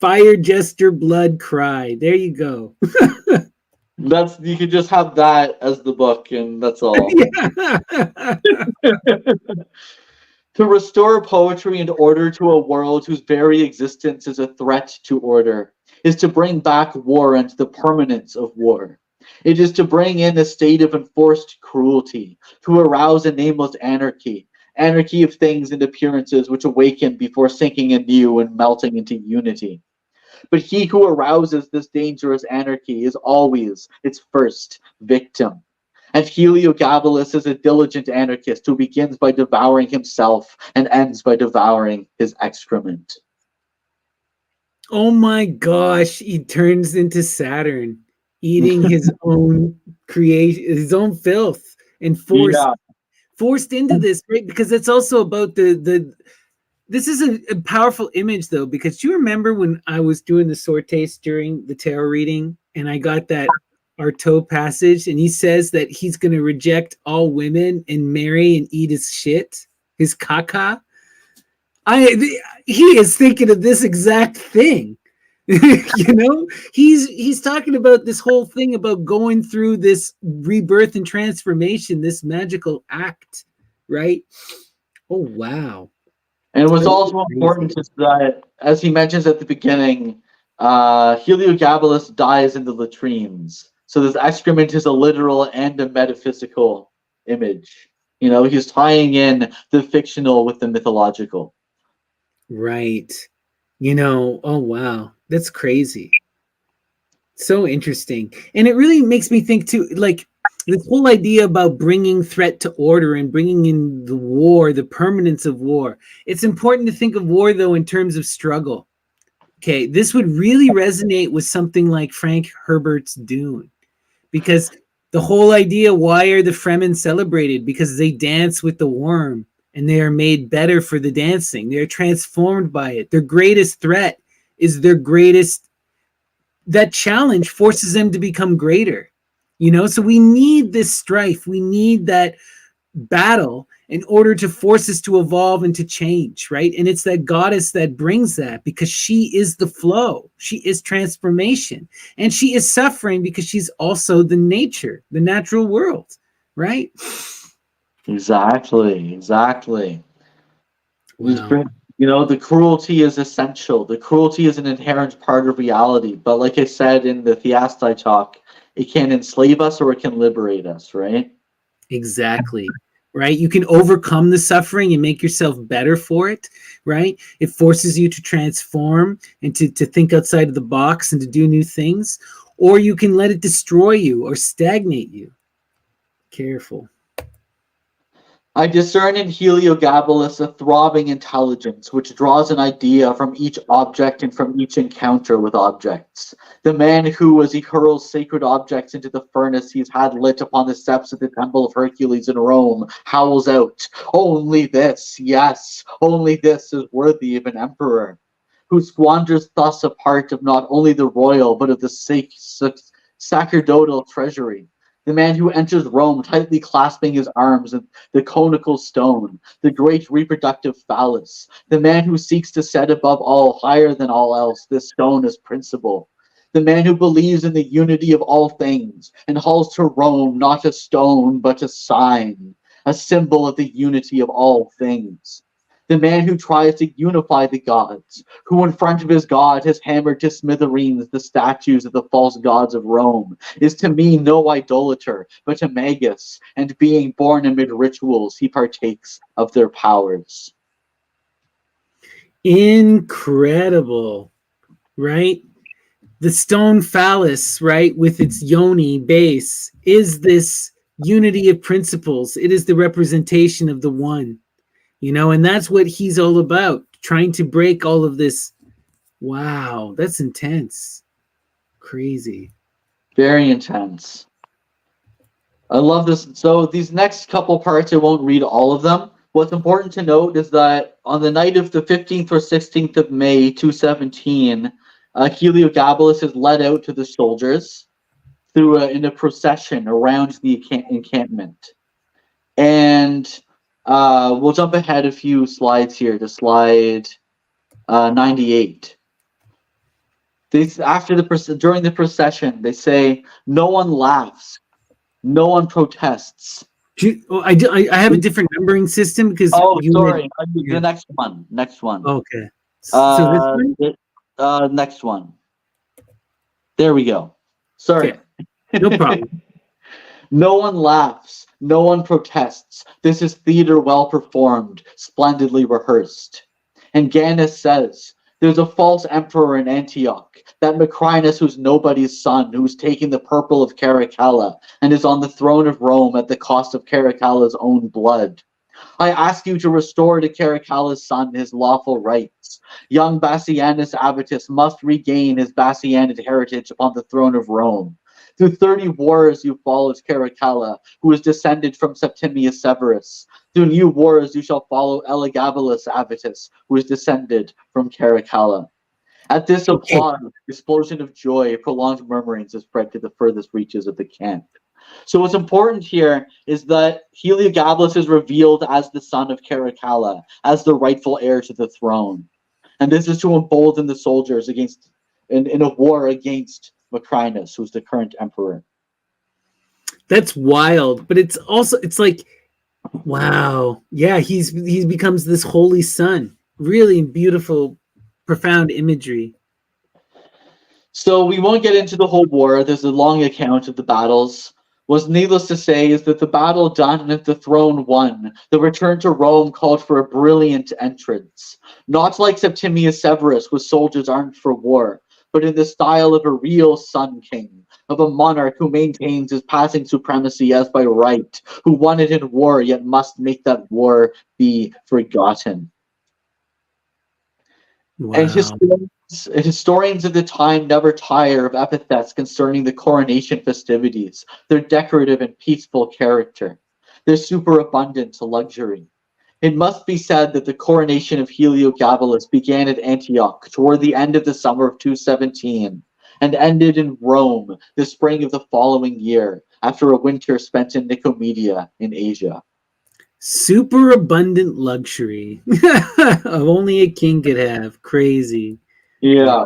Fire, gesture, blood, cry. There you go. That's, you could just have that as the book, and that's all. To restore poetry and order to a world whose very existence is a threat to order is to bring back war and the permanence of war. It is to bring in a state of enforced cruelty, to arouse a nameless anarchy, anarchy of things and appearances which awaken before sinking anew and melting into unity. But he who arouses this dangerous anarchy is always its first victim. And Heliogabalus is a diligent anarchist who begins by devouring himself and ends by devouring his excrement. Oh my gosh, he turns into Saturn, eating his own creation, his own filth, and forced into this, right? Because it's also about the this is a powerful image, though, because do you remember when I was doing the sortes during the tarot reading and I got that Artaud passage, and he says that he's going to reject all women and marry and eat his shit, his caca. He is thinking of this exact thing. You know, he's talking about this whole thing about going through this rebirth and transformation, this magical act, right? Oh wow. And what's also important is that, as he mentions at the beginning, Heliogabalus dies in the latrines. So this excrement is a literal and a metaphysical image. You know, he's tying in the fictional with the mythological. Right. You know, oh wow, that's crazy. So interesting. And it really makes me think too, like this whole idea about bringing threat to order and bringing in the war, the permanence of war. It's important to think of war, though, in terms of struggle. Okay, this would really resonate with something like Frank Herbert's Dune, because the whole idea, why are the Fremen celebrated? Because they dance with the worm and they are made better for the dancing. They're transformed by it. Their greatest threat is their greatest, that challenge forces them to become greater. You know, so we need this strife. We need that battle in order to force us to evolve and to change, right? And it's that goddess that brings that, because she is the flow. She is transformation. And she is suffering because she's also the nature, the natural world, right? Exactly. Wow. You know, the cruelty is essential. The cruelty is an inherent part of reality. But like I said in the Theasti talk, it can enslave us or it can liberate us, right? Exactly. Right? You can overcome the suffering and make yourself better for it, right? It forces you to transform and to think outside of the box and to do new things, or you can let it destroy you or stagnate you. Careful. I discern in Heliogabalus a throbbing intelligence which draws an idea from each object and from each encounter with objects. The man who, as he hurls sacred objects into the furnace he's had lit upon the steps of the Temple of Hercules in Rome, howls out, "Only this, yes, only this is worthy of an emperor," who squanders thus a part of not only the royal but of the sacerdotal treasury. The man who enters Rome tightly clasping his arms and the conical stone, the great reproductive phallus. The man who seeks to set above all, higher than all else, this stone as principle. The man who believes in the unity of all things and hauls to Rome not a stone but a sign, a symbol of the unity of all things. The man who tries to unify the gods, who in front of his god has hammered to smithereens the statues of the false gods of Rome, is to me no idolater, but a magus, and being born amid rituals, he partakes of their powers. Incredible, right? The stone phallus, right, with its yoni base, is this unity of principles. It is the representation of the one, and that's what he's all about, trying to break all of this. Wow, that's intense. Crazy. Very intense. I love this. So these next couple parts, I won't read all of them. What's important to note is that on the night of the 15th or 16th of May, 217, Heliogabalus is led out to the soldiers in a procession around the encampment. And we'll jump ahead a few slides here to slide 98. During the procession, they say, "No one laughs, no one protests." I have a different numbering system because sorry. The next one. Okay. So this one? Next one. There we go. Sorry. Okay. No problem. No one laughs, no one protests. This is theater well performed, splendidly rehearsed. And Gannus says, there's a false emperor in Antioch, that Macrinus who's nobody's son, who's taking the purple of Caracalla, and is on the throne of Rome at the cost of Caracalla's own blood. I ask you to restore to Caracalla's son his lawful rights. Young Bassianus Abatus must regain his Bassianid heritage upon the throne of Rome. Through 30 wars you followed Caracalla, who is descended from Septimius Severus. Through new wars you shall follow Heliogabalus Abatus, who is descended from Caracalla. At this applause, explosion of joy, prolonged murmurings is spread to the furthest reaches of the camp. So what's important here is that Heliogabalus is revealed as the son of Caracalla, as the rightful heir to the throne. And this is to embolden the soldiers in a war against Macrinus, who's the current emperor. That's wild, but it's like, wow, yeah, he becomes this holy son. Really beautiful, profound imagery. So we won't get into the whole war. There's a long account of the battles. What's needless to say is that the battle done and the throne won. The return to Rome called for a brilliant entrance. Not like Septimius Severus with soldiers armed for war, but in the style of a real sun king, of a monarch who maintains his passing supremacy as by right, who won it in war, yet must make that war be forgotten. Wow. And historians of the time never tire of epithets concerning the coronation festivities, their decorative and peaceful character, their superabundant luxury. It must be said that the coronation of Heliogabalus began at Antioch toward the end of the summer of 217 and ended in Rome the spring of the following year after a winter spent in Nicomedia in Asia. Superabundant luxury of only a king could have. Crazy. Yeah.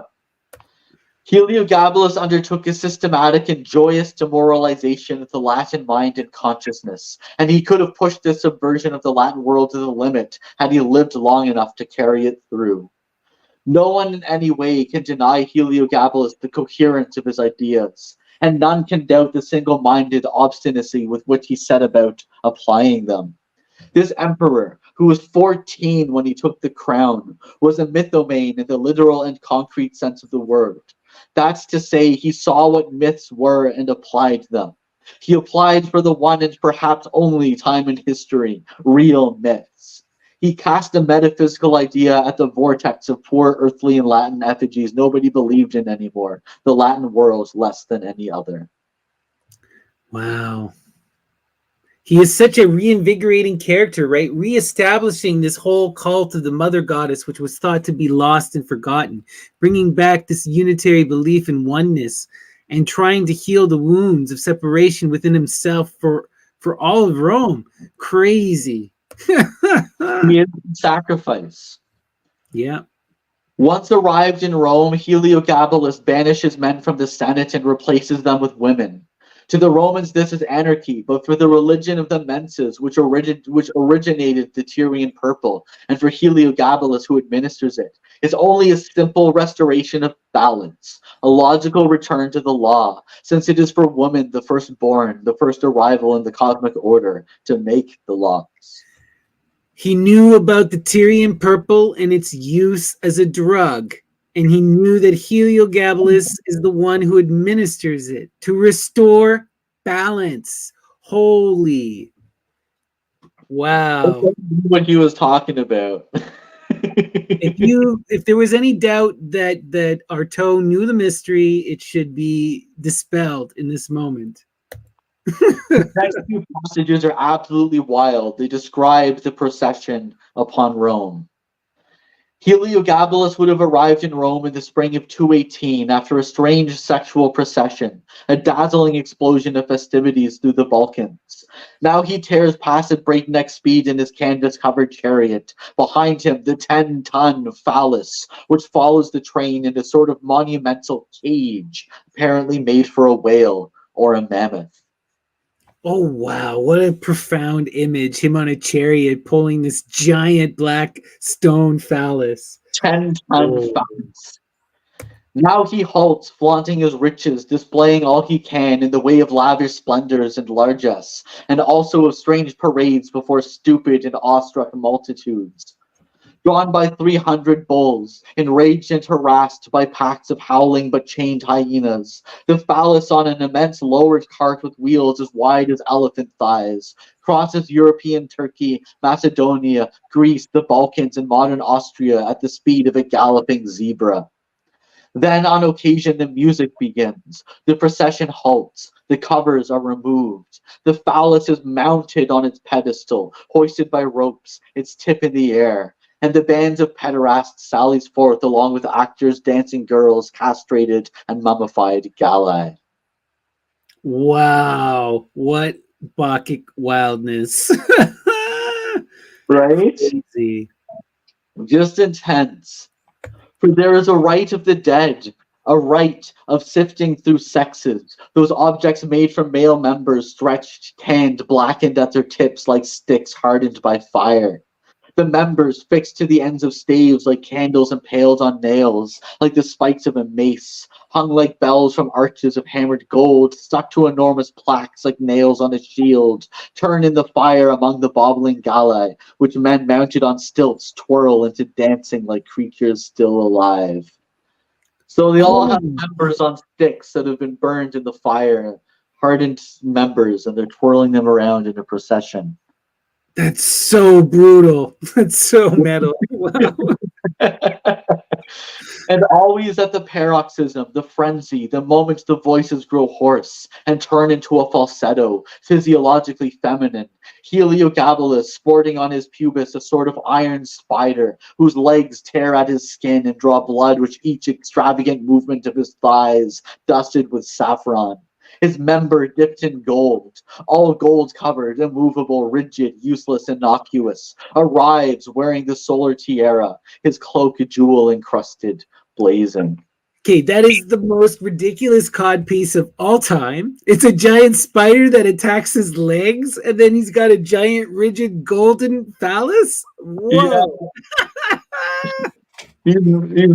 Heliogabalus undertook a systematic and joyous demoralization of the Latin mind and consciousness, and he could have pushed this subversion of the Latin world to the limit had he lived long enough to carry it through. No one in any way can deny Heliogabalus the coherence of his ideas, and none can doubt the single-minded obstinacy with which he set about applying them. This emperor, who was 14 when he took the crown, was a mythomane in the literal and concrete sense of the word. That's to say, he saw what myths were and applied them. He applied for the one and perhaps only time in history, real myths. He cast a metaphysical idea at the vortex of poor earthly and Latin effigies nobody believed in anymore, the Latin world less than any other. Wow. He is such a reinvigorating character, right? Reestablishing this whole cult of the mother goddess, which was thought to be lost and forgotten, bringing back this unitary belief in oneness and trying to heal the wounds of separation within himself for all of Rome. Crazy. He is sacrifice. Yeah. Once arrived in Rome, Heliogabalus banishes men from the Senate and replaces them with women. To the Romans, this is anarchy, but for the religion of the menses, which originated the Tyrian purple, and for Heliogabalus, who administers it, it's only a simple restoration of balance, a logical return to the law, since it is for woman, the firstborn, the first arrival in the cosmic order, to make the laws. He knew about the Tyrian purple and its use as a drug. And he knew that Heliogabalus is the one who administers it to restore balance, Holy wow. What he was talking about. If there was any doubt that Artaud knew the mystery, it should be dispelled in this moment. The next few passages are absolutely wild. They describe the procession upon Rome. Heliogabalus would have arrived in Rome in the spring of 218 after a strange sexual procession, a dazzling explosion of festivities through the Balkans. Now he tears past at breakneck speed in his canvas-covered chariot. Behind him, the 10-ton phallus, which follows the train in a sort of monumental cage, apparently made for a whale or a mammoth. Oh wow, what a profound image. Him on a chariot pulling this giant black stone phallus. 10-ton phallus. Now he halts, flaunting his riches, displaying all he can in the way of lavish splendors and largesse, and also of strange parades before stupid and awestruck multitudes. Drawn by 300 bulls, enraged and harassed by packs of howling but chained hyenas, the phallus on an immense lowered cart with wheels as wide as elephant thighs, crosses European Turkey, Macedonia, Greece, the Balkans, and modern Austria at the speed of a galloping zebra. Then, on occasion, the music begins. The procession halts. The covers are removed. The phallus is mounted on its pedestal, hoisted by ropes, its tip in the air. And the bands of pederasts sallies forth along with actors, dancing girls, castrated and mummified Galli. Wow, what Bacchic wildness. Right? Crazy. Just intense. For there is a rite of the dead, a rite of sifting through sexes, those objects made from male members, stretched, tanned, blackened at their tips like sticks hardened by fire. The members fixed to the ends of staves like candles impaled on nails, like the spikes of a mace, hung like bells from arches of hammered gold, stuck to enormous plaques like nails on a shield, turn in the fire among the bobbling Galli, which men mounted on stilts twirl into dancing like creatures still alive. So they all have members on sticks that have been burned in the fire, hardened members, and they're twirling them around in a procession. That's so brutal. That's so metal. Wow. And always at the paroxysm, the frenzy, the moment the voices grow hoarse and turn into a falsetto, physiologically feminine, Heliogabalus sporting on his pubis a sort of iron spider, whose legs tear at his skin and draw blood with each extravagant movement of his thighs, dusted with saffron. His member dipped in gold, all gold covered, immovable, rigid, useless, innocuous, arrives wearing the solar tiara, his cloak jewel encrusted, blazing. Okay, that is the most ridiculous codpiece of all time. It's a giant spider that attacks his legs, and then he's got a giant, rigid, golden phallus? Whoa. Yeah. He's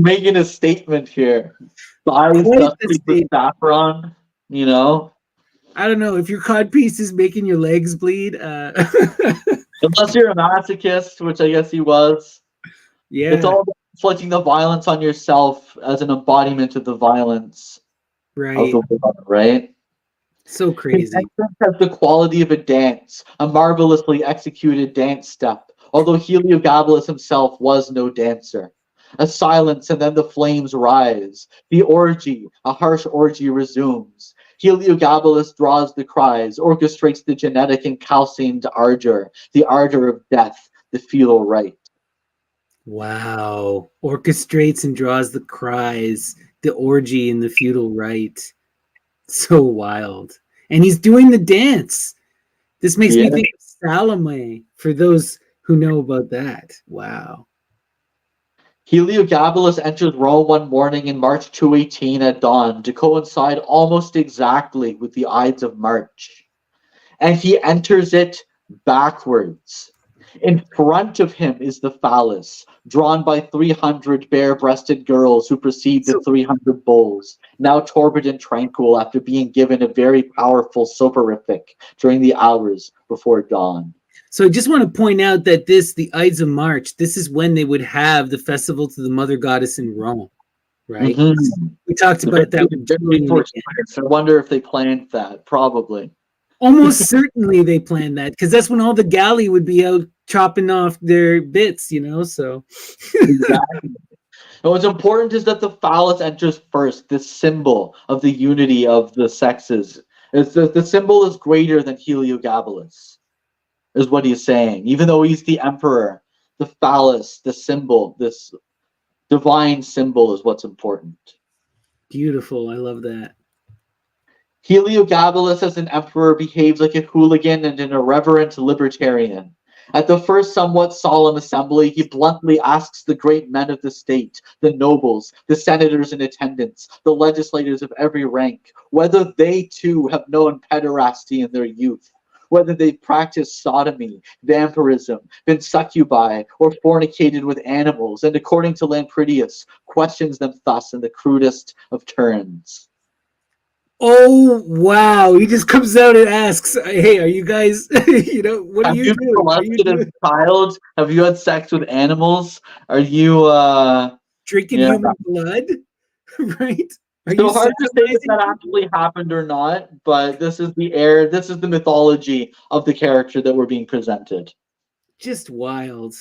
making a statement here. The eyes dusted with saffron. You know, I don't know if your codpiece is making your legs bleed. Unless you're a masochist, which I guess he was. Yeah, it's all about inflicting the violence on yourself as an embodiment of the violence right. of the world, right? So crazy. His entrance has the quality of a dance, a marvelously executed dance step. Although Heliogabalus himself was no dancer. A silence, and then the flames rise. The orgy, a harsh orgy, resumes. Heliogabalus draws the cries, orchestrates the genetic and calcined ardor, the ardor of death, the fetal rite. Wow. Orchestrates and draws the cries, the orgy and the feudal rite. So wild. And he's doing the dance. This makes me think of Salome, for those who know about that. Wow. Heliogabalus enters Rome one morning in March 218 at dawn to coincide almost exactly with the Ides of March. And he enters it backwards. In front of him is the phallus, drawn by 300 bare-breasted girls who precede the 300 bulls, now torpid and tranquil after being given a very powerful soporific during the hours before dawn. So I just want to point out that the Ides of March, this is when they would have the festival to the Mother Goddess in Rome, right? Mm-hmm. We talked about that. I wonder if they planned that, probably. Almost certainly they planned that because that's when all the galley would be out chopping off their bits, so. Exactly. And what's important is that the phallus enters first, this symbol of the unity of the sexes. It's the symbol is greater than Heliogabalus, is what he's saying. Even though he's the emperor, the phallus, the symbol, this divine symbol is what's important. Beautiful. I love that. Heliogabalus as an emperor behaves like a hooligan and an irreverent libertarian. At the first somewhat solemn assembly, he bluntly asks the great men of the state, the nobles, the senators in attendance, the legislators of every rank, whether they too have known pederasty in their youth, whether they practiced sodomy, vampirism, been succubi, or fornicated with animals, and according to Lampridius, questions them thus in the crudest of terms. Oh, wow. He just comes out and asks, hey, are you guys, what are Have you you doing? molested a child? Have you had sex with animals? Are you Drinking yeah. human blood? Right? Are So you hard to say if that sacrificing actually happened or not, but this is the mythology of the character that we're being presented. Just wild.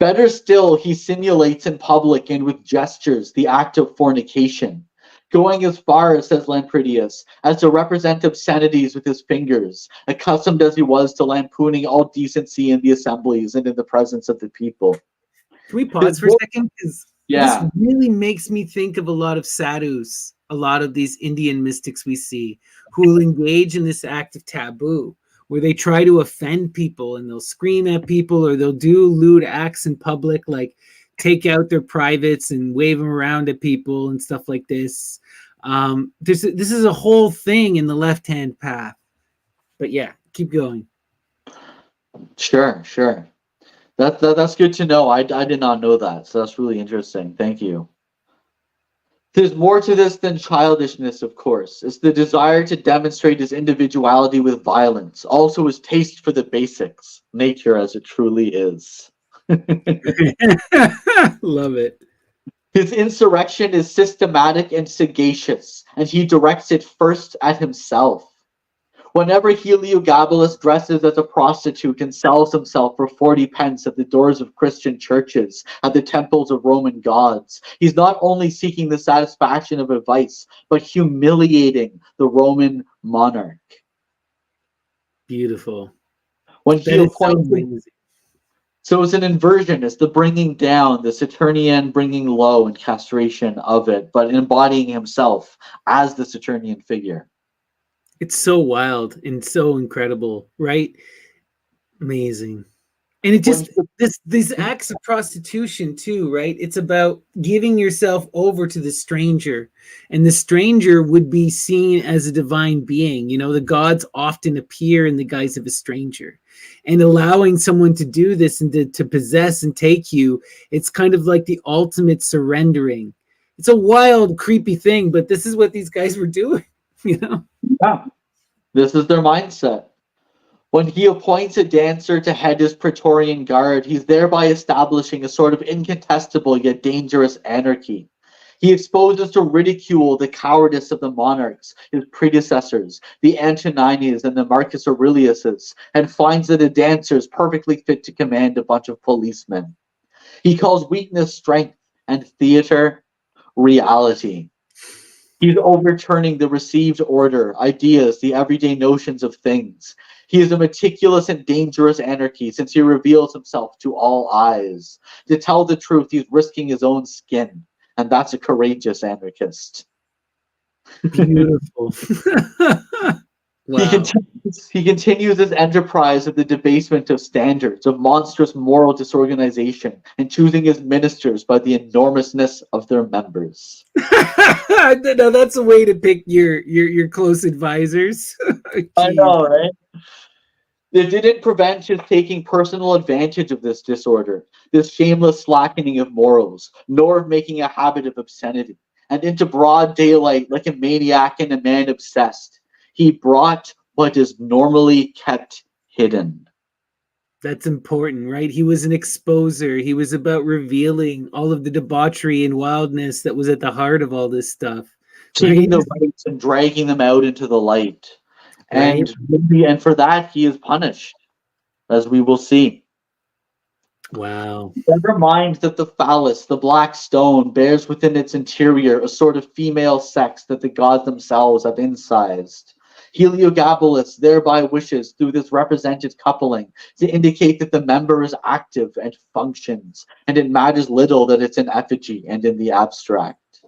Better still, he simulates in public and with gestures the act of fornication, going as far, says Lampridius, as to represent obscenities with his fingers, accustomed as he was to lampooning all decency in the assemblies and in the presence of the people. Can we pause for a second? Because Yeah. this really makes me think of a lot of sadhus, a lot of these Indian mystics we see who will engage in this act of taboo, where they try to offend people and they'll scream at people or they'll do lewd acts in public, like take out their privates and wave them around at people and stuff like this. This is a whole thing in the left-hand path. But yeah, keep going. Sure. That's good to know. I did not know that, so that's really interesting. Thank you. There's more to this than childishness, of course. It's the desire to demonstrate his individuality with violence, also his taste for the basics, nature as it truly is. Love it. His insurrection is systematic and sagacious, and he directs it first at himself. Whenever Heliogabalus dresses as a prostitute and sells himself for 40 pence at the doors of Christian churches, at the temples of Roman gods, he's not only seeking the satisfaction of a vice, but humiliating the Roman monarch. Beautiful. When he appoints, amazing. so it's an inversion, it's the bringing down, the Saturnian bringing low and castration of it, but embodying himself as the Saturnian figure. It's so wild and so incredible, right? Amazing. And it just these acts of prostitution too, right? It's about giving yourself over to the stranger, and the stranger would be seen as a divine being. The gods often appear in the guise of a stranger, and allowing someone to do this and to possess and take you, it's kind of like the ultimate surrendering. It's a wild, creepy thing, but this is what these guys were doing. Yeah, this is their mindset. When he appoints a dancer to head his Praetorian Guard, he's thereby establishing a sort of incontestable yet dangerous anarchy. He exposes to ridicule the cowardice of the monarchs, his predecessors, the Antonines and the Marcus Aureliuses, and finds that a dancer is perfectly fit to command a bunch of policemen. He calls weakness strength and theater reality. He's overturning the received order, ideas, the everyday notions of things. He is a meticulous and dangerous anarchy since he reveals himself to all eyes. To tell the truth, he's risking his own skin, and that's a courageous anarchist. Beautiful. Wow. He continues his enterprise of the debasement of standards, of monstrous moral disorganization, and choosing his ministers by the enormousness of their members. No, that's a way to pick your close advisors. I know, right? It didn't prevent his taking personal advantage of this disorder, this shameless slackening of morals, nor of making a habit of obscenity. And into broad daylight, like a maniac and a man obsessed, he brought what is normally kept hidden. That's important, right? He was an exposer. He was about revealing all of the debauchery and wildness that was at the heart of all this stuff. Taking the rights and dragging them out into the light. Right. And for that he is punished, as we will see. Wow. Never mind that the phallus, the black stone, bears within its interior a sort of female sex that the gods themselves have incised. Heliogabalus thereby wishes, through this represented coupling, to indicate that the member is active and functions, and it matters little that it's in effigy and in the abstract.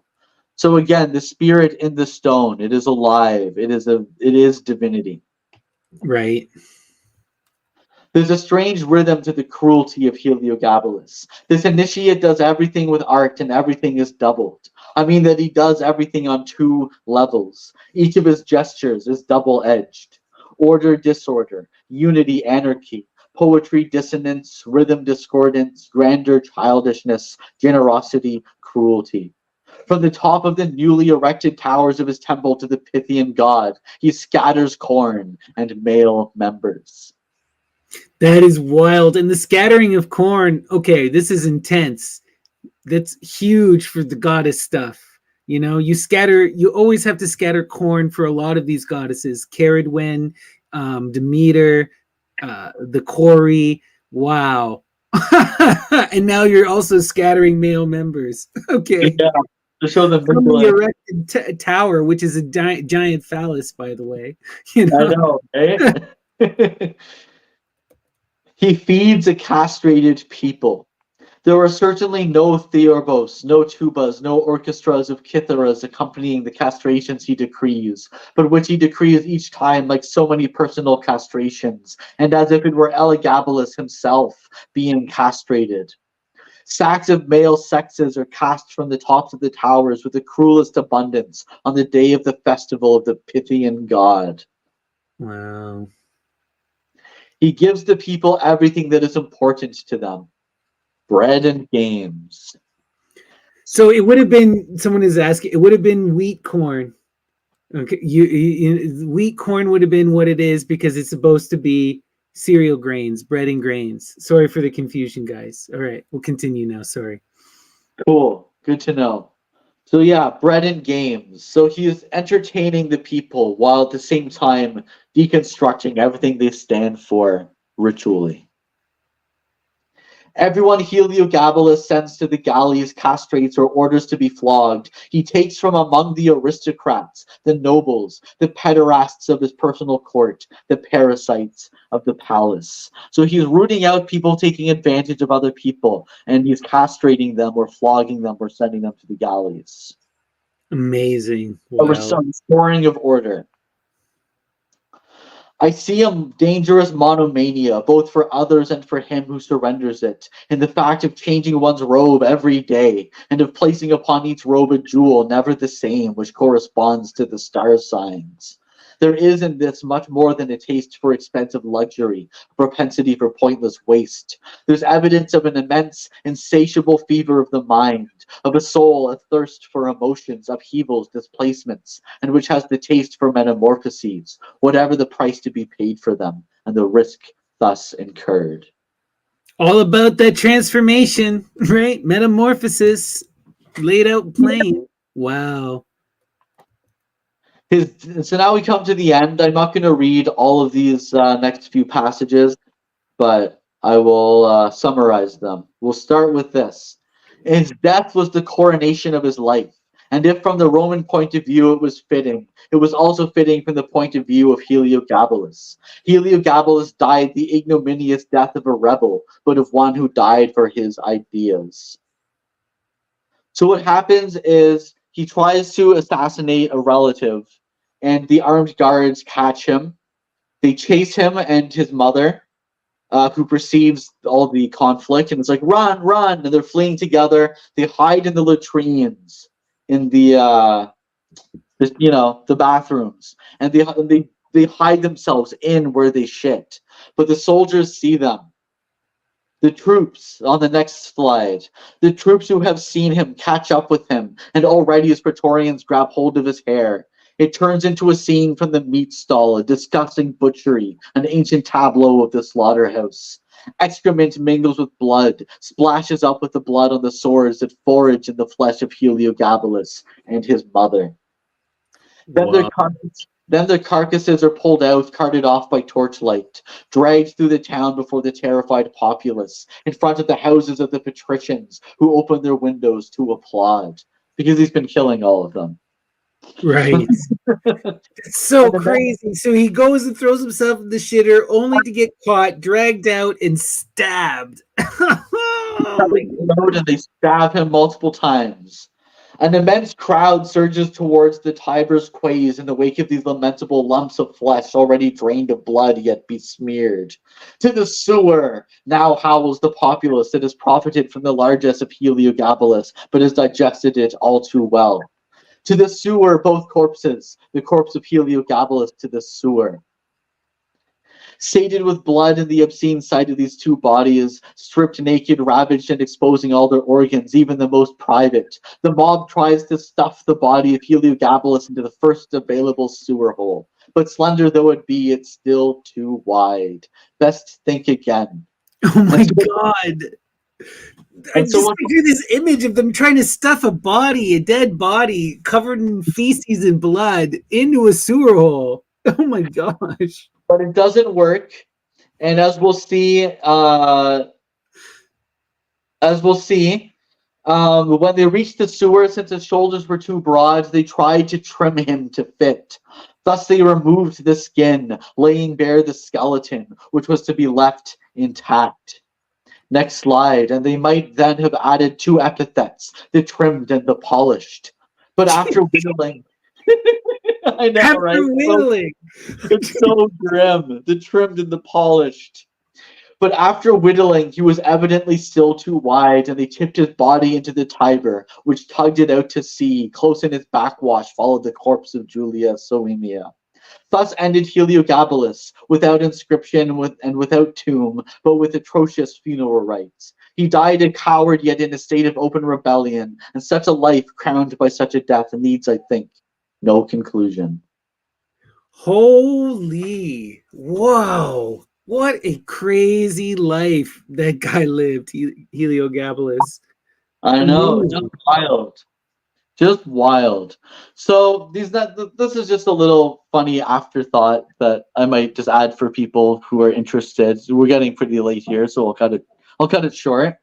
So again, the spirit in the stone, it is alive, it is divinity. Right. There's a strange rhythm to the cruelty of Heliogabalus. This initiate does everything with art and everything is doubled. I mean that he does everything on two levels. Each of his gestures is double-edged. Order, disorder, unity, anarchy, poetry, dissonance, rhythm, discordance, grandeur, childishness, generosity, cruelty. From the top of the newly erected towers of his temple to the Pythian god, he scatters corn and male members. That is wild. And the scattering of corn, okay, this is intense. That's huge for the goddess stuff. You know, you always have to scatter corn for a lot of these goddesses. Caridwen, Demeter, the Cori. Wow. And now you're also scattering male members. Okay. Yeah, to show the From the erected tower, which is a giant phallus, by the way. You know? I know, right? He feeds a castrated people. There are certainly no theorbos, no tubas, no orchestras of kitharas accompanying the castrations he decrees, but which he decrees each time like so many personal castrations, and as if it were Heliogabalus himself being castrated. Sacks of male sexes are cast from the tops of the towers with the cruelest abundance on the day of the festival of the Pythian god. Wow. He gives the people everything that is important to them. Bread and games. So it would have been, someone is asking, it would have been wheat corn. Okay, wheat corn would have been what it is because it's supposed to be cereal grains, bread and grains. Sorry for the confusion, guys. All right, we'll continue now. Sorry. Cool. Good to know. So yeah, bread and games. So he is entertaining the people while at the same time deconstructing everything they stand for ritually. Everyone Heliogabalus sends to the galleys, castrates, or orders to be flogged. He takes from among the aristocrats, the nobles, the pederasts of his personal court, the parasites of the palace. So he's rooting out people taking advantage of other people, and he's castrating them or flogging them or sending them to the galleys. Amazing. Wow. A restoring of order. I see a dangerous monomania, both for others and for him who surrenders it, in the fact of changing one's robe every day, and of placing upon each robe a jewel never the same, which corresponds to the star signs. There is in this much more than a taste for expensive luxury, a propensity for pointless waste. There's evidence of an immense, insatiable fever of the mind, of a soul, a thirst for emotions, upheavals, displacements, and which has the taste for metamorphoses, whatever the price to be paid for them, and the risk thus incurred. All about that transformation, right? Metamorphosis, laid out plain. Wow. So now we come to the end. I'm not going to read all of these next few passages, but I will summarize them. We'll start with this. His death was the coronation of his life, and if from the Roman point of view it was fitting, it was also fitting from the point of view of Heliogabalus. Heliogabalus died the ignominious death of a rebel, but of one who died for his ideas. So what happens is he tries to assassinate a relative, and the armed guards catch him. They chase him and his mother, who perceives all the conflict, and it's like, run, run, and they're fleeing together. They hide in the latrines, in the bathrooms, and they hide themselves in where they shit. But the soldiers see them. The troops, on the next slide, the troops who have seen him catch up with him, and already his praetorians grab hold of his hair. It turns into a scene from the meat stall, a disgusting butchery, an ancient tableau of the slaughterhouse. Excrement mingles with blood, splashes up with the blood on the swords that forage in the flesh of Heliogabalus and his mother. Then Wow. Then their carcasses are pulled out, carted off by torchlight, dragged through the town before the terrified populace, in front of the houses of the patricians, who open their windows to applaud, because he's been killing all of them. Right. It's so And the men crazy. So he goes and throws himself in the shitter only to get caught, dragged out, and stabbed. Oh my God. and they stab him multiple times. An immense crowd surges towards the Tiber's quays in the wake of these lamentable lumps of flesh already drained of blood yet besmeared. To the sewer now howls the populace that has profited from the largesse of Heliogabalus, but has digested it all too well. To the sewer, both corpses, the corpse of Heliogabalus to the sewer. Sated with blood and the obscene sight of these two bodies, stripped naked, ravaged, and exposing all their organs, even the most private, the mob tries to stuff the body of Heliogabalus into the first available sewer hole. But slender though it be, it's still too wide. Best think again. Oh my God. I And so just picture this image of them trying to stuff a dead body covered in feces and blood into a sewer hole. Oh my gosh. but it doesn't work. And as we'll see, when they reached the sewer, since his shoulders were too broad, they tried to trim him to fit. Thus they removed the skin, laying bare the skeleton, which was to be left intact. Next slide, and they might then have added two epithets, the trimmed and the polished. But after whittling, I know, After right? whittling. It's so grim, the trimmed and the polished. But after whittling, he was evidently still too wide, and they tipped his body into the Tiber, which tugged it out to sea. Close in its backwash followed the corpse of Julia Soemia. Thus ended Heliogabalus, without inscription and without tomb, but with atrocious funeral rites. He died a coward, yet in a state of open rebellion, and such a life crowned by such a death needs, I think, no conclusion. Holy, whoa. What a crazy life that guy lived, Heliogabalus. I know, Amazing. just wild. Just wild. So this is just a little funny afterthought that I might just add for people who are interested. We're getting pretty late here, so I'll cut it short.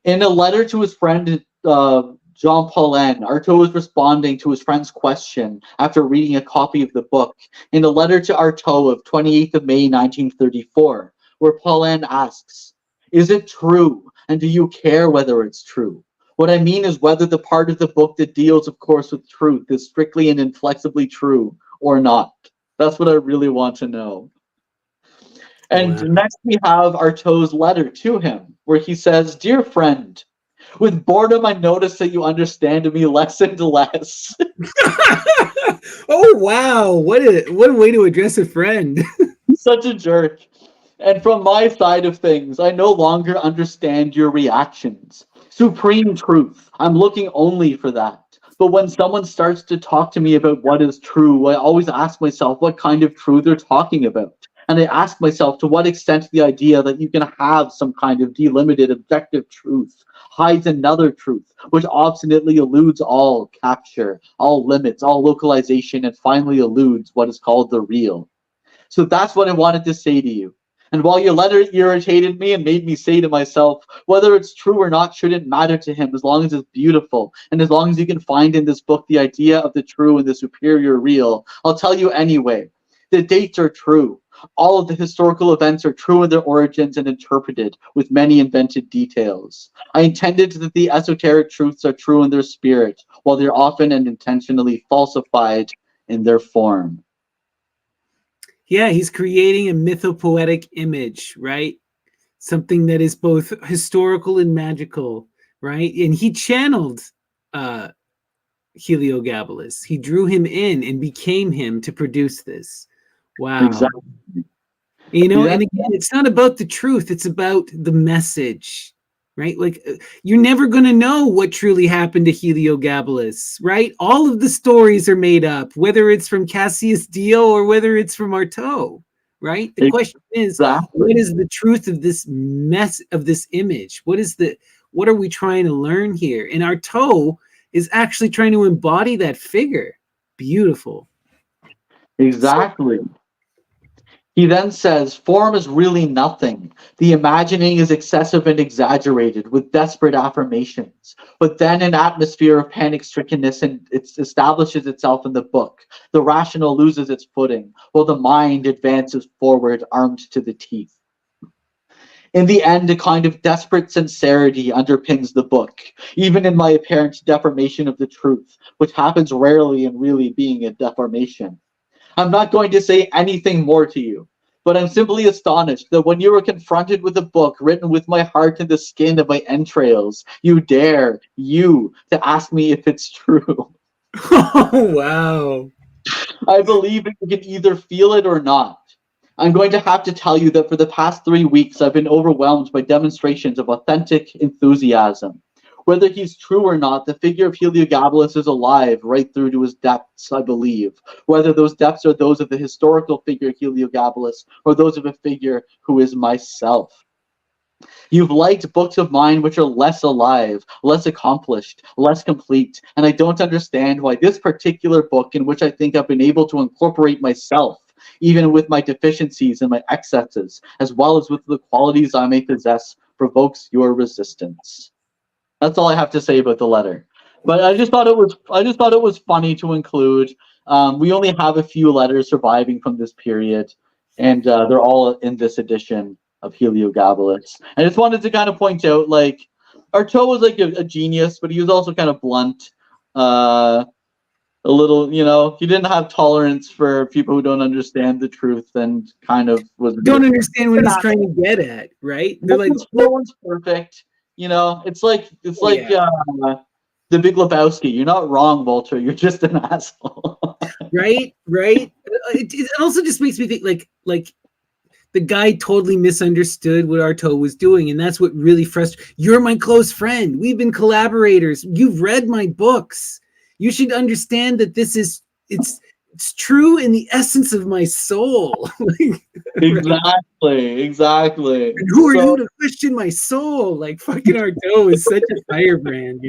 In a letter to his friend Jean Paulin, Artaud was responding to his friend's question after reading a copy of the book. In a letter to Artaud of 28th of May 1934, where Paulin asks, "Is it true, and do you care whether it's true? What I mean is whether the part of the book that deals, of course, with truth is strictly and inflexibly true or not." That's what I really want to know. And Wow. next we have Artaud's letter to him, where he says, "Dear friend, with boredom I notice that you understand me less and less." Oh wow, what a way to address a friend. Such a jerk. "And from my side of things, I no longer understand your reactions. Supreme truth, I'm looking only for that. But when someone starts to talk to me about what is true, I always ask myself what kind of truth they're talking about. And I ask myself to what extent the idea that you can have some kind of delimited objective truth hides another truth, which obstinately eludes all capture, all limits, all localization, and finally eludes what is called the real." So that's what I wanted to say to you. And while your letter irritated me and made me say to myself, whether it's true or not shouldn't matter to him as long as it's beautiful, and as long as you can find in this book the idea of the true and the superior real, I'll tell you anyway. The dates are true. All of the historical events are true in their origins and interpreted with many invented details. I intended that the esoteric truths are true in their spirit, while they're often and intentionally falsified in their form. Yeah, he's creating a mythopoetic image, right? Something that is both historical and magical, right? And he channeled Heliogabalus. He drew him in and became him to produce this. Wow. Exactly. You know, Yeah. and again, it's not about the truth, it's about the message, right? Like, you're never going to know what truly happened to Heliogabalus, right? All of the stories are made up, whether it's from Cassius Dio or whether it's from Artaud, right? The question is, what is the truth of this this image? What are we trying to learn here? And Artaud is actually trying to embody that figure. Beautiful. Exactly. He then says, form is really nothing. The imagining is excessive and exaggerated with desperate affirmations. But then an atmosphere of panic-strickenness and it establishes itself in the book. The rational loses its footing, while the mind advances forward, armed to the teeth. In the end, a kind of desperate sincerity underpins the book, even in my apparent deformation of the truth, which happens rarely in really being a deformation. I'm not going to say anything more to you, but I'm simply astonished that when you were confronted with a book written with my heart in the skin of my entrails, you dare, to ask me if it's true. Oh, wow. I believe that you can either feel it or not. I'm going to have to tell you that for the past 3 weeks, I've been overwhelmed by demonstrations of authentic enthusiasm. Whether he's true or not, the figure of Heliogabalus is alive right through to his depths, I believe. Whether those depths are those of the historical figure Heliogabalus or those of a figure who is myself. You've liked books of mine which are less alive, less accomplished, less complete, and I don't understand why this particular book, in which I think I've been able to incorporate myself, even with my deficiencies and my excesses, as well as with the qualities I may possess, provokes your resistance. That's all I have to say about the letter. But I just thought it was funny to include. We only have a few letters surviving from this period, and they're all in this edition of Heliogabalus. I just wanted to kind of point out, like, Artaud was like a genius, but he was also kind of blunt. A little, he didn't have tolerance for people who don't understand the truth, and kind of was. Don't understand what he's trying to get at, right? They're like, no one's perfect. It's like yeah. The Big Lebowski. You're not wrong, Walter. You're just an asshole. Right. It also just makes me think like the guy totally misunderstood what Artaud was doing, and that's what really frustrates. You're my close friend. We've been collaborators. You've read my books. You should understand that it's true in the essence of my soul. Exactly. And who are you to question my soul? Like, fucking Artaud is such a firebrand,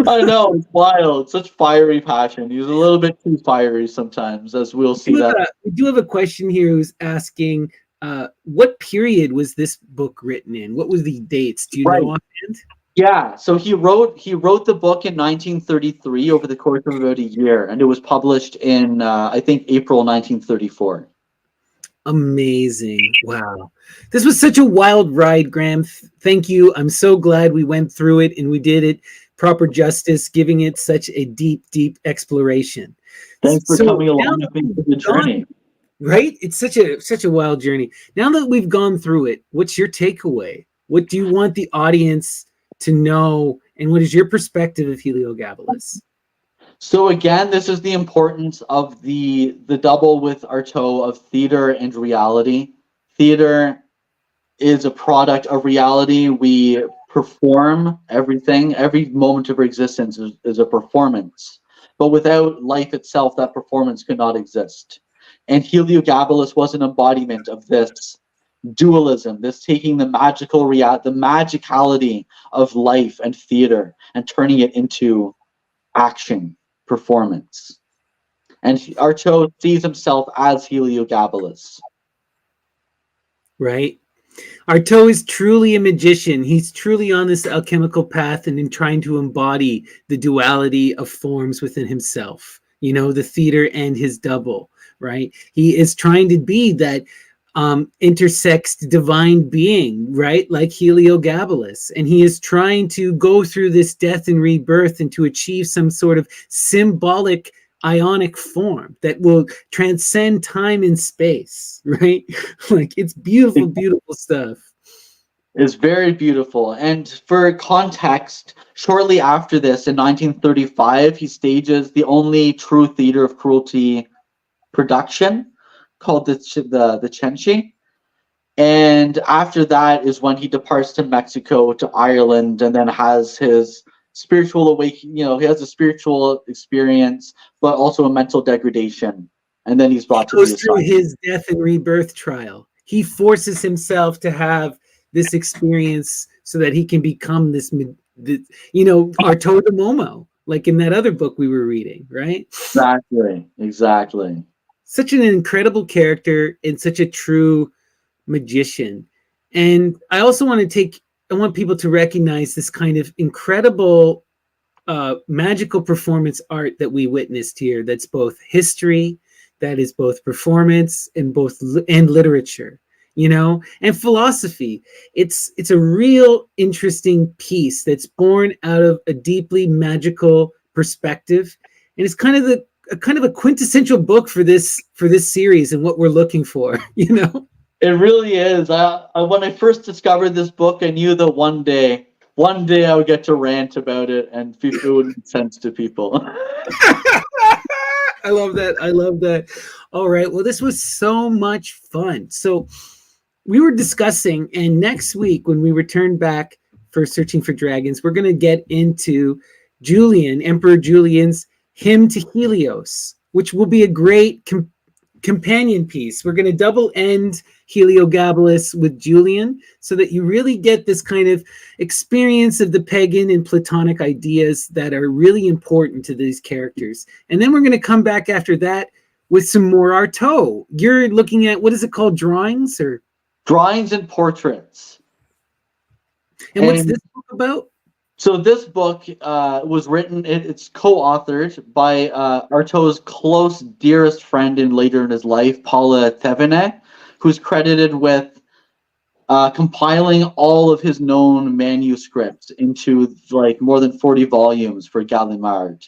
I know, it's wild. Such fiery passion. He's a little bit too fiery sometimes, as we'll see that. We do have a question here who's asking, what period was this book written in? What was the dates? Do you know offhand? Yeah, so he wrote the book in 1933 over the course of about a year, and it was published in I think April 1934. Amazing. Wow. This was such a wild ride, Graham. Thank you. I'm so glad we went through it and we did it proper justice, giving it such a deep, deep exploration. Thanks for coming along with me for the journey. Right? It's such a wild journey. Now that we've gone through it, what's your takeaway? What do you want the audience to know, and what is your perspective of Heliogabalus? So again, this is the importance of the double with Artaud of theater and reality. Theater is a product of reality. We perform everything. Every moment of our existence is a performance. But without life itself, that performance could not exist. And Heliogabalus was an embodiment of this dualism, this taking the the magicality of life and theater and turning it into action, performance. And Artaud sees himself as Heliogabalus. Right. Artaud is truly a magician. He's truly on this alchemical path and in trying to embody the duality of forms within himself, the theater and his double, right? He is trying to be that intersexed divine being, right? Like Heliogabalus. And he is trying to go through this death and rebirth and to achieve some sort of symbolic ionic form that will transcend time and space, right? Like, it's beautiful, beautiful stuff. It's very beautiful. And for context, shortly after this, in 1935, he stages the only true theater of cruelty production, called the Cenci. And after that is when he departs to Mexico, to Ireland, and then has his spiritual awakening. He has a spiritual experience, but also a mental degradation. And then he's brought to the through his death and rebirth trial. He forces himself to have this experience so that he can become this Artaud de Momo, like in that other book we were reading, right? Exactly. such an incredible character and such a true magician. And I also I want people to recognize this kind of incredible magical performance art that we witnessed here. That's both history, that is both performance, and literature, and philosophy. It's a real interesting piece that's born out of a deeply magical perspective, and it's kind of a quintessential book for this series and what we're looking for. It really is. When I first discovered this book, I knew that one day I would get to rant about it and it would make sense to people. I love that. All right. Well, this was so much fun. So we were discussing, and next week when we return back for Searching for Dragons, we're going to get into Emperor Julian's Hymn to Helios, which will be a great companion piece. We're going to double end Heliogabalus with Julian so that you really get this kind of experience of the pagan and Platonic ideas that are really important to these characters. And then we're going to come back after that with some more Artaud. You're looking at, what is it called, drawings or? Drawings and portraits. And what's this book about? So this book was written, it's co-authored by Artaud's close, dearest friend later in his life, Paula Thévenet, who's credited with compiling all of his known manuscripts into like more than 40 volumes for Gallimard,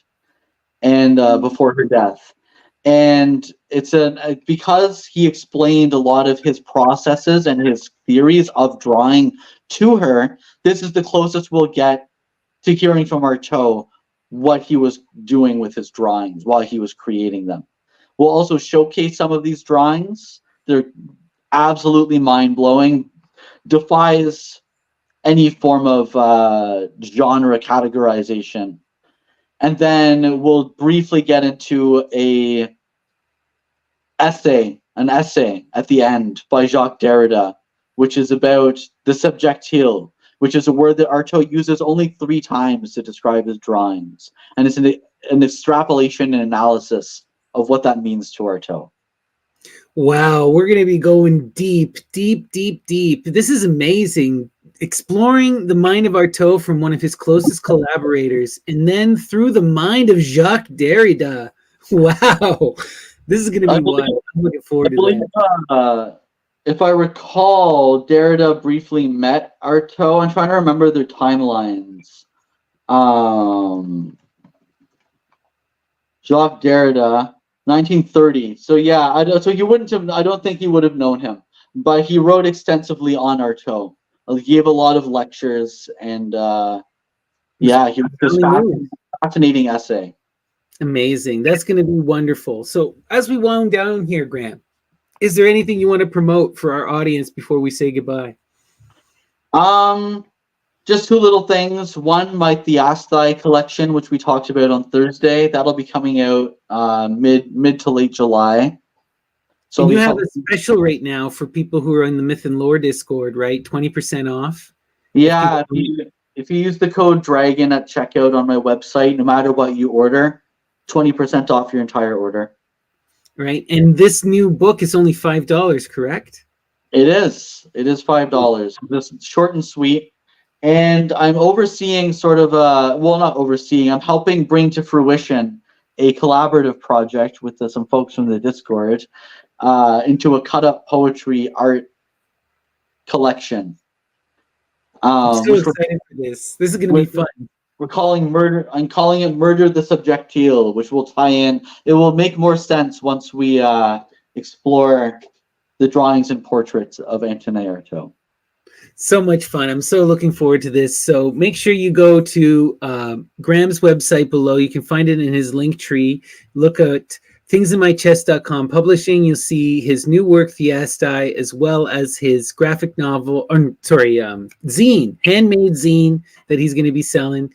and before her death. And it's because he explained a lot of his processes and his theories of drawing to her, this is the closest we'll get to hearing from Artaud what he was doing with his drawings while he was creating them. We'll also showcase some of these drawings. They're absolutely mind-blowing, defies any form of genre categorization. And then we'll briefly get into an essay at the end by Jacques Derrida, which is about the subjectile, which is a word that Artaud uses only 3 times to describe his drawings. And it's an extrapolation and analysis of what that means to Artaud. Wow, we're going to be going deep. This is amazing. Exploring the mind of Artaud from one of his closest collaborators, and then through the mind of Jacques Derrida. Wow, this is going to be wild. I'm looking forward to that. If I recall, Derrida briefly met Artaud. I'm trying to remember their timelines. Jacques Derrida, 1930. So yeah, I don't think he would have known him, but he wrote extensively on Artaud. He gave a lot of lectures, and he wrote this fascinating essay. Amazing. That's going to be wonderful. So as we wound down here, Graham, is there anything you want to promote for our audience before we say goodbye? Just 2 little things. One, my Theastai collection, which we talked about on Thursday. That'll be coming out mid to late July. So you have a special right now for people who are in the Myth and Lore Discord, right? 20% off. Yeah, if you use the code DRAGON at checkout on my website, no matter what you order, 20% off your entire order. Right, and this new book is only $5, correct? It is. It is $5. This is short and sweet. And I'm overseeing I'm helping bring to fruition a collaborative project with some folks from the Discord into a cut-up poetry art collection. I'm so excited for this. This is going to be fun. I'm calling it Murder the Subjectile, which will tie in. It will make more sense once we explore the drawings and portraits of Antonin Artaud. So much fun. I'm so looking forward to this. So make sure you go to Graham's website below. You can find it in his link tree. Look at thingsinmychest.com publishing. You'll see his new work, Theastai, as well as his graphic novel, zine, handmade zine that he's going to be selling.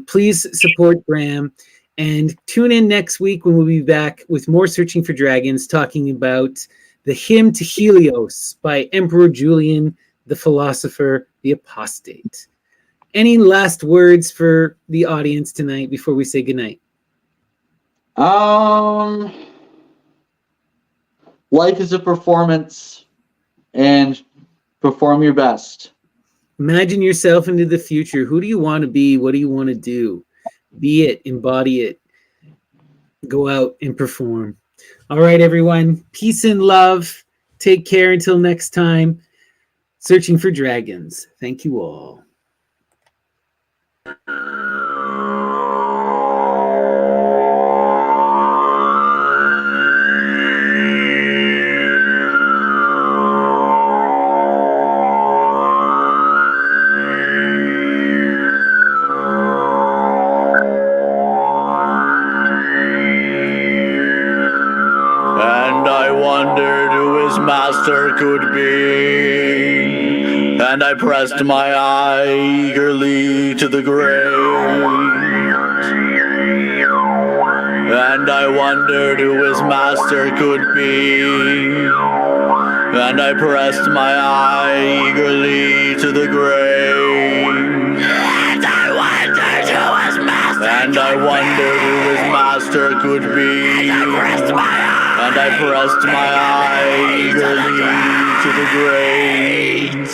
Please support Graham and tune in next week when we'll be back with more Searching for Dragons, talking about the Hymn to Helios by Emperor Julian, the philosopher, the apostate. Any last words for the audience tonight before we say goodnight? Life is a performance, and perform your best. Imagine yourself into the future. Who do you want to be? What do you want to do? Be it, embody it, go out and perform. All right, everyone. Peace and love. Take care until next time. Searching for dragons. Thank you all. And I wondered who his master could be, and I pressed my eye eagerly to the grave. And I wondered who his master could be, and I pressed my eye eagerly to the grave. And I wondered who his master could be, and I pressed my eye eagerly to the grave.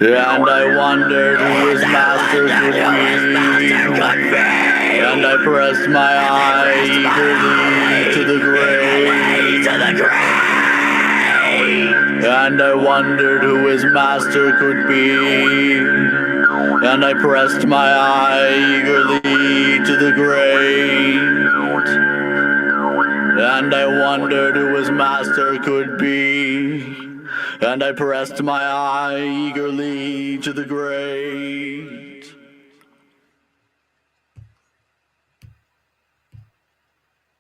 And I wondered who his master could be, and I pressed my eye eagerly to the grave. And I wondered who his master could be, and I pressed my eye eagerly to the grave. And I wondered who his master could be, and I pressed my eye eagerly to the grave.